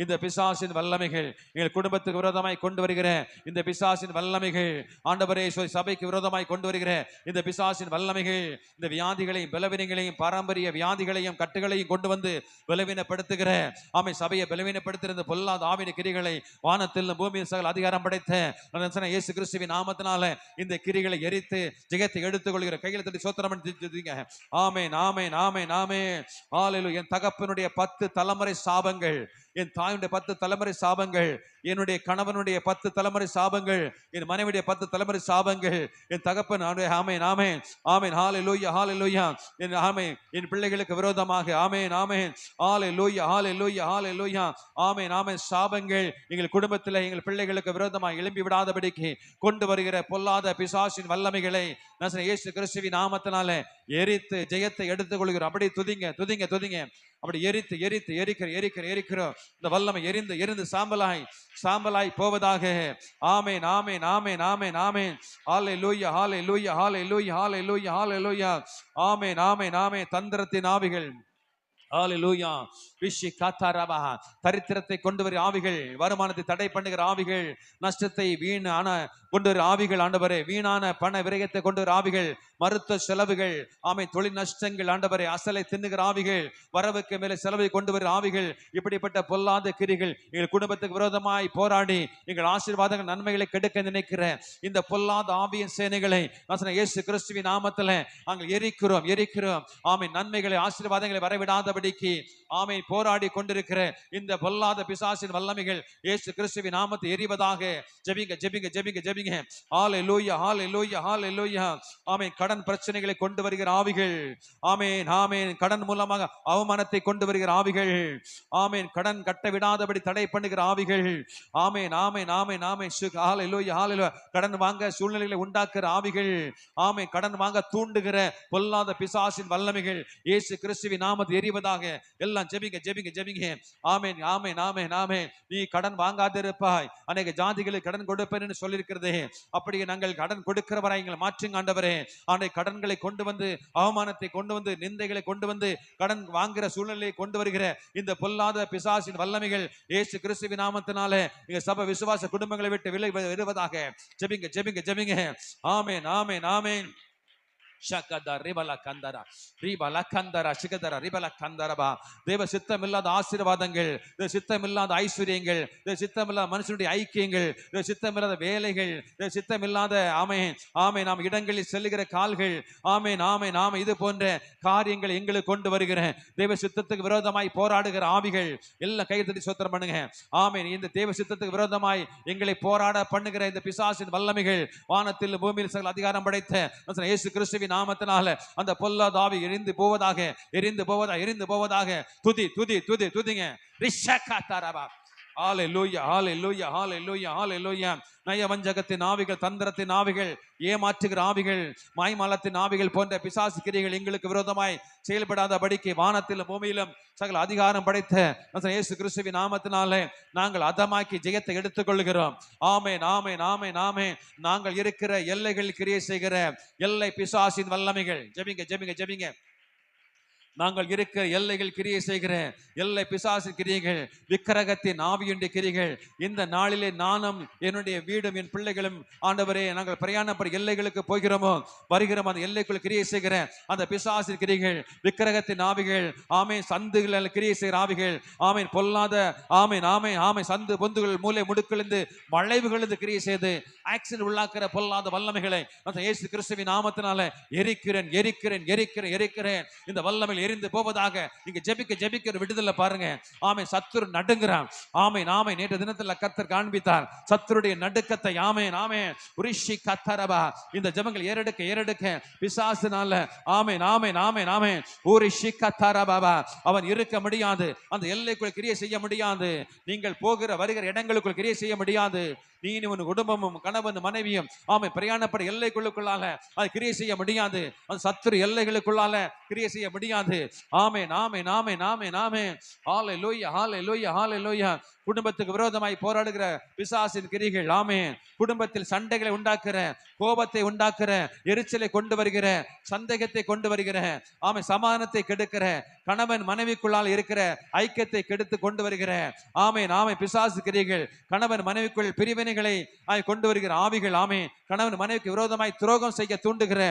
இந்த பிசாசின் வல்லமைகள், எங்கள் குடும்பத்துக்கு விரோதமாய் கொண்டு வருகிற இந்த பிசாசின் வல்லமைகள், ஆண்டவரே சபைக்கு விரோதமாய் கொண்டு வருகிற இந்த பிசாசின் வல்லமைகள், இந்த வியாதிகளையும் பலவீனங்களையும் பாரம்பரிய வியாதிகளையும் கட்டுகளையும் கொண்டு வந்து பலவீனப்படுத்துகிற, ஆமை சபையை பலவீனப்படுத்துகிற இந்த பொல்லாத ஆவின கிரிகளை வானத்தில் பூமியில் சகல அதிகாரம் படைத்த இயேசு கிறிஸ்துவின் நாமத்தினால இந்த கிரிகளை எரித்து ஜெயத்தை எடுத்துக் கொள்கிற. கையில் தட்டி சோத்திரம் பண்ணுங்க. ஆமென் ஆமென் ஆமென் ஆமென் ஹalleluya. என் தகப்பனுடைய 10 தலைமுறை சாபங்கள், என் தாயுடைய 10 தலைமுறை சாபங்கள், என்னுடைய கணவனுடைய 10 தலைமுறை சாபங்கள், என் மனைவியுடைய 10 தலைமுறை சாபங்கள், என் தகப்பன் ஆமென் ஆமென் ஆமென் ஹalleluya ஹalleluya என் ஆமென் என் பிள்ளைகளுக்கு விரோதமாக ஆமென் ஆமென் ஹalleluya ஹalleluya ஹalleluya ஆமென் ஆமென் சாபங்கள் எங்கள் குடும்பத்தில் எங்கள் பிள்ளைகளுக்கு விரோதமாக எழும்பி விடாதபடிக்கு கொண்டு வருகிற பொல்லாத பிசாசின் வல்லமைகளை இயேசு கிறிஸ்துவின் நாமத்தினால எரித்து ஜெயத்தை எடுத்துக் கொள்கிறோம். அப்படி துதிங்க துதிங்க துதிங்க. அப்படி எரித்து எரித்து எரிக்கிறோம். இந்த வல்லமை எரிந்து எரிந்து சாம்பலாய் போவதாக. ஆமென் ஆமென் ஆமென் ஆமென் ஆமென் ஹalleluya ஹalleluya ஹalleluya ஹalleluya ஹalleluya ஆமென் ஆமென் ஆமென். தந்திரத்தின் ஆவிகள், ஹalleluya விஷி காத்தாரபா, தரித்திரத்தை கொண்டு வரும் ஆவிகள், வருமானத்தை தடை பண்ணுகிற ஆவிகள், நஷ்டத்தை வீணான கொண்டு வரும் ஆவிகள், ஆண்டவரே வீணான பண விரயத்தை கொண்டு வரும் ஆவிகள், மருத்துவ செலவுகள், ஆமை தொழில் நஷ்டங்கள், ஆண்டவரே அசலை தின்னுகிற ஆவிகள், வரவுக்கு மேலே செலவை கொண்டு வரும் ஆவிகள், இப்படிப்பட்ட பொல்லாத கிரிகள் எங்கள் குடும்பத்துக்கு விரோதமாய் போராடி எங்கள் ஆசீர்வாதங்கள் நன்மைகளை கெடுக்க நினைக்கிற இந்த பொல்லாத ஆவியின் சேனைகளை இயேசு கிறிஸ்துவின் நாமத்தில் நாங்கள் எரிக்கிறோம். ஆமை நன்மைகளை ஆசீர்வாதங்களை வரவிடாதபடிக்கு ஆமை போராடி கொண்டிருக்கிற இந்த பொல்லாத பிசாசின் வல்லமைகள் இயேசு கிறிஸ்துவின் நாமத்தை எரிவதாக. ஜெபிங்க ஜெபிங்க ஜெபிங்க ஜெபிங்க. ஹalleluya ஹalleluya ஹalleluya ஆமென். கடன் பிரச்சனைகளை கொண்டு வருகிற ஆவிகள், ஆமென் ஆமென். கடன் மூலமாக அவமானத்தை கொண்டு வருகிற ஆவிகள், ஆமென். கடன் கட்ட விடாதபடி தடை பண்ணுகிற ஆவிகள், ஆமென் ஆமென் ஆமென் ஆமென் ஹalleluya ஹalleluya. கடன் வாங்க சூழ்நிலைகளை உண்டாக்குற ஆவிகள், ஆமென். கடன் வாங்க தூண்டுகிற பொல்லாத பிசாசின் வல்லமைகள் இயேசு கிறிஸ்துவின் நாமத்தை எரிவதாக. எல்லாம் ஜெபிங்க ஜெபிங்க ஜெபிங்க. ஆமென் ஆமென் ஆமென் ஆமென். நீ கடன் வாங்காதிருப்பாய், அநேக ஜாதிகளுக்கு கடன் கொடுப்பேன்னு சொல்லியிருக்கிறதே, அப்படியே நாங்கள் கடன் கொடுக்கிறவராய் எங்களை மாற்றுங்க ஆண்டவரே. ஆண்டை கடன்களை கொண்டு வந்து, அவமானத்தை கொண்டு வந்து, நிந்தைகளை கொண்டு வந்து, கடன் வாங்குகிற சூழ்நிலையை கொண்டு வருகிற இந்த பொல்லாத பிசாசின் வல்லமைகள் இயேசு கிறிஸ்துவின் நாமத்தினாலே எங்க சபை விசுவாச குடும்பங்களை விட்டு விலகி வருவதாக. ஜெபிங்க ஜெபிங்க ஜெபிங்க. ஆமென் ஆமென் ஆமென் ಶಕದ ರಿಬಲ ಕಂದರ ರಿಬಲ ಕಂದರ ಶಿಖದರ ರಿಬಲ ಕಂದரபா. தேவ சித்தமில்லாத ஆசீர்வாதங்கள், தேவ சித்தமில்லாத ஐஸ்வர்யங்கள், தேவ சித்தமில்லாத மனுஷனுடைய ஐக்கியங்கள், தேவ சித்தமில்லாத வேலைகள், தேவ சித்தமில்லாத ஆமென் ஆமென் நாம் இடங்களில் செல்லுகிற கால்கள், ஆமென் ஆமென் ஆமென் இது போன்ற காரியங்கள் எங்களுக்கு கொண்டு வருகிற தேவ சித்தத்துக்கு விரோதமாய் போராடுகிற ஆவிகள் எல்லாம் கையை தட்டி ஸ்தோத்திரம் பண்ணுங்க. ஆமென். இந்த தேவ சித்தத்துக்கு விரோதமாய் எங்களை போராட பண்ணுகிற இந்த பிசாசின் வல்லமைகள் வானத்தில் பூமியில் சகல அதிகாரம் படைத்த இயேசு கிறிஸ்துவின் நாமத்தினால அந்த பொல்லாத ஆவி எரிந்து போவதாக, எரிந்து போவதாக, எரிந்து போவதாக. துதி துதி துதி துதிங்க. ரிஷகதரபா. ஹalleluya ஹalleluya ஹalleluya ஹalleluya. நயவஞ்சகத்தின் ஆவிகள், தந்திரத்தின் ஆவிகள், ஏமாற்றுகிற ஆவிகள், மாய்மாலத்தின் ஆவிகள் போன்ற பிசாசு கிரியைகள் எங்களுக்கு விரோதமாய் செயல்படாதபடிக்கு வானத்திலும் பூமியிலும் சகல அதிகாரம் படைத்த இயேசு கிறிஸ்துவின் நாமத்தினாலே நாங்கள் அதமாக்கி ஜெயத்தை எடுத்துக் கொள்கிறோம். ஆமென் ஆமென் ஆமென் ஆமென். நாங்கள் இருக்கிற எல்லைகள் கிரியை செய்கிற எல்லை பிசாசின் வல்லமைகள், ஜெபிங்க ஜெபிங்க ஜெபிங்க. நாங்கள் இருக்கிற எல்லைகள் கிரியை செய்கிற எல்லை பிசாசு கிரியைகள், விக்கிரகத்தின் ஆவியுடைய கிரிகள் இந்த நாளிலே நானும் என்னுடைய வீடும் என் பிள்ளைகளும் ஆண்டவரே நாங்கள் பிரயாணப்பட எல்லைகளுக்கு போகிறோமோ வருகிறோம், அந்த எல்லைக்குள் கிரியை செய்கிற அந்த பிசாசு கிரிகள், விக்கிரகத்தின் ஆவிகள், ஆமை சந்துகள் கிரியை செய்கிற ஆவிகள், ஆமை பொல்லாத ஆமை ஆமை ஆமை சந்து பொந்துகள் மூளை முடுக்கிழந்து வளைவுகளிலிருந்து கிரியை செய்து ஆக்சிடென்ட் உள்ளாக்குற பொல்லாத வல்லமைகளை அந்த இயேசு கிறிஸ்துவின் நாமத்தினால எரிக்கிறேன் எரிக்கிறேன் எரிக்கிறேன் எரிக்கிறேன். இந்த வல்லமையில் எரிந்து போவதாக. நீங்க ஜெபிக்க ஜெபிக்கிற விடுதலை பாருங்க. ஆமை சத்துரு நடுங்குறான். ஆமை நாமை நேற்று தினத்துல கர்த்தர் காண்பித்தார் சத்துருடைய நடுக்கத்தை. ஆமை நாமே உரிஷி கத்தரபா. இந்த ஜெபங்கள் ஏறெடுக்க ஏறெடுக்க பிசாசுனால ஆமை நாமே நாமே நாமே உரிஷி கத்தரபா அவன் இருக்க முடியாது. அந்த எல்லைக்குள் கிரியை செய்ய முடியாது. நீங்கள் போகிற வருகிற இடங்களுக்குள் கிரியை செய்ய முடியாது. நீ உன் குடும்பமும் கணவன் மனைவியும் ஆமை பிரயாணப்பட எல்லைக்குள்ளால அது கிரியை செய்ய முடியாது. அது சத்துரு எல்லைகளுக்குள்ளால கிரியை செய்ய முடியாது. ஆமே நாமே நாமே நாமே நாமே. ஹalleluya ஹalleluya ஹalleluya. குடும்பத்துக்கு விரோதமாய் போராடுகிற பிசாசின் கிரிகள், ஆமே குடும்பத்தில் சண்டைகளை உண்டாக்குற, கோபத்தை உண்டாக்குற, எரிச்சலை கொண்டு வருகிற, சந்தேகத்தை கொண்டு வருகிற, ஆமை சமாதானத்தை கெடுக்கிற, கணவன் மனைவிக்குள்ளால் இருக்கிற ஐக்கியத்தை கெடுத்து கொண்டு வருகிற ஆமே நாமே பிசாசு கிரிகள், கணவன் மனைவிக்குள் பிரிவினைகளை கொண்டு வருகிற ஆவிகள், ஆமே கணவன் மனைவிக்கு விரோதமாய் துரோகம் செய்ய தூண்டுகிற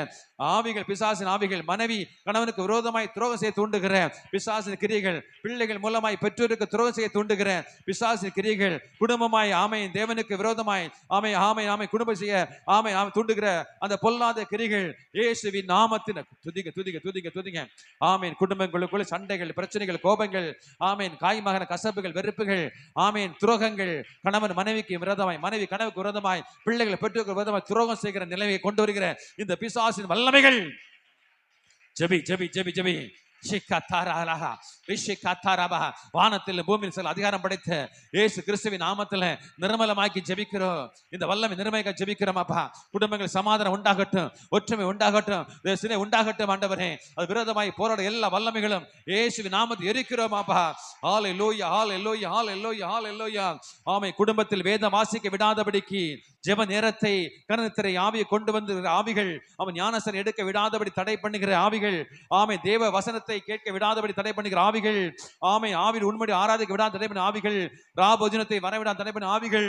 ஆவிகள், பிசாசின் ஆவிகள், மனைவி கணவனுக்கு விரோதமாய் துரோகம் செய்ய தூண்டுகிற பிசாசின் கிரிகள், பிள்ளைகள் மூலமாய் பெற்றோருக்கு துரோகம் செய்ய தூண்டுகிற பிசாசின் கிரிகள், குடும்பமாய் ஆமை தேவனுக்கு விரோதமாய் ஆமை ஆமை ஆமை குடும்பம் செய்ய ஆமை ஆமை தூண்டுகிற அந்த பொல்லாத கிரிகள் இயேசுவின் நாமத்தின் துதிங்க துதிங்க துதிங்க துதிங்க. ஆமேன். குடும்பங்களுக்குள்ள சண்டைகள், பிரச்சனைகள், கோபங்கள், ஆமேன் காய்மகன கசப்புகள், வெறுப்புகள், ஆமேன் துரோகங்கள், கணவன் மனைவிக்கு விரோதமாய், மனைவி கணவனுக்கு விரோதமாய், பிள்ளைகள் பெற்றோருக்கு விரோதமாய் துரோகம் செய்கிற நிலையை கொண்டு வருகிற இந்த பிசாசின் வல்லமைகள் ஜெபி ஜெபி ஜெபி ஜெபி. வானத்தில் பூமியில் சில அதிகாரம் படைத்த இயேசு கிறிஸ்துவின் நாமத்துல நிர்மலமாக்கி ஜெபிக்கிறோம். இந்த வல்லமை நிர்மலையாக ஜெபிக்கிறோம் அப்பா. குடும்பங்கள் சமாதானம் உண்டாகட்டும், ஒற்றுமை உண்டாகட்டும், உண்டாகட்டும் ஆண்டவரே. அது விரோதமாய் போராட எல்லா வல்லமைகளும் இயேசுவின் நாமத்தில் எரிக்கிறோம் அப்பா. ஹalleluya ஹalleluya ஹalleluya ஹalleluya. ஆமை குடும்பத்தில் வேதம் வாசிக்க விடாதபடிக்கு ஜெப நேரத்தை கருணத்திரை ஆவியை கொண்டு வந்து ஆவிகள், அவன் ஞானஸ்நானம் எடுக்க விடாதபடி தடை பண்ணுகிற ஆவிகள், ஆமை தேவ வசனத்தை கேட்க விடாதபடி தடை பண்ணுகிற ஆவிகள், ஆமை ஆவியில் உண்மையை ஆராதிக்க விடாத தடை பண்ண ஆவிகள், ராபோஜனத்தை வரவிடாத தடை பண்ண ஆவிகள்,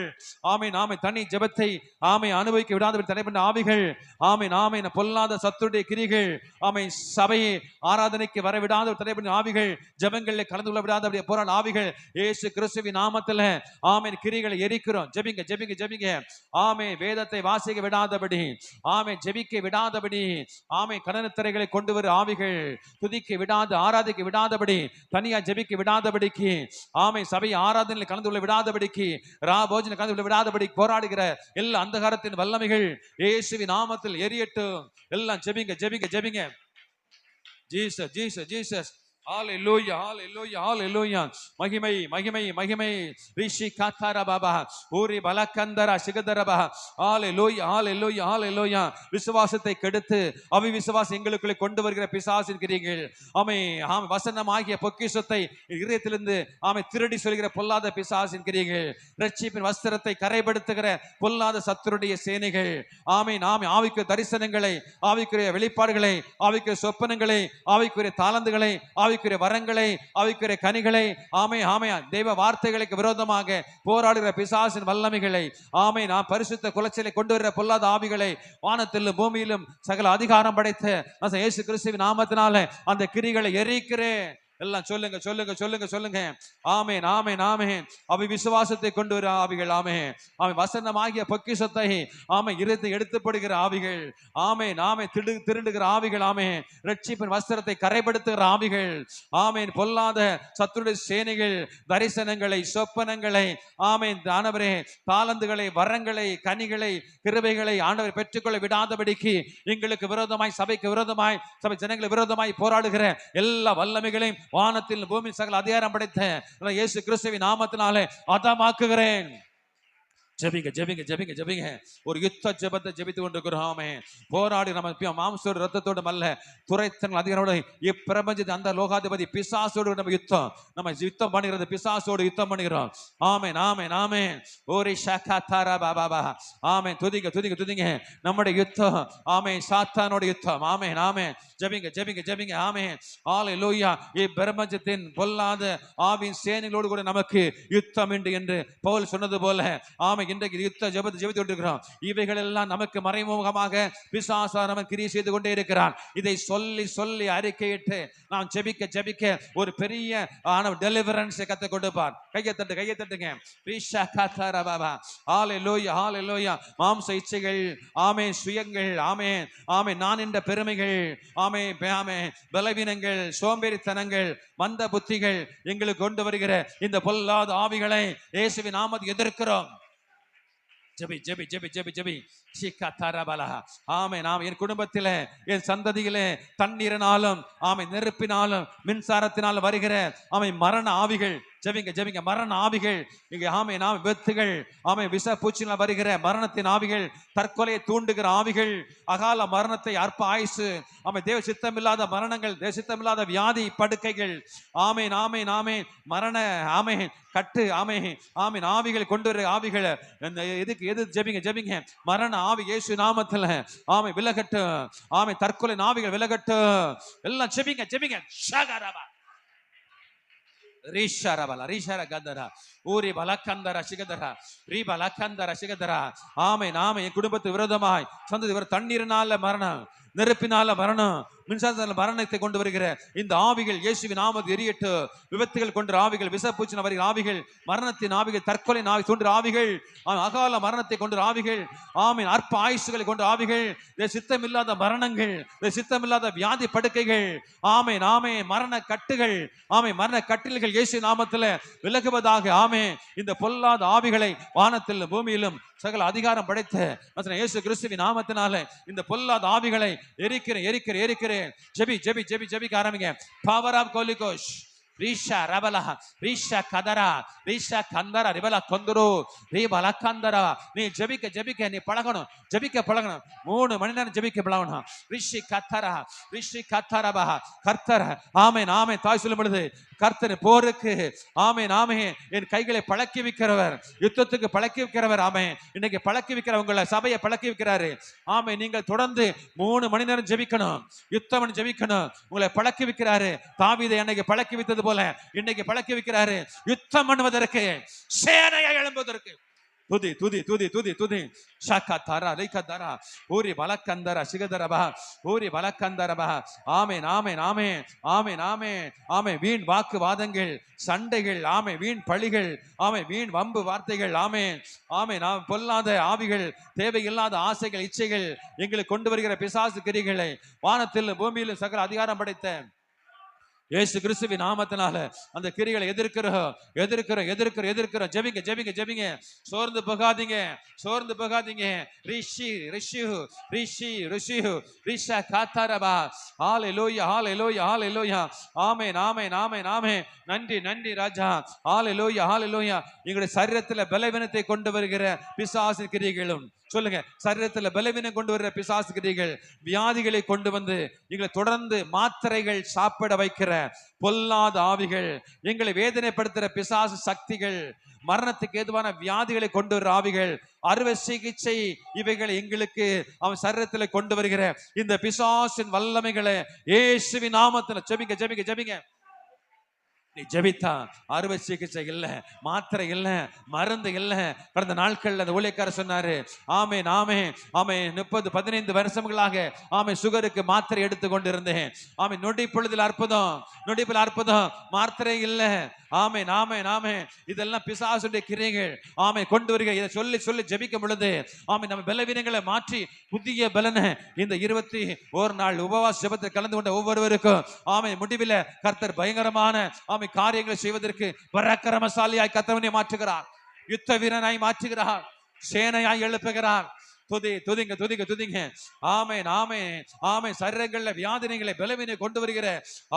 ஆமை நாமை தனி ஜெபத்தை ஆமை அனுபவிக்க விடாதபடி தடை பண்ண ஆவிகள், ஆமை நாமை பொல்லாத சத்துருடைய கிரிகள், ஆமை சபையை ஆராதனைக்கு வரவிடாத தடை பண்ண ஆவிகள், ஜெபங்களில் கலந்து கொள்ள விடாதபடி போராட ஆவிகள் இயேசு கிறிஸ்துவின் நாமத்துல ஆமை கிரிகளை எரிக்கிறோம். ஜெபிங்க ஜெபிங்க ஜெபிங்க. ஆமே வேதத்தை வாசிக்க விடாதபடி, ஆமே ஜெபிக்க விடாதபடி, ஆமே கடனத்திரைகளை கொண்டு வரும் ஆவிகள், துதிக்க விடாது ஆராதிக்க விடாதபடி, தனியா ஜெபிக்க விடாதபடிக்கு, ஆமை சபை ஆராதனையில் கலந்து கொள்ள விடாதபடிக்கு, ராபோஜன கலந்து கொள்ள விடாதபடி போராடுகிற எல்லா அந்தகாரத்தின் வல்லமைகள் இயேசுவின் நாமத்தில் எரியட்டும். எல்லாம் ஜெபிங்க ஜெபிங்க ஜெபிங்க. Jesus Jesus Jesus. Hallelujah hallelujah hallelujah. மகிமை மகிமை மகிமை. ரிஷி கத்தரபா ஊரி பலக்கந்தர சிகதரபா. ஹalleluya ஹalleluya ஹalleluya. விசுவாசத்தை கெடுத்து அவிசுவாசம் எங்களுக்குள்ளே கொண்டு வருகிற பிசாசின் கிரியைகள், ஆமே ஆமே வசனமாகிய பொக்கிஷத்தை இதயத்திலிருந்து ஆமே திருடி சொல்கிற பொல்லாத பிசாசின் கிரியைகள், இரட்சிப்பின் வஸ்திரத்தை கரைப்படுத்துகிற பொல்லாத சத்துருடைய சேனைகள், ஆமே நாமே ஆவிக்குரிய தரிசனங்களை, ஆவிக்குரிய வெளிப்பாடுகளை, ஆவிக்குரிய சொப்பனங்களை, ஆவிக்குரிய தாளந்துகளை, ஆவி ஆவிக்குரிய வரங்களை, ஆவிக்குரிய கனிகளை, ஆமே ஆமே தெய்வ வார்த்தைகளுக்கு விரோதமாக போராடுகிற பிசாசின் வல்லமைகளை, ஆமே நான் பரிசுத்த குலைச்சலை கொண்டு வருகிற பொல்லாத ஆவிகளை வானத்திலும் பூமியிலும் சகல அதிகாரம் படைத்த இயேசு கிறிஸ்துவின் நாமத்தினால அந்த கிரிகளை எரிக்கிறேன். எல்லாம் சொல்லுங்க சொல்லுங்க சொல்லுங்க சொல்லுங்க. ஆமென் ஆமென் ஆமென். அவை விசுவாசத்தை கொண்டு வர ஆவிகள். ஆமென் ஆமென். வசனமாகிய பொக்கிஷத்தை ஆமென் இருத்து எடுத்துப்படுகிற ஆவிகள். ஆமென் ஆமென். திருடுகிற ஆவிகள். ஆமென். ரட்சிப்பின் வஸ்திரத்தை கரைப்படுத்துகிற ஆவிகள். ஆமென். பொல்லாத சத்துருடைய சேனைகள் தரிசனங்களை, சொப்பனங்களை, ஆமென் ஆண்டவரே தாளந்துகளை, வரங்களை, கனிகளை, கிருபைகளை ஆண்டவர் பெற்றுக்கொள்ள விடாதபடிக்கு எங்களுக்கு விரோதமாய், சபைக்கு விரோதமாய், சபை ஜனங்களுக்கு விரோதமாய் போராடுகிற எல்லா வல்லமைகளையும் வானத்தில் பூமி சகல அதிகாரம் படைத்த இயேசு கிறிஸ்துவின் நாமத்தினாலே அதமாக்குகிறேன். ஜெபிங்க ஜெபிங்க ஜெபிங்க ஜெபிங்க. ஒரு யுத்த ஜெபத்தை ஜெபித்து கொண்டிருக்கிறோமே. போராடி நம்ம மாம்சோடு ரத்தத்தோடு அல்ல, துரைத்தங்கள் அதிகாரோடு இப்பிரபஞ்சத்தை அந்த லோகாதிபதி பிசாசோடு நம்ம யுத்தம் பண்ணுகிறது. பிசாசோடு யுத்தம் பண்ணுகிறோம். ஆமென் ஆமென் ஆமென். ஓரி ஷகதர பாபா. ஆமென். துதிங்க துதிங்க துதிங்க. நம்முடைய யுத்தம் ஆமென் சாத்தானோட யுத்தம். ஆமென் ஆமென். ஜெபிங்க ஜெபிங்க ஜெபிங்க. ஆமென். ஹalleluya. இப்பிரபஞ்சத்தின் பொல்லாத ஆவியின் சேனைகளோடு கூட நமக்கு யுத்தம் உண்டு என்று பவுல் சொன்னது போல ஆமென் இன்றைக்கு யுத்த ஜெபத்தை ஜெபித்து கொண்டிருக்கிறோம். இவைகள் எல்லாம் நமக்கு மறைமுகமாக பிசாசானவன் கிரியை செய்து கொண்டே இருக்கிறான். இதை சொல்லி சொல்லி அறிக்கையிட்டு நாம் ஜெபிக்க ஜெபிக்க ஒரு பெரிய டெலிவரன்ஸை கற்றுக் கொடுப்பார். கையை தட்டுங்க. ஹalleluya ஹalleluya. மாம்ச இச்சைகள், ஆமென் சுயங்கள், ஆமென் ஆமென் நான் என்ற பெருமைகள், ஆமென் ஆமென் பலவீனங்கள், சோம்பேறித்தனங்கள், மந்த புத்திகள் எங்களுக்கு கொண்டு வருகிற இந்த பொல்லாத ஆவிகளை இயேசுவின் நாமத்தில் எதிர்க்கிறோம். ஜெபி ஜெபி ஜெபி ஜெபி ஜெபி. ஆமென். நாம் என் குடும்பத்திலே, என் சந்ததியிலே தண்ணீரினாலும் ஆமென் நெருப்பினாலும் மின்சாரத்தினாலும் வருகிற ஆமென் மரண ஆவிகள். ஜெபிங்க ஜெபிங்க. மரண ஆவிகள் இங்க ஆமென் நாம் விபத்துகள், ஆமென் விஷ பூச்சினால் வருகிற மரணத்தின் ஆவிகள், தற்கொலையை தூண்டுகிற ஆவிகள், அகால மரணத்தை, அற்ப ஆயுசு, ஆமென் தேவ சித்தமில்லாத மரணங்கள், தேவ சித்தமில்லாத வியாதி படுக்கைகள், ஆமென் ஆமென் ஆமென் மரண ஆமென் கட்டு, ஆமென் ஆமென் ஆவிகள் கொண்டு வர ஆவிகள். எது ஜெபிங்க ஜெபிங்க. மரண ஆவி இயேசு நாமத்துல ஆமென் விலகட்டு. ஆமென் தற்கொலை ஆவிகள் விலகட்டு. எல்லாம் ஜெபிங்க ஜெபிங்க. ஷகரபா ரிஷரபல ரிஷர கதரா ஊரி பலக்கந்தர சிகதரா ரீ பலக்கந்தர சிகதரா. ஆமென் ஆமென். என் குடும்பத்துக்கு விரோதமாய் சந்ததி வர தண்ணீரினால மரணம், நெருப்பினால மரணம், மின்சாரத்தினால மரணத்தை கொண்டு வருகிற இந்த ஆவிகள் இயேசுவின் நாமத்தில் எரியட்டு. விபத்துகள் கொண்ட ஆவிகள், விஷப்பூச்சின வருகிற ஆவிகள், மரணத்தின் ஆவிகள், தற்கொலை ஆவி தோன்ற ஆவிகள், அகால மரணத்தை கொண்ட ஆவிகள், ஆமென் அற்ப ஆயுசுகளை கொண்ட ஆவிகள், சித்தமில்லாத மரணங்கள், சித்தமில்லாத வியாதி படுக்கைகள், ஆமென் ஆமென் மரண கட்டுகள், ஆமென் மரண கட்டில்கள் இயேசு நாமத்தில் விலகுவதாக. ஆமென். இந்த பொல்லாத ஆவிகளை வானத்திலும் பூமியிலும் சகல அதிகாரம் படைத்த இயேசு கிறிஸ்துவின் நாமத்தினால இந்த பொல்லாத ஆவிகளை எரிக்கிறேன். ஜெபி ஜெபி ஜெபி ஜெபிக்க ஆரம்பிங்க. Power of holy ghost. ரீஷா ரபலா ரீஷா கதரா ரீஷா கந்தரா ரிபலா கொந்தரு ரீபலா கந்தரா. நீ ஜெபிக்க நீ பழகணும். ஜெபிக்க பழகணும். 3 மணி நேரம் ஜெபிக்க பழகணும். ரிஷி கத்தரபா கர்த்தர். ஆமென் ஆமென். தாய் சொல்லும் பொழுது கர்த்தர் போருக்கு ஆமென் ஆமென் என் கைகளை பழக்கி வைக்கிறவர், யுத்தத்துக்கு பழக்கி வைக்கிறவர். ஆமென். இன்னைக்கு பழக்கி வைக்கிற உங்களை சபையை பழக்கி வைக்கிறாரு. ஆமென். நீங்கள் தொடர்ந்து 3 மணி நேரம் ஜெபிக்கணும். யுத்தம் ஜெபிக்கணும். உங்களை பழக்கி வைக்கிறாரு. தாவீதை அன்னைக்கு பழக்கி வைத்தது போல இன்னைக்கு பழக்கி வைக்கிறாரு. யுத்தம் பண்ணுவதற்கு, சேனையை எழும்புவதற்கு. துதி துதி துதி துதி துதி. ஷகதரா ரைகதரா ஊரி பலக்கந்தர சிகதரபா ஊரி பலக்கந்தரபா. ஆமென் ஆமென் ஆமென் ஆமென் ஆமென் ஆமென். வீண் வாக்குவாதங்கள், சண்டைகள், ஆமென் வீண் பழிகள், ஆமென் வீண் வம்பு வார்த்தைகள், ஆமென் ஆமென் நாம் பொல்லாத ஆவிகள், தேவையில்லாத ஆசைகள், இச்சைகள் எங்களுக்கு கொண்டு வருகிற பிசாசு கிரிகளை வானத்தில் பூமியிலும் சகல அதிகாரம் படைத்த இயேசு கிறிஸ்துவின் நாமத்தினால அந்த கிரிகளை எதிர்க்கிறோம். ஜெபிங்க ஜெபிங்க ஜெபிங்க. சோர்ந்து போகாதீங்க. ரிஷி ரிஷி ரிஷி ரிஷி ரிஷா காத்தாரபா. ஹalleluya ஹalleluya ஹalleluya. ஆமென் ஆமென் ஆமென் ஆமென். நன்றி ராஜா. ஹalleluya ஹalleluya. எங்களுடைய சரீரத்தில் பலவீனத்தை கொண்டு வருகிற பிசாசு கிரிகளும் சொல்லுங்க. சரீரத்தில் பலவீனம் கொண்டு வருகிற பிசாசு கிரிகள், வியாதிகளை கொண்டு வந்து எங்களை தொடர்ந்து மாத்திரைகள் சாப்பிட வைக்கிற பொல்லாத ஆவிகள், எங்களை வேதனைப்படுத்துகிற பிசாசு சக்திகள், மரணத்துக்கு ஏதுவான வியாதிகளை கொண்டு வர ஆவிகள், அறுவை சிகிச்சை, இவைகளை எங்களுக்கு அவன் சரீரத்தில் கொண்டு வருகிற இந்த பிசாசின் வல்லமைகளை இயேசுவின் நாமத்தில் ஜெபிங்க ஜெபிங்க ஜெபிங்க. நீ ஜெபித்தா அறுவை சிகிச்சை இல்ல, மாத்திரை இல்ல, மருந்து இல்ல. கடந்த நாட்கள் அந்த ஊழியக்காரர் சொன்னாரு, ஆமே ஆமே ஆமே 30-15 வருஷங்களாக ஆமே சுகருக்கு மாத்திரை எடுத்து கொண்டிருந்தேன். ஆமே நொடி பொழுதில் அற்புதம், நொடி பொழுதில் அற்புதம், மாத்திரை இல்ல. ஆமே நாமே நாமே இதெல்லாம் பிசாசுடைய கிரியைகள். ஆமே கொண்டு வருக. இதை சொல்லி சொல்லி ஜெபிக்கும் பொழுது ஆமே நம்ம பலவீனங்களை மாற்றி புதிய பலனை இந்த 21 நாள் உபவாச ஜெபத்தில் கலந்து கொண்ட ஒவ்வொருவருக்கும் ஆமே முடிவில் கர்த்தர் பயங்கரமான ஆமே காரியங்களை செய்வதற்கு பராக்கிரமசாலியாய் கர்த்தர் மாற்றுகிறார், யுத்த வீரனாய் மாற்றுகிறார், சேனையாய் எழுப்புகிறார். துதிங்க துதிங்க துதிங்க. ஆமென் ஆமென் ஆமென். சரீரங்கள்ல வியாதிகளை பலவீனை கொண்டு வருகிற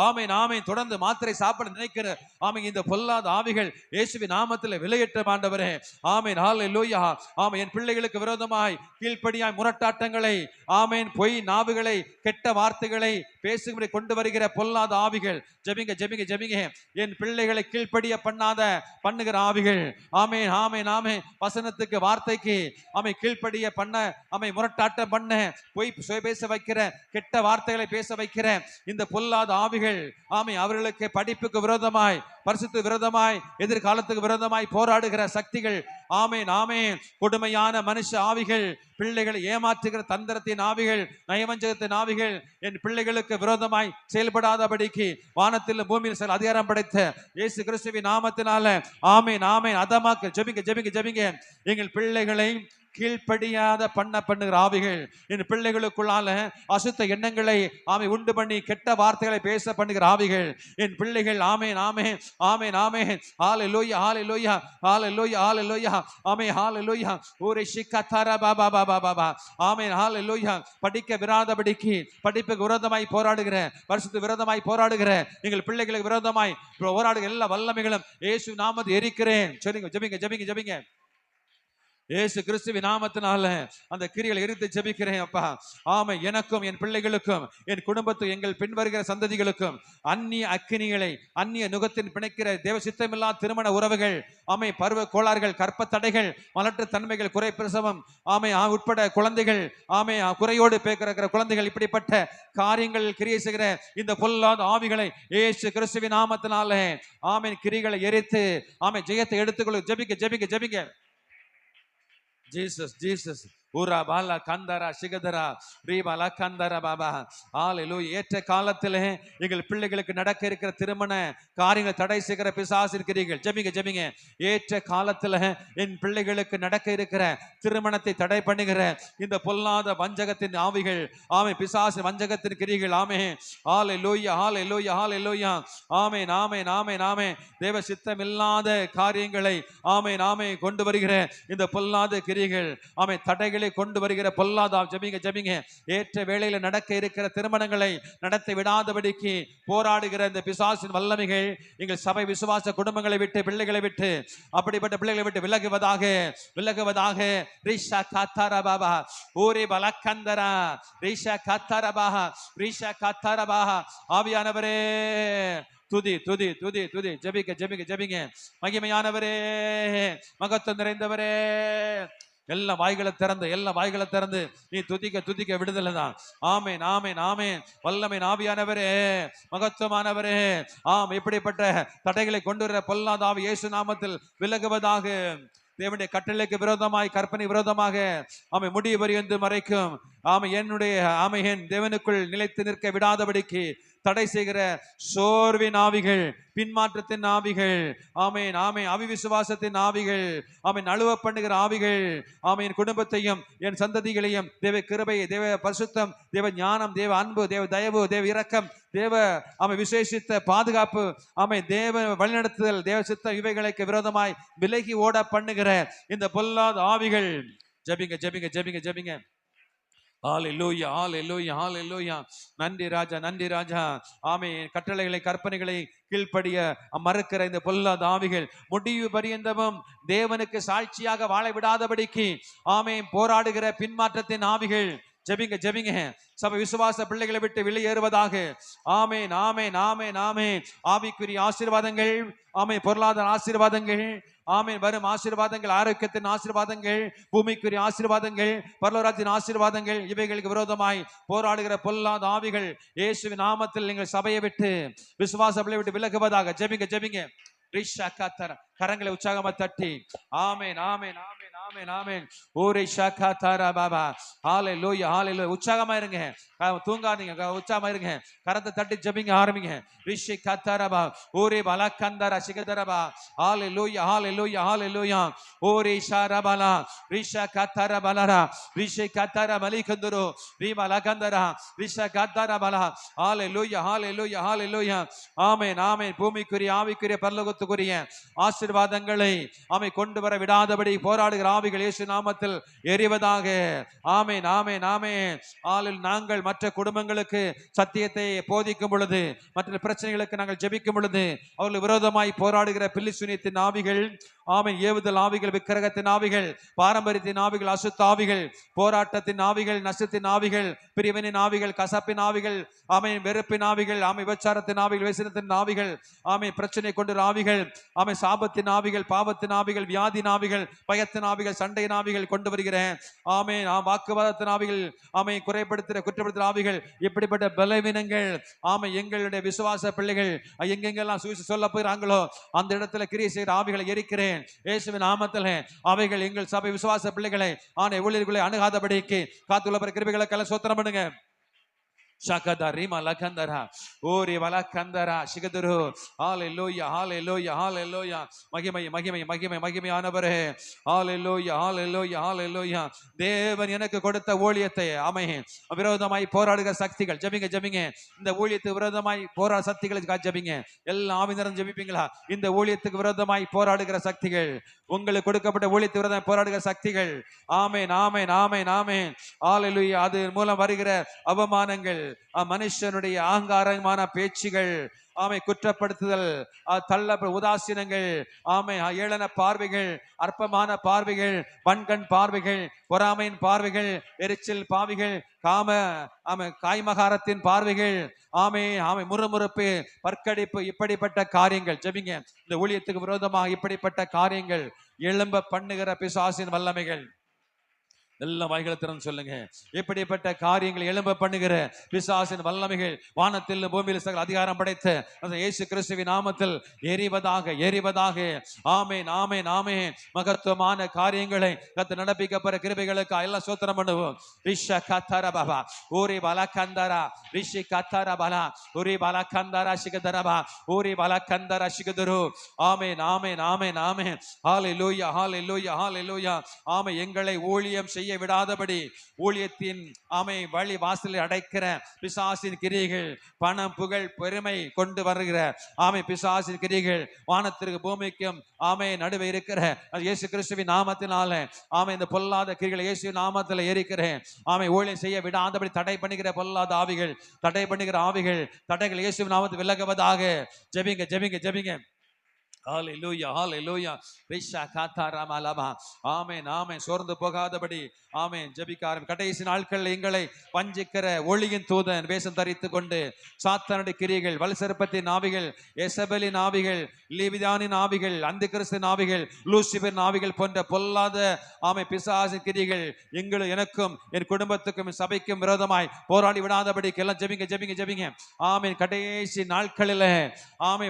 ஆமென் ஆமென் தொடர்ந்து மாத்திரை சாப்பிட நினைக்கிற ஆமென் இந்த பொல்லாத ஆவிகள் இயேசுவின் நாமத்தில் விலையேற்ற ஆண்டவரே. ஆமென் ஹல்லேலூயா. ஆமென் என் பிள்ளைகளுக்கு விரோதமாய் கீழ்ப்படியாய் முரட்டாட்டங்களை ஆமென் பொய் நாவுகளை கெட்ட வார்த்தைகளை பேசும்படி கொண்டு வருகிற பொல்லாத ஆவிகள் ஜெபிங்க ஜெபிங்க ஜெபிங்க. என் பிள்ளைகளை கீழ்ப்படிய பண்ணுகிற ஆவிகள் ஆமென் ஆமென் ஆமென் வசனத்துக்கு வார்த்தைக்கு ஆமென் கீழ்ப்படிய பண்ண ஆமை முரட்டாட்டம் பண்ண போய் பேச வைக்கிற கெட்ட வார்த்தைகளை பேச வைக்கிற இந்த பொல்லாத ஆவிகள் ஆமை அவர்களுக்கு படிப்புக்கு விரோதமாய் பரிசுத்த விரோதமாய் எதிர்காலத்துக்கு விரோதமாய் போராடுகிற சக்திகள் ஆமென் ஆமென். கொடுமையான மனுஷ ஆவிகள், பிள்ளைகளை ஏமாற்றுகிற தந்திரத்தின் ஆவிகள், நயவஞ்சகத்தின் ஆவிகள் என் பிள்ளைகளுக்கு விரோதமாய் செயல்படாதபடிக்கு வானத்தில் பூமியில் அதிகாரம் படைத்த இயேசு கிறிஸ்துவின் நாமத்தினால ஆமென் ஆமென் அதமாக்க ஜெபிங்க ஜெபிங்க ஜெபிங்க. எங்கள் பிள்ளைகளை கீழ்ப்படியாத பண்ணுகிற ஆவிகள் என் பிள்ளைகளுக்குள்ளால அசுத்த எண்ணங்களை ஆமை உண்டு பண்ணி கெட்ட வார்த்தைகளை பேச பண்ணுகிற ஆவிகள் என் பிள்ளைகள் ஆமென் ஆமென் ஆமென் ஆமென் ஹல்லேலூயா ஹல்லேலூயா ஹல்லேலூயா ஹல்லேலூயா ஆமென் ஹல்லேலூயா ஓரே ஷிக்கதரா பாபா பாபா பாபா ஆமென் ஹல்லேலூயா. படிக்க விராதபடிக்கு படிப்புக்கு விரோதமாய் போராடுகிற பரிசுத்த விரோதமாய் போராடுகிற எங்கள் பிள்ளைகளுக்கு விரோதமாய் போராடுகிற எல்லா வல்லமைகளும் இயேசு நாமத்தில் எரிக்கிறேன். சொல்லுங்க ஜெபிங்க ஜெபிங்க ஜெபிங்க. இயேசு கிறிஸ்துவின் நாமத்தினால அந்த கிரியைகளை எரித்து ஜெபிக்கிறேன் அப்பா. ஆமை எனக்கும் என் பிள்ளைகளுக்கும் என் குடும்பத்துக்கும் எங்கள் பின் வருகிற சந்ததிகளுக்கும் அந்நிய அக்கினிகளை அந்நிய நுகத்தின் பிணைக்கிற தேவ சித்தமில்லா திருமண உறவுகள் ஆமை பருவ கோளாறுகள் கற்ப தடைகள் மலட்டு தன்மைகள் குறை பிரசவம் ஆமை உட்பட குழந்தைகள் ஆமை குறையோடு பேக்கிற குழந்தைகள் இப்படிப்பட்ட காரியங்கள் கிரியை செய்கிற இந்த பொல்லாத ஆவிகளை இயேசு கிறிஸ்துவின் நாமத்தினால ஆமை கிரிகளை எரித்து ஆமை ஜெயத்தை எடுத்துக்கொள்ள ஜெபிக்க ஜெபிக்க ஜெபிக்க. Jesus, Jesus. ஊரா பாலா கந்தரா சிகதரா ரீபாலா கந்தரா பாபா ஹல்லேலூயா. ஏற்ற காலத்திலே எங்கள் பிள்ளைகளுக்கு நடக்க இருக்கிற திருமண காரியங்களை தடை செய்கிற பிசாசின் கிரியைகள் ஜெபிங்க ஜெபிங்க. ஏற்ற காலத்துல என் பிள்ளைகளுக்கு நடக்க இருக்கிற திருமணத்தை தடை பண்ணுகிற இந்த பொல்லாத வஞ்சகத்தின் ஆவிகள் ஆமே பிசாசு வஞ்சகத்தின் கிரியைகள் ஆமே ஹல்லேலூயா ஹல்லேலூயா ஹல்லேலூயா ஆமென் ஆமென் ஆமென் ஆமென். தேவ சித்தம் இல்லாத காரியங்களை ஆமென் ஆமென் கொண்டு வருகிற இந்த பொல்லாத கிரியைகள் ஆமே தடைகள் கொண்டு வருகிற பொல்லாத ஜெபிங்க ஜெபிங்க. ஏற்ற வேளையில நடக்க இருக்கிற திருமணங்களை நடத்தி விடாதபடிக்கு போராடுகிற இந்த பிசாசின் வல்லமைகள் எங்கள் சபை விசுவாச குடும்பங்களை விட்டு பிள்ளைகளை விட்டு அப்படிப்பட்ட பிள்ளைகளை விட்டு விலகுவதாக விலகுவதாக. ரிஷா காத்தாரா பாபா ஊரே பலக்கந்தரா ரிஷா காத்தாரா பாபா ரிஷா காத்தாரா பாபா. ஆவியானவரே துதி துதி துதி துதி ஜெபிக்க ஜெபிக்க ஜெபிங்க. மகிமையானவரே மகத்துவம் நிறைந்தவரே எல்லா வாய்களை திறந்து நீ துதிக்க துதிக்க விடுதலை தான். ஆமென் ஆமென் ஆமென். வல்லமை ஆவியானவரே மகத்துவமானவரே ஆம் இப்படிப்பட்ட தடைகளை கொண்டு வர பொல்லாத ஆவி இயேசு நாமத்தில் விலகுவதாக. தேவனுடைய கட்டளைக்கு விரோதமாய் கற்பனை விரோதமாக ஆமை முடிவு பரியந்து மறைக்கும் ஆமை என்னுடைய ஆமை என் தேவனுக்குள் நிலைத்து நிற்க விடாதபடிக்கு தடை செய்கிற சோர்வின் ஆவிகள் பின்மாற்றத்தின் ஆவிகள் ஆமென் ஆமென் அவிவிசுவாசத்தின் ஆவிகள் ஆமென் நழுவ பண்ணுகிற ஆவிகள் ஆமென் என் குடும்பத்தையும் என் சந்ததிகளையும் தேவ கிருபை தேவ பரிசுத்தம் தேவ ஞானம் தேவ அன்பு தேவ தயவு தேவ இரக்கம் தேவ ஆமை விசேஷித்த பாதுகாப்பு ஆமை தேவ வழிநடத்துதல் தேவ சித்தம் இவைகளுக்கு விரோதமாய் விலகி ஓட பண்ணுகிற இந்த பொல்லாத ஆவிகள் ஜெபிங்க ஜெபிங்க ஜெபிங்க ஜெபிங்க. ஹல்லேலூயா ஹல்லேலூயா ஹல்லேலூயா. நன்றி ராஜா நன்றி ராஜா. ஆமென். கட்டளைகளை கற்பனைகளை கீழ்ப்படிய மறுக்கிற இந்த பொல்லாத ஆவிகள் முடிவு பரியந்தமும் தேவனுக்கு சாட்சியாக வாழ விடாதபடிக்கு ஆமென் போராடுகிற பின்மாற்றத்தின் ஆவிகள் ஜெபிங்க ஜெபிங்க. சபை விசுவாச பிள்ளைகளை விட்டு வெளியேறுவதாக. ஆமென் ஆமென் ஆமென் ஆமென். ஆவிக்குரிய ஆசீர்வாதங்கள், ஆமென், பொருளாதார ஆசீர்வாதங்கள், ஆமென், வரும் ஆசீர்வாதங்கள், ஆரோக்கியத்தின் ஆசீர்வாதங்கள், பூமிக்குரிய ஆசீர்வாதங்கள், பரலோகத்தின் ஆசீர்வாதங்கள், இவைகளுக்கு விரோதமாய் போராடுகிற பொல்லாத ஆவிகள் இயேசுவின் நாமத்தில் நீங்கள் சபையை விட்டு விசுவாச பிள்ளை விட்டு விலகுவதாக. ஜெபிங்க ஜெபிங்க. கரங்களை உற்சாகமா தட்டி ஆமென் ஆமென் ஆமென் ஆமென் ஆமென். ஓரே ஷாகாதாரா பாபா. ஹalleluya ஹalleluya. உற்சாகமா இருங்க, தூங்காதீங்க, உற்சாகமா இருங்க. கரத்தை தட்டி ஜெபிங்க ஆரம்பிங்க. ரிஷி கத்தாரபா ஓரே பலகந்தரா சிகதரபா. ஹalleluya ஹalleluya ஹalleluya. ஓரே ஷாரபலா ரிஷா கத்தாரபலரா ரிஷி கத்தார மலிகந்தரோ ரி பலகந்தரா ரிஷா கத்தாரபலா. ஹalleluya ஹalleluya ஹalleluya. ஆமென் ஆமென். பூமிக்குரிய ஆவிக்குரிய பரலோகத்துக்குரிய ஆசீர்வாதங்களை கொண்டு வர விடாதபடி போராடுகிற ஆவிகள் இயேசு நாமத்தில் எரிவதாக. ஆமென் ஆமென் ஆமென். நாங்கள் மற்ற குடும்பங்களுக்கு சத்தியத்தை போதிக்கும் பொழுது, மற்ற பிரச்சனைகளுக்கு நாங்கள் ஜெபிக்கும் பொழுது, அவர்கள் விரோதமாய் போராடுகிற பில்லிசூனியத்தின் ஆவிகள், ஆமென், ஏவுதல் ஆவிகள், விக்கிரகத்தின் ஆவிகள், பாரம்பரியத்தின் ஆவிகள், அசுத்த ஆவிகள், போராட்டத்தின் ஆவிகள், நஷ்டத்தின் ஆவிகள், பிரிவினின் ஆவிகள், கசப்பின் ஆவிகள், ஆமென், வெறுப்பின் ஆவிகள், ஆமென், விபச்சாரத்தின் ஆவிகள், வேசனத்தின் ஆவிகள், ஆமென், பிரச்சனை கொண்ட ஆவிகள், ஆமென், சாபத்தின் ஆவிகள், பாவத்தின் ஆவிகள், வியாதியின் ஆவிகள், பயத்தின் ஆவிகள், சண்டையின் ஆவிகள் கொண்டு வருகிறேன். ஆமென், வாக்குவாதத்தின் ஆவிகள், ஆமென், குறைப்படுத்துகிற குற்றப்படுத்துகிற ஆவிகள், இப்படிப்பட்ட பலவீனங்கள், ஆமென், எங்களுடைய விசுவாச பிள்ளைகள் எங்கெங்கெல்லாம் சுவிசேஷம் சொல்ல போகிறாங்களோ அந்த இடத்துல கிரியை செய்கிற ஆவிகளை எரிக்கிறேன் இயேசுவின் நாமத்தில். அவைகள் எங்கள் சபை விசுவாச பிள்ளைகளை ஊழியர்களை அணுகாதபடிக்கு காத்துள்ள கிருபைகளுக்கெல்லாம் சோத்திரம் பண்ணுங்க. Shakadari malakandara, ori malakandara, shikaduru, hallelujah, hallelujah, hallelujah, magimai, magimai, magimai, magimai anabare, hallelujah, hallelujah, hallelujah. தேவன் எனக்கு கொடுத்த ஊழியத்தை, ஆமென், விரோதமாய் போராடுகிற சக்திகள், ஜெபிங்க ஜெபிங்க. இந்த ஊழியத்துக்கு விரோதமாய் போராட சக்திகளுக்கு ஜெபிங்க. எல்லா ஆவியினரும் ஜெபிப்பீங்களா? இந்த ஊழியத்துக்கு விரோதமாய் போராடுகிற சக்திகள், உங்களுக்கு கொடுக்கப்பட்ட ஊழியத்துக்கு விரோதமாய் போராடுகிற சக்திகள், ஆமென் ஆமென் ஆமென் ஆமென், ஹalleluya. அது மூலம் வருகிற அவமானங்கள், மனுஷனுடைய அகங்காரமான பேச்சுகள், ஆமை, குற்றப்படுத்துதல், தள்ள உதாசீனங்கள், ஆமை, ஏளன பார்வைகள், அற்பமான பார்வைகள், வன்கண் பார்வைகள், பொறாமையின் பார்வைகள், எரிச்சல் பாவிகள், காய்மகாரத்தின் பார்வைகள், ஆமே ஆமை, முறுமுறுப்பு, பற்கடிப்பு, இப்படிப்பட்ட காரியங்கள் ஜெபிங்க. இந்த ஊழியத்துக்கு விரோதமாக இப்படிப்பட்ட காரியங்கள் எழும்ப பண்ணுகிற பிசாசின் வல்லமைகள் எல்லாம் வாய்களை திறந்து சொல்லுங்க. இப்படிப்பட்ட காரியங்கள் எழும்ப பண்ணுகிற பிசாசின் வல்லமைகள் வானத்தில் பூமியில் சகல அதிகாரம் படைத்த அந்த இயேசு கிறிஸ்துவின் நாமத்தில் எரிவதாக எரிவதாக. ஆமென் ஆமென் ஆமென். மகத்துவமான காரியங்களை கத்து நடப்பிக்கப்படுற கிருபைகளுக்கு எல்லாம் சோத்திரம் பண்ணுவோம். ரிஷ கத்தர பாபா ஊரி பலகந்தரா ரிஷி கத்தர பலா ஊரி பலகந்தரா சிகதரபா ஊரி பலகந்தரா சிகதரு. ஆமென் ஆமென் ஆமென் ஆமென். ஹalleluya ஹalleluya ஹalleluya. ஆமென். எங்களை ஊழியம் செய்ய விடாதபடி ஊழியத்தின் வழி வாசலை அடைக்கிற பிசாசின் கிரியைகள், பணம், புகழ், பெருமை கொண்டு வருகிற பிசாசின் கிரியைகள் வானத்திற்கு பூமிக்கும் நடுவே இருக்கிற இயேசு கிறிஸ்துவின் நாமத்தினால இந்த பொல்லாத கிரிகளை இயேசுவின் நாமத்தில் எரிக்கிறேன். ஊழியம் செய்ய விடாதபடி தடை பண்ணுகிற பொல்லாத ஆவிகள், தடை பண்ணுகிற ஆவிகள், தடைகள் இயேசுவின் நாமத்தில் விலகுவதாக. ஜெபிங்க ஜெபிங்க ஜெபிங்க. ஹalleluya hallelujah. ரிஷா காதாரமலமா. ஆமென் ஆமென். சோர்ந்து போகாதபடி ஆமென் ஜெபிக்காரம். கடைசி நாட்களில் எங்களை வஞ்சிக்கிற ஒளியின் தூதன் வேஷம் தரித்துக் கொண்டு சாத்தானுடைய கிரியைகள், வலுசர்ப்பத்தின் ஆவிகள், எசபெலின் ஆவிகள், லீவிதானின் ஆவிகள், அந்தி கிறிஸ்துவின் ஆவிகள், லூசிபரின் ஆவிகள் போன்ற பொல்லாத பிசாசின் கிரியைகள் எனக்கும் என் குடும்பத்துக்கும் சபைக்கும் விரோதமாய் போராடி விடாதபடிக்கு எல்லாம் ஜெபிங்க ஜெபிங்க ஜெபிங்க. ஆமென். கடைசி நாட்களில்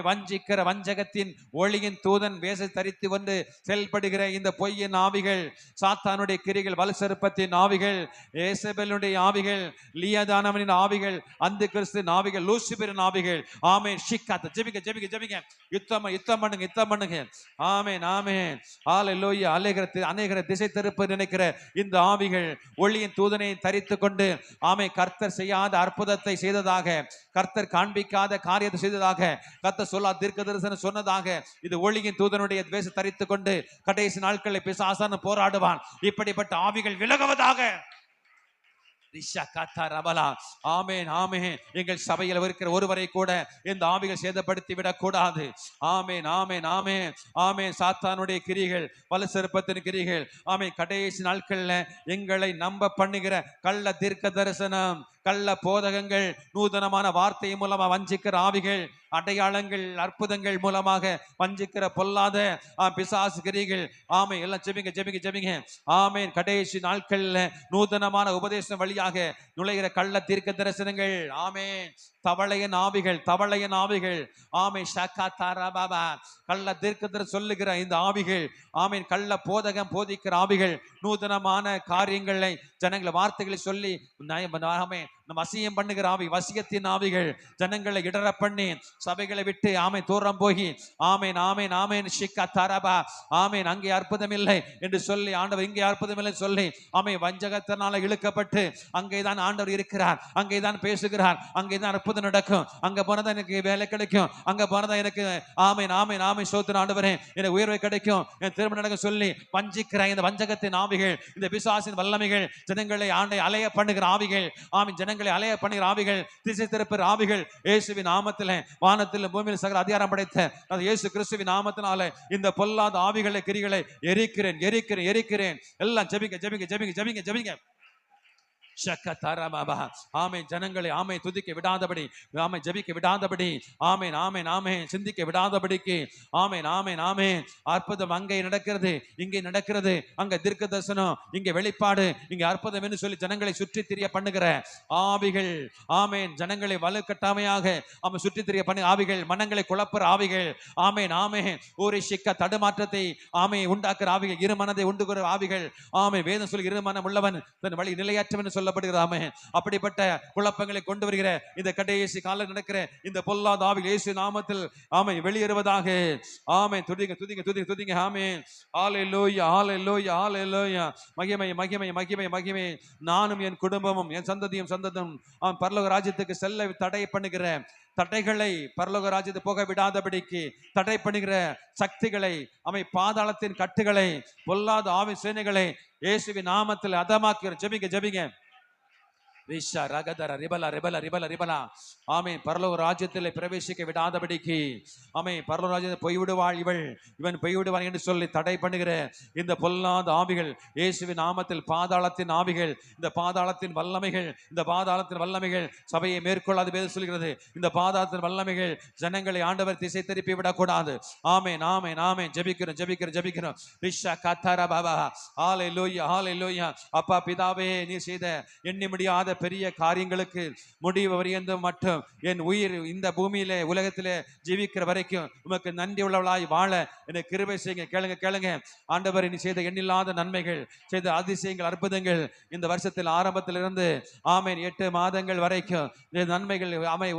வஞ்சிக்கிற வஞ்சகத்தின் ஒளியின் தூதன் வேஷ தரித்து கொண்டு செயல்படுகிற இந்த பொய்யின் ஆவிகள், சாத்தானுடைய கிரிகள், வலுசர்ப்பத்தின் ஆவிகள், ஏசபெலுடைய ஆவிகள், லியதானவனின் ஆவிகள், அந்தி கிறிஸ்துவின் ஆவிகள், லூசிபரின் ஆவிகள், ஆமென். ஷிக்காத் ஜெபிங்க ஜெபிங்க ஜெபிங்க. யுத்தம் யுத்தம் பண்ணுங்க யுத்தம் பண்ணுங்க. ஆமென் ஆமென். ஹalleluya. அநேகரை திசை திருப்ப நினைக்கிற இந்த ஆவிகள் ஒளியின் தூதனை தரித்து கொண்டு கர்த்தர் செய்யாத அற்புதத்தை செய்ததாக, கர்த்தர் காண்பிக்காத காரியத்தை செய்ததாக, கர்த்தர் சொல்லாத தீர்க்க தரிசனம் சொன்னதாக இது ஒளியின் தூதனுடைய வேஷ தரித்து கொண்டு கடைசி நாட்களில் பிசாசான போராடுவான். இப்படிப்பட்ட ஆவிகள் விலகுவதாக. ஆமென் ஆமென். எங்கள் சபையில் இருக்கிற ஒருவரை கூட இந்த ஆவிகள் சேதப்படுத்தி விடக் கூடாது. ஆமென் ஆமென் ஆமென் ஆமென். சாத்தானுடைய கிரிகள், வலுசற்பத்தின் கிரிகள், ஆமென், கடைசி நாட்கள்ல எங்களை நம்ப பண்ணுகிற கள்ள தீர்க்க தரிசனம், கள்ள போதகங்கள், நூதனமான வார்த்தை மூலமா வஞ்சிக்கிற ஆவிகள், அடையாளங்கள் அற்புதங்கள் மூலமாக வஞ்சிக்கிற பொல்லாத பிசாசு கிரிகள், ஆமே, எல்லாம் ஜெபிங்க ஜெபிங்க ஜெபிங்க. ஆமேன். கடைசி நாட்கள்ல நூதனமான உபதேசம் வழியாக நுழைகிற கள்ள தீர்க்க தரிசனங்கள், ஆமேன், தவளையன் ஆவிகள், தவளையன் ஆவிகள், ஆமே, ஷாக்கா தாரா பாபா, கள்ள தீர்க்கதர் சொல்லுகிற இந்த ஆவிகள், ஆமீன், கள்ள போதகம் போதிக்கிற ஆவிகள், நூதனமான காரியங்களை ஜனங்களை வார்த்தைகளை சொல்லி வசியம் பண்ணுகிற ஆவி, வசியத்தின் ஆவிகள் ஜனங்களை இடர பண்ணி சபைகளை விட்டு ஆமேன் தூரம் போகி, ஆமேன் ஆமேன் ஆமேன் ஷிக்கா தாராபா, ஆமேன், அங்கே அற்புதம் இல்லை என்று சொல்லி ஆண்டவர் இங்கே அற்புதம் இல்லை சொல்லி, ஆமே, வஞ்சகத்தினால இழுக்கப்பட்டு அங்கேதான் ஆண்டவர் இருக்கிறார், அங்கேதான் பேசுகிறார், அங்கேதான் அற்புதம் நடக்கும், அங்க போனதான் எனக்கு வேலை கிடைக்கும், அங்க போனதான் எனக்கு ஆமேன் ஆமேன் ஆமேன் சோத்திர ஆண்டவரே எனக்கு உயர்வை கிடைக்கும், என் திருமணம் நடக்கும் சொல்லி வஞ்சிக்கிற இந்த வஞ்சகத்தின் ஆவிகள், இந்த பிசாசின் வல்லமைகள், ஜனங்களை ஆண்டை அலைய பண்ணுகிற ஆவிகள், ஆமீன், ஜனங்களை அலைய பண்ணுகிற ஆவிகள், திசை திருப்புகிற ஆவிகள், இயேசுவின் நாமத்திலே வானத்தில் பூமியில் சகல அதிகாரம் படைத்த இயேசு கிறிஸ்துவின் நாமத்தினாலே இந்த பொல்லாத ஆவிகளை கிரிகளை எரிக்கிறேன் எரிக்கிறேன் எரிக்கிறேன். எல்லாம் ஜெபிங்க ஜெபிங்க ஜெபிங்க ஜெபிங்க ஜெபிங்க. ஆமென். ஜனங்களை ஆமை துதிக்க விடாதபடி, ஆமை ஜெபிக்க விடாதபடி, ஆமேன் ஆமேன் ஆமேன் சிந்திக்க விடாதபடிக்கு, ஆமேன் ஆமேன் ஆமேன். அற்புதம் அங்கே நடக்கிறது, இங்கே நடக்கிறது, அங்க தீர்க்க தரிசனம், இங்கே வெளிப்பாடு, இங்கே அற்புதம் என்று சொல்லி ஜனங்களை சுற்றி திரிய பண்ணுகிற ஆவிகள், ஆமேன், ஜனங்களை வலுக்கட்டாமையாக ஆமை சுற்றி திரிய பண்ணு ஆவிகள், மனங்களை குழப்புற ஆவிகள், ஆமேன் ஆமேன், ஒரு சிக்க தடுமாற்றத்தை ஆமை உண்டாக்குற ஆவிகள், இரு மனதை உண்டுகிற ஆவிகள், ஆமை, வேதம் சொல்லி இரு மனம் உள்ளவன் தன் வழி நிலையற்றவன் சொல்லப்படுகிறாமே, அப்படிப்பட்ட குழப்பங்களை கொண்டு வருகிற இந்த கடைசி காலம் நடக்கிற இந்த பொல்லாத ஆவி இயேசு நாமத்தில் ஆமை வெளியேறுவதாக. ஆமை. துதிங்க துதிங்க துதிங்க துதிங்க. ஆமே. ஹல்லேலூயா ஹல்லேலூயா ஹல்லேலூயா. மகிமை மகிமை மகிமை மகிமை. நானும் என் குடும்பமும் என் சந்ததியும் சந்ததம் பரலோக ராஜ்யத்துக்கு செல்ல தடை பண்ணுகிற தடைகளை, பரலோக ராஜ்யத்தை போக விடாதபடிக்கு தடை பண்ணுகிற சக்திகளை, அவை பாதாளத்தின் கட்டுகளை, பொல்லாத ஆவி சேனைகளை இயேசுவின் நாமத்தில் அதமாக்குகிற. ஜெபிங்க ஜெபிங்க. பரலோக ராஜ்யத்தில் பிரவேசிக்க விடாதபடிக்கு, ஆமே, பரலோக ராஜ்யத்தை போய்விடுவாள் இவன் போய்விடுவான் என்று சொல்லி தடை பண்ணுகிற இந்த பொல்லாத ஆவிகள் இயேசுவின் நாமத்தில், பாதாளத்தின் ஆவிகள், இந்த பாதாளத்தின் வல்லமைகள், இந்த பாதாளத்தின் வல்லமைகள் சபையை மேற்கொள்ளாது வேதம் சொல்கிறது. இந்த பாதாளத்தின் வல்லமைகள் ஜனங்களை ஆண்டவர் திசை திருப்பி விடக்கூடாது. ஆமென் ஆமென் ஆமென். ஜெபிக்கிறோம் ஜெபிக்கிறோம் ஜெபிக்கிறோம். ரிஷா கத்தாரா பாபா. ஹல்லேலூயா ஹல்லேலூயா. அப்பா பிதாவே, நீ செய்த எண்ணி முடியாத பெரிய காரியங்களுக்கு முடிவு வரையந்தும் மட்டும் என் உயிர் இந்த பூமியிலே உலகத்திலே ஜீவிக்கிற வரைக்கும் உமக்கு நன்றி உள்ளவளாய் வாழ எனக்கு கிருபை செய்யுங்க. கேளுங்க கேளுங்க. ஆண்டவர் நீ செய்த எண்ணில்லாத நன்மைகள், செய்த அதிசயங்கள், அற்புதங்கள் இந்த வருஷத்தில் ஆரம்பத்திலிருந்து ஆமேன் 8 மாதங்கள் வரைக்கும் நன்மைகள் அமை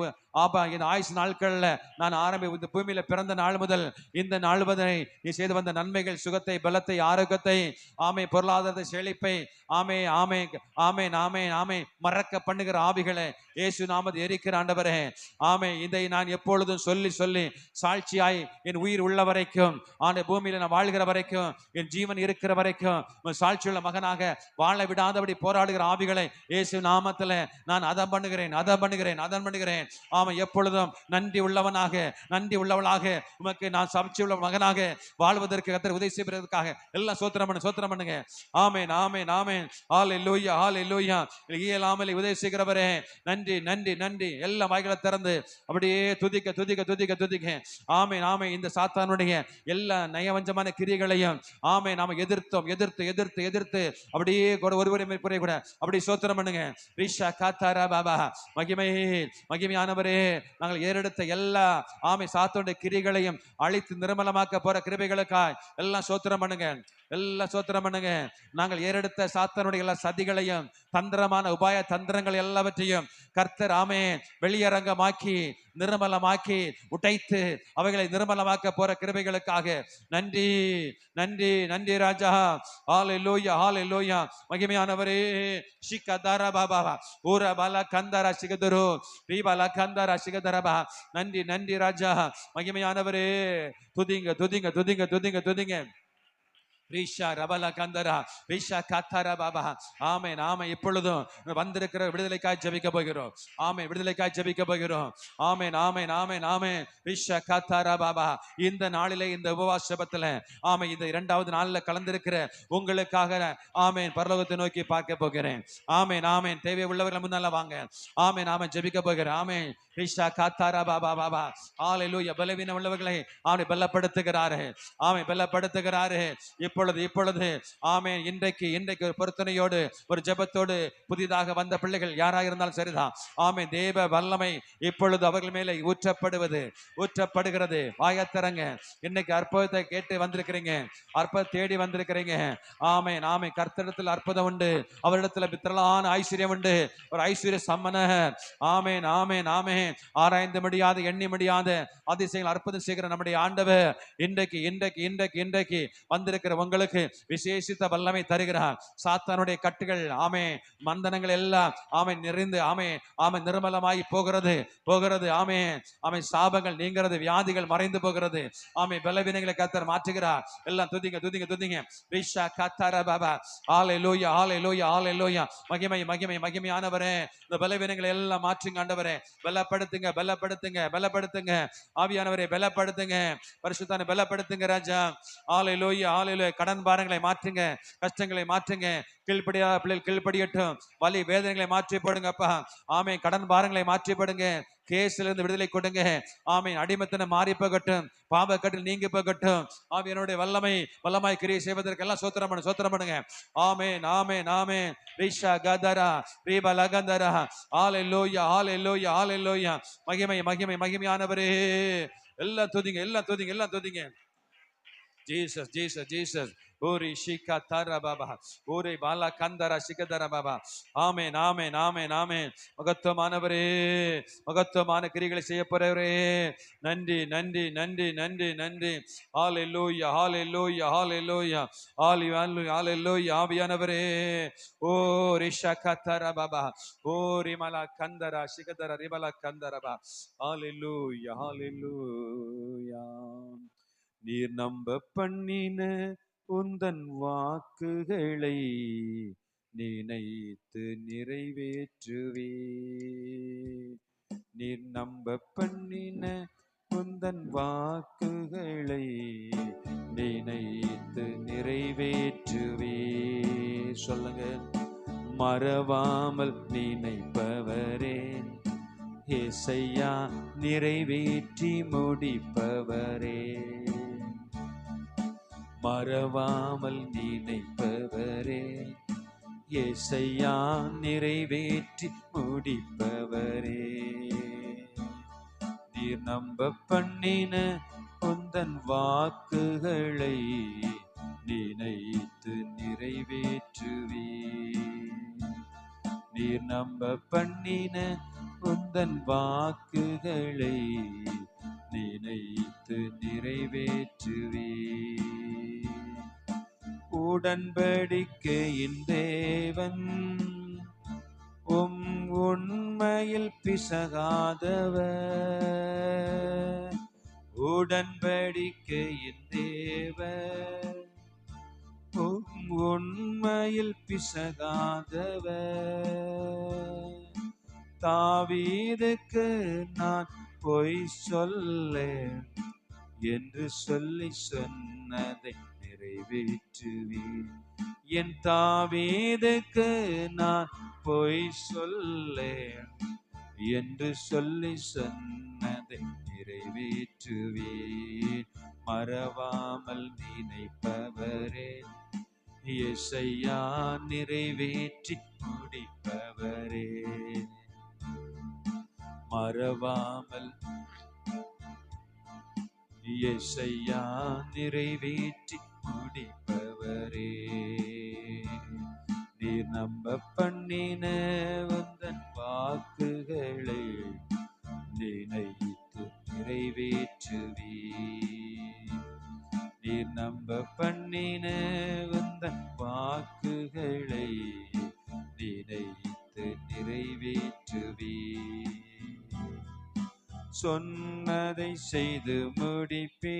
ஆபா என் ஆயுசு நாட்கள்ல நான் இந்த பூமியில பிறந்த நாள் முதல் இந்த நாள் வரை நீ செய்து வந்த நன்மைகள், சுகத்தை, பலத்தை, ஆரோக்கியத்தை, ஆமை, பொருளாதாரத்தை, செழிப்பை, ஆமே ஆமே ஆமே ஆமே ஆமே மறக்க பண்ணுகிற ஆவிகளை இயேசு நாமத்தை எரிக்கிற ஆண்டவரே, ஆமே, இதை நான் எப்பொழுதும் சொல்லி சொல்லி சாட்சியாய் என் உயிர் உள்ள வரைக்கும், ஆண்டு பூமியில நான் வாழ்கிற வரைக்கும், என் ஜீவன் இருக்கிற வரைக்கும் சாட்சியுள்ள மகனாக வாழ விடாதபடி போராடுகிற ஆவிகளை இயேசு நாமத்துல நான் அதம் பண்ணுகிறேன் அதம் பண்ணுகிறேன் அதம் பண்ணுகிறேன். ஆமா, எப்பொழுதும் நன்றி உள்ளவனாக, நன்றி உள்ளவளாக உமக்கு நான் சாட்சி உள்ள மகனாக வாழ்வதற்கு கர்த்தர் உதவி செய்வதற்காக எல்லாம் சோத்திரம் பண்ணுங்க. ஆமென் ஆமென் ஆமென். ஹல்லேலூயா ஹல்லேலூயா. இயலாமல் உதவி செய்கிறவரே நன்றி நன்றி நன்றி. எல்லா வாய்களை திறந்து அப்படியே துதிக்க துதிக்க துதிக்க துதிக்க. ஆமென் ஆமென். இந்த சாத்தானுடைய எல்லா நயவஞ்சமான கிரியைகளையும் ஆமென் நாம எதிர்த்தோம், எதிர்த்து எதிர்த்து எதிர்த்து அப்படியே ஒருவரை குறை கூட அப்படி சோத்திரம் பண்ணுங்க. ரிஷா காத்தாரா பாபா. மகிமை மகிமையானவரே, நாங்கள் ஏறெடுத்த எல்லா ஆமை சாத்தானுடைய கிரிகளையும் அழித்து நிர்மலமாக்க போற கிருபைகளுக்காய் எல்லாம் சோத்திரம் பண்ணுங்க, எல்லாம் சோத்திரம் பண்ணுங்க. நாங்கள் ஏறெடுத்த சாத்தானுடைய எல்லா சதிகளையும், தந்திரமான உபாய தந்திரங்கள் எல்லாவற்றையும் கர்த்தர் ஆமே வெளியரங்கமாக்கி நிர்மலமாக்கி உடைத்து அவைகளை நிர்மலமாக்க போற கிருபைகளுக்காக நன்றி நன்றி நன்றி ராஜா. ஹல்லேலூயா ஹல்லேலூயா. மகிமையானவரே, ஷிகதர பாபா ஊர பால கந்தர சிகதரு ரீபால கந்தர சிகதரபா. நன்றி நன்றி ராஜா. மகிமையானவரே, துதிங்க துதிங்க துதிங்க துதிங்க துதிங்க. ரீஷா ரபல கந்தரா ரீஷா கத்தரா பாபா. ஆமென் ஆமென். இப்பொழுதும் வந்திருக்கிற விடுதலைக்காய் ஜெபிக்க போகிறோம். ஆமென். விடுதலைக்காய் ஜெபிக்க போகிறோம். ஆமென் ஆமென் ஆமென் ஆமென். ரீஷா கத்தரா பாபா. இந்த நாளிலே இந்த உபவாச ஜெபத்துல ஆமென் இந்த இரண்டாவது நாள்ல கலந்திருக்கிற உங்களுக்காக ஆமென் பரலோகத்தை நோக்கி பார்க்க போகிறேன். ஆமென் ஆமென். தேவை உள்ளவர்கள் முன்னால வாங்க. ஆமென் ஆமென். ஜெபிக்க போகிறேன். ஆமென். ரீஷா கத்தரா பாபா பாபா. ஹalleluya. பலவீனம் உள்ளவர்களை அவனை பலப்படுத்துகிறாரே. ஆமென் பலப்படுத்துகிறாரே. இப்பொழுது ஆமென். இன்றைக்கு ஒரு பொருத்தனையோடு ஒரு ஜெபத்தோடு புதிதாக வந்த பிள்ளைகள் யாராக இருந்தாலும் சரிதான். ஆமென். தேவ வல்லமை இப்பொழுது அவர்கள் மேலே ஊற்றப்படுகிறது. வாயத்தரங்க. இன்னைக்கு அற்புதத்தை கேட்டு வந்திருக்கிறீங்க. அற்புதம் தேடி வந்திருக்கிறீங்க. ஆமென் ஆமென். கர்த்தரிடத்தில் அற்புதம் உண்டு. அவரிடத்துல திரளான ஐஸ்வர்யம் உண்டு. ஒரு ஐஸ்வர்ய சம்மனர். ஆமென் ஆமென் ஆமென். ஆராய்ந்து முடியாத எண்ணி முடியாத அதிசயங்கள் அற்புதம் செய்கிற நம்முடைய ஆண்டவர் இன்றைக்கு வந்திருக்கிற உங்களுக்கு விசேஷித்த வல்லமை தருகிறார். சாத்தானுடைய கட்டுகள் ஆமே மந்தனங்கள் எல்லாம் ஆமை நிறைந்து ஆமை நிர்மலமாய் போகிறது ஆமே ஆமை சாபங்கள் நீங்கிறது. வியாதிகள் மறைந்து போகிறது. ஆமை பலவீனங்களை கர்த்தர் மாற்றுகிறார். எல்லாம் துதிங்க. ரிஷா கத்தர பாபா. ஹalleluya ஹalleluya ஹalleluya. மகிமையானவரே இந்த பலவீனங்களை எல்லாம் மாற்றுங்க ஆண்டவரே. பலப்படுத்துங்க ஆவியானவரே. பலப்படுத்துங்க பரிசுத்தான பலப்படுத்துங்க ராஜா. ஹalleluya ஹalleluya. கடன் பாரங்களை மாற்றுங்க. கஷ்டங்களை மாற்றுங்க. கீழ்ப்படியாத பிள்ளைகள் கீழ்ப்படியட்டும். வலி வேதனைகளை மாற்றி போடுங்கப்பா. ஆமே கடன் பாரங்களை மாற்றி போடுங்க. கேஸ்ல இருந்து விடுதலை கொடுங்க. ஆமீன். அடிமத்தனை மாறி போகட்டும். பாவ கட்டில் நீங்கி போகட்டும். ஆவியானுடைய வல்லமாய் கிரியை செய்வதற்கெல்லாம் சோத்திரம் பண்ணுங்க. ஆமென் ஆமென் ஆமென். ரிஷா கதரா ரீப லகந்தரா. ஹalleluya ஹalleluya ஹalleluya. மகிமையானவரே. எல்லாம் துதிங்க. ஜீசஸ். ஓரி ஷிகா தாரா பாபா. ஓரி பாலா கந்தரா சிகதரா பாபா. ஆமென் ஆமென் ஆமென் ஆமென். மகத்துவமானவரே. மகத்துவமான கிரிகளை செய்ய போறவரே. நன்றி. ஹalleluya ஹalleluya ஹalleluya ஹalleluya. ஆவியானவரே. ஓ ரிஷா கதரா பாபா. ஓ ரிமலா கந்தரா சிகதரா ரிமலா கந்தரா பாபா. ஹalleluya ஹalleluya. நீர் நம்ப பண்ணின உந்தன் வாக்குகளை நினைத்து நிறைவேற்றுவே. நீர் நம்ப பண்ணின உந்தன் வாக்குகளை நினைத்து நிறைவேற்றுவே. சொல்லுங்க. மறவாமல் நினைப்பவரே ஏசையா நிறைவேற்றி முடிப்பவரே. மறவாமல் நினைப்பவரே ஏசையா நிறைவேற்றி முடிப்பவரே. நீர் நம்ப பண்ணின உந்தன் வாக்குகளை நினைத்து நிறைவேற்றுவே. நீர் நம்ப பண்ணின உந்தன் வாக்குகளை நினைத்து நிறைவேற்றுவே. உடன்படிக்கையின் தேவன் உண்மையில் பிசகாதவர். உடன்படிக்கையின் தேவன் உண்மையில் பிசகாதவர். தாவீதுக்கு நான் பொய் சொல்லேன் என்று சொல்லி சொன்னதை நிறைவேற்றுவேன். என் தாவீதுக்கு நான் பொய் சொல்லேன் என்று சொல்லி சொன்னதை நிறைவேற்றுவேன். மறவாமல் நினைப்பவரே ஏசையா நிறைவேற்றி முடிப்பவரே. மறவாமல் ஏசையா நிறைவேற்றி முடிப்பவரே. நீர் நம்ப பண்ணின உந்தன் வாக்குகளை நினைத்து நிறைவேற்றுவே. நீர் நம்ப பண்ணின உந்தன் வாக்குகளை நினைத்து நிறைவேற்றுவே. சொன்னதை செய்து முடிப்பே.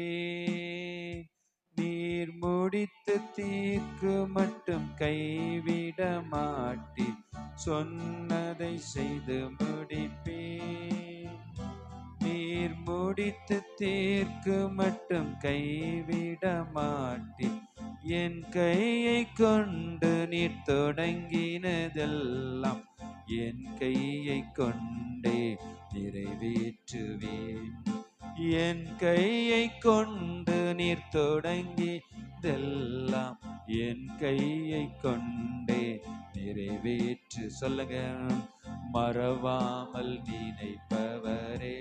நீர் முடித்து தீர்க்கு மட்டும் கைவிட மாட்டி சொன்னதை செய்து முடிப்பேன். நீர் முடித்து தீர்க்கு மட்டும் கைவிட மாட்டி என் கையை கொண்டு நீர் தொடங்கினதெல்லாம் என் கையை கொண்டே நிறைவேற்றுவேன். என் கையை கொண்டு நீர் தொடங்கியதெல்லாம் என் கையை கொண்டே நிறைவேற்று. சொல்லுங்க. மறவாமல் நினைப்பவரே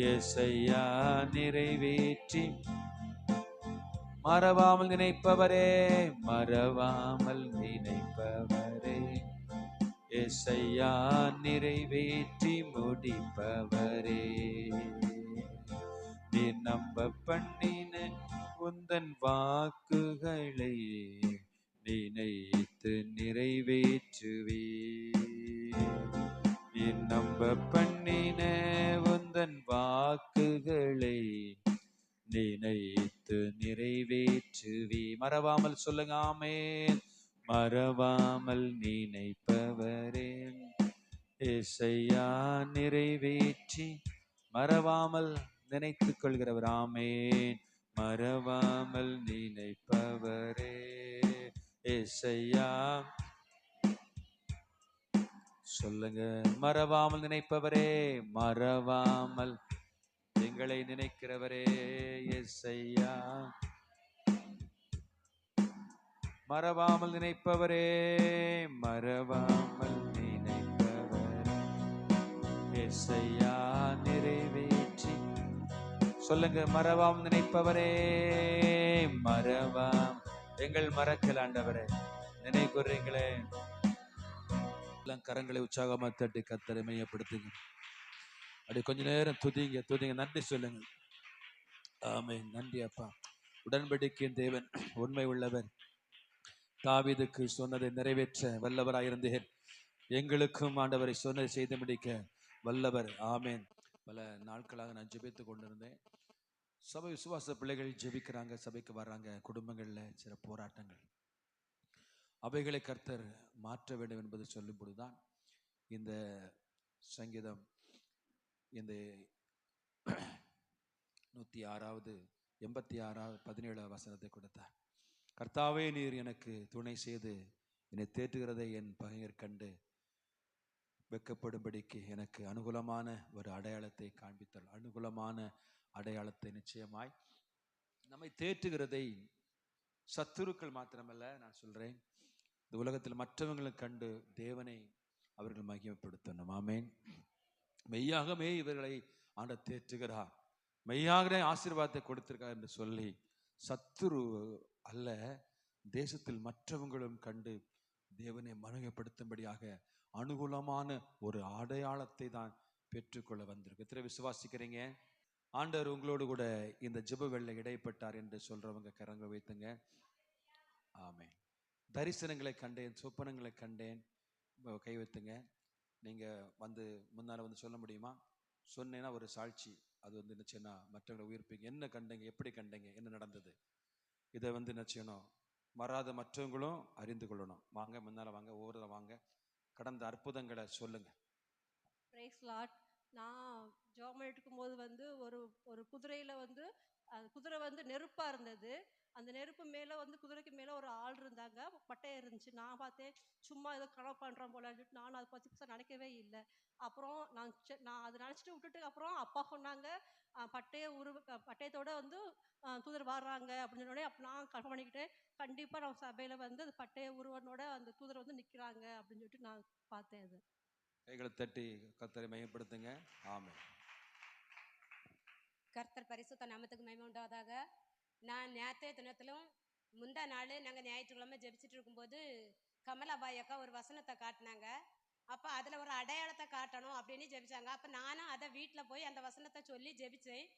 யெசையா நிறைவேற்றி. மறவாமல் நினைப்பவரே, மறவாமல் நினைப்பவரே யெசையா நிறைவேற்றி முடிப்பவரே. நீ நம்ப பண்ணின உந்தன் வாக்குகளை நினைத்து நிறைவேற்றுவே. நீ நம்ப பண்ணின உந்தன் வாக்குகளை நினைத்து நிறைவேற்றுவே. மறவாமல் சொல்லுங்க. ஆமென். மறவாமல் நினைப்பவரே யெசையா நிறைவேற்றி. மறவாமல் நினைத்துக் கொள்கிறவர். ஆமென். மறவாமல் நினைப்பவரே யெசையா. சொல்லுங்க. மறவாமல் நினைப்பவரே, மறவாமல் எங்களை நினைக்கிறவரே யெசையா. மறவாமல் நினைப்பவரே, மறவாமல் நினைப்பவரே யெசையா நிறைவேற்றி. சொல்லுங்க. மறவாமல் நினைப்பவரே, மறவாம் எங்கள் மறக்கல் ஆண்டவரே நினைக்கிறீங்களே. கரங்களை உற்சாகமா தட்டி கர்த்தரை மையப்படுத்துங்க. அப்படி கொஞ்ச நேரம் துதிங்க, துதிங்க, நன்றி சொல்லுங்க. ஆமென். நன்றி அப்பா. உடன்படிக்கையின் தேவன் உண்மை உள்ளவர். தாவீதுக்கு சொன்னதை நிறைவேற்ற வல்லவராயிருந்தேன். எங்களுக்கும் ஆண்டவரை சொன்னதை செய்து முடிக்க வல்லவர். ஆமென். பல நாட்களாக நான் ஜெபித்துக் கொண்டிருந்தேன். சபை விசுவாச பிள்ளைகள் ஜெபிக்கிறாங்க, சபைக்கு வர்றாங்க. குடும்பங்கள்ல சில போராட்டங்கள், அவைகளை கர்த்தர் மாற்ற வேண்டும் என்பது சொல்லும் பொழுதுதான் இந்த சங்கீதம் இந்த 106வது 86வது 17வது வசனத்தை கொடுத்தார். கர்த்தாவே நீர் எனக்கு துணை செய்து என்னை தேற்றுகிறதை என் பகைஞர் கண்டு வெட்கப்படும்படிக்கு எனக்கு அனுகூலமான ஒரு அடையாளத்தை காண்பித்தார். அனுகூலமான அடையாளத்தை நிச்சயமாய் நம்மை தேற்றுகிறதை சத்துருக்கள் மாத்திரமல்ல, நான் சொல்றேன், இந்த உலகத்தில் மற்றவங்களை கண்டு தேவனை அவர்கள் மகிமைப்படுத்தணும். ஆமென். மெய்யாகவே இவர்களை ஆண்டவர் தேற்றுகிறார், மெய்யாகவே ஆசீர்வாதத்தை கொடுத்திருக்கார் என்று சொல்லி சத்துரு அல்ல, தேசத்தில் மற்றவங்களும் கண்டு தேவனை மகிமைப்படுத்தும்படியாக அனுகூலமான ஒரு அடையாளத்தை தான் பெற்றுக்கொள்ள வந்திருக்கு. எத்தனை விசுவாசிக்கிறீங்க? ஆண்டவர் உங்களோடு கூட இந்த ஜெப வேளையில இடைப்பட்டார் என்று சொல்றவங்க கரங்களை வைத்துங்க. ஆமென். தரிசனங்களை கண்டேன், சொப்பனங்களை கண்டேன், கை வைத்துங்க. நீங்க வந்து முன்னால வந்து சொல்ல முடியுமா? சொன்னேன்னா ஒரு சாட்சி, அது வந்து என்ன செய்யணும், மற்றவங்களை உயிர்ப்பீங்க. என்ன கண்டீங்க, எப்படி கண்டீங்க, என்ன நடந்தது, இதை வந்து என்ன செய்யணும், வராத மற்றவங்களும் அறிந்து கொள்ளணும். வாங்க, முன்னால வாங்க, ஒவ்வொரு வாங்க, கடந்த அற்புதங்களை சொல்லுங்க. Praise Lord. நான் ஜோம் எடுக்கும் போது வந்து ஒரு ஒரு குதிரையில வந்து குதிரை வந்து நெருப்பா இருந்தது. அந்த நெருப்பு மேல வந்து குதிரைக்கு மேல ஒரு ஆள் இருந்தாங்க, பட்டையா இருந்துச்சு. நான் பார்த்தேன் சும்மா ஏதோ கனவு பண்றேன் போல, நானும் அதை பத்தி நினைக்கவே இல்லை. அப்புறம் நான் அதை நினைச்சிட்டு விட்டுட்டு அப்புறம் அப்பா சொன்னாங்க, பட்டயத்தோட வந்து குதிரை வர்றாங்க அப்படின்னு சொன்னோடனே அப்போ நான் கன்ஃபார்ம் பண்ணிக்கிட்டேன், கண்டிப்பா நம்ம சபையில வந்து அந்த பட்டய உருவனோட அந்த குதிரை வந்து நிக்கிறாங்க அப்படின்னு சொல்லிட்டு நான் பார்த்தேன். அது கைகளை தட்டி கர்த்தரை மையப்படுத்துங்க. ஆமென். கர்த்தர் பரிசுத்த நாமத்துக்கு மகிமை உண்டாவதாக. நான் நேற்றைய தினத்திலும் முந்தா நாள் நாங்கள் ஞாயிற்றுக்கிழமை ஜெபிச்சுட்டு இருக்கும்போது கமலாபாய் அக்கா ஒரு வசனத்தை காட்டினாங்க. அப்போ அதில் ஒரு அடையாளத்தை காட்டணும் அப்படின்னு ஜெபிச்சாங்க. அப்போ நானும் அதை வீட்டில் போய் அந்த வசனத்தை சொல்லி ஜெபிச்சேன்.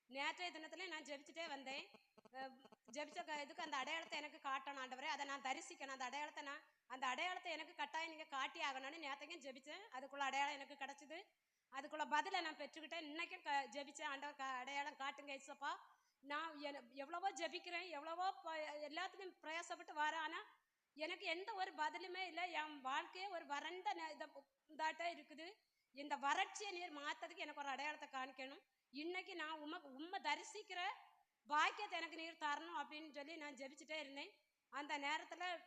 நேற்றைய தினத்துல நான் ஜெபிச்சுட்டே வந்தேன். ஜெபிச்ச இதுக்கு அந்த அடையாளத்தை எனக்கு காட்டணும் ஆண்டவரே, அதை நான் தரிசிக்கணும். அந்த அடையாளத்தை எனக்கு கட்டாயம் நீங்கள் காட்டி ஆகணும்னு நேற்றைக்கும் ஜெபிச்சேன். அதுக்குள்ள அடையாளம் எனக்கு கிடச்சிது. அதுக்குள்ள பதிலை நான் பெற்றுக்கிட்டேன். இன்னைக்கும் ஜெபிச்சேன், ஆண்டவர் அடையாளம் காட்டுங்க ஏசப்பா, நான் எவ்வளவோ ஜெபிக்கிறேன், எவ்வளவோ எல்லாத்துக்கும் பிரயாசப்பட்டு வரேன். ஆனால் எனக்கு எந்த ஒரு பதிலுமே இல்லை. என் வாழ்க்கையே ஒரு வறண்ட இதாட்டம் இருக்குது. இந்த வறட்சியை நீர் மாற்றதுக்கு எனக்கு ஒரு அடையாளத்தை காணிக்கணும். இன்னைக்கு நான் உண்மை தரிசிக்கிற பாக்கியத்தை எனக்கு நீர் தரணும் அப்படின்னு சொல்லி நான் ஜெபிச்சுட்டே இருந்தேன். அந்த நேரத்தில்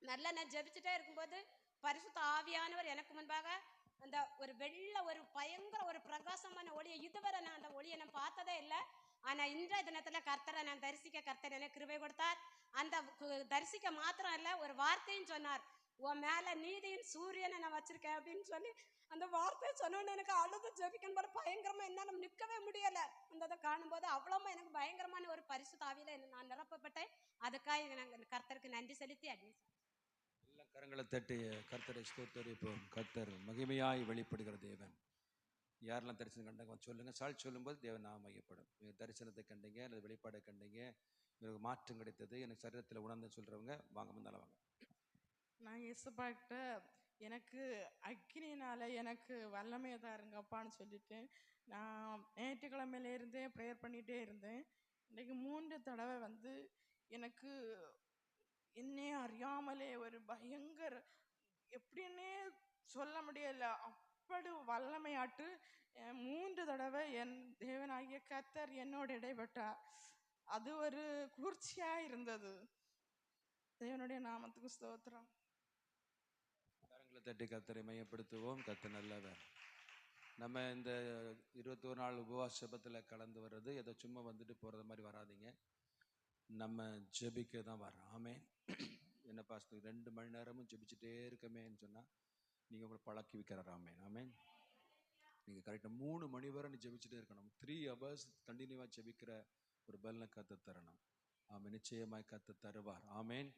நல்லா நான் ஜெபிச்சுட்டே இருக்கும்போது பரிசுத்த ஆவியானவர் எனக்கு முன்பாக அந்த ஒரு ஒரு பயங்கர ஒரு பிரகாசமான ஒளியை, இதுவரை நான் அந்த ஒளியை நான் பார்த்ததே இல்லை. ஆனா இன்றைய தினத்துல கர்த்தரை நான் தரிசிக்க கர்த்தர் எனக்கு கிருபை கொடுத்தார். அந்த தரிசிக்க மாத்திரம் இல்ல, ஒரு வார்த்தையும் சொன்னார். உன் மேல நீதியின் சூரியனை நான் வச்சிருக்கேன் அப்படின்னு சொல்லி அந்த வார்த்தையை சொன்னோன்னு எனக்கு அழுது ஜெபிக்கணும் போல பயங்கரமா என்னால நிற்கவே முடியல. அந்த காணும்போது அவ்வளவு எனக்கு பயங்கரமான ஒரு பரிசுத்த ஆவியில நான் நிரப்பப்பட்டேன். அதுக்காக நாங்கள் கர்த்தருக்கு நன்றி செலுத்தி அட்மிஷன் எல்லா கரங்களை தட்டி கர்த்தரை ஸ்தோத்தரிப்போம். கர்த்தர் மகிமையாய் வெளிப்படுகிற தேவன். யாரெல்லாம் தரிசனம் கண்டாங்க சொல்லுங்க. சாட்சி சொல்லும்போது தேவன் நாம மையப்படும். தரிசனத்தை கண்டீங்க அல்லது வெளிப்பாடை கண்டீங்க, எனக்கு மாற்றம் கிடைத்தது, எனக்கு சரீரத்தில் உணர்ந்து சொல்றவங்க வாங்க, முன்னால வாங்க. நான் இயேசுப்பாட்ட எனக்கு அக்னினால எனக்கு வல்லமையை தாருங்கப்பான்னு சொல்லிட்டு நான் ஞாயிற்றுக்கிழமையில இருந்தே ப்ரேயர் பண்ணிகிட்டே இருந்தேன். இன்றைக்கு 3 தடவை எனக்கு என்னே அறியாமலே ஒரு பயங்கர எப்படின்னே சொல்ல முடியல, அப்படி வல்லமையாட்டு 3 தடவை என் தேவனாகிய கர்த்தர் என்னோட இடைப்பட்டார். அது ஒரு குளிர்ச்சியா இருந்தது. தேவனுடைய நாமத்துக்கு ஸ்தோத்திரம். கரங்களை தட்டி கர்த்தரை மையப்படுத்துவோம். கர்த்தர் நல்லவர். நம்ம இந்த 21 நாள் உபவாச ஜெபத்தில் கலந்து வர்றது ஏதோ சும்மா வந்துட்டு போகிறது மாதிரி வராதிங்க. நம்ம ஜெபிக்க தான் வரோம். ஆமென். என்ன பாஸ்டர் 2 மணி நேரமும் ஜெபிச்சுட்டே இருக்கமேன்னு சொன்னால் நீங்கள் உங்களை பழக்கி வைக்கிறார். ஆமென். ஆமென். நீங்கள் கரெக்டாக 3 மணி வரை நீ ஜெபிச்சுட்டே இருக்கணும். 3 hours கண்டினியூவாக ஜெபிக்கிற ஒரு பலனை கர்த்தர் தரணும். ஆமென். நிச்சயமாய் கர்த்தர் தருவார். ஆமென்.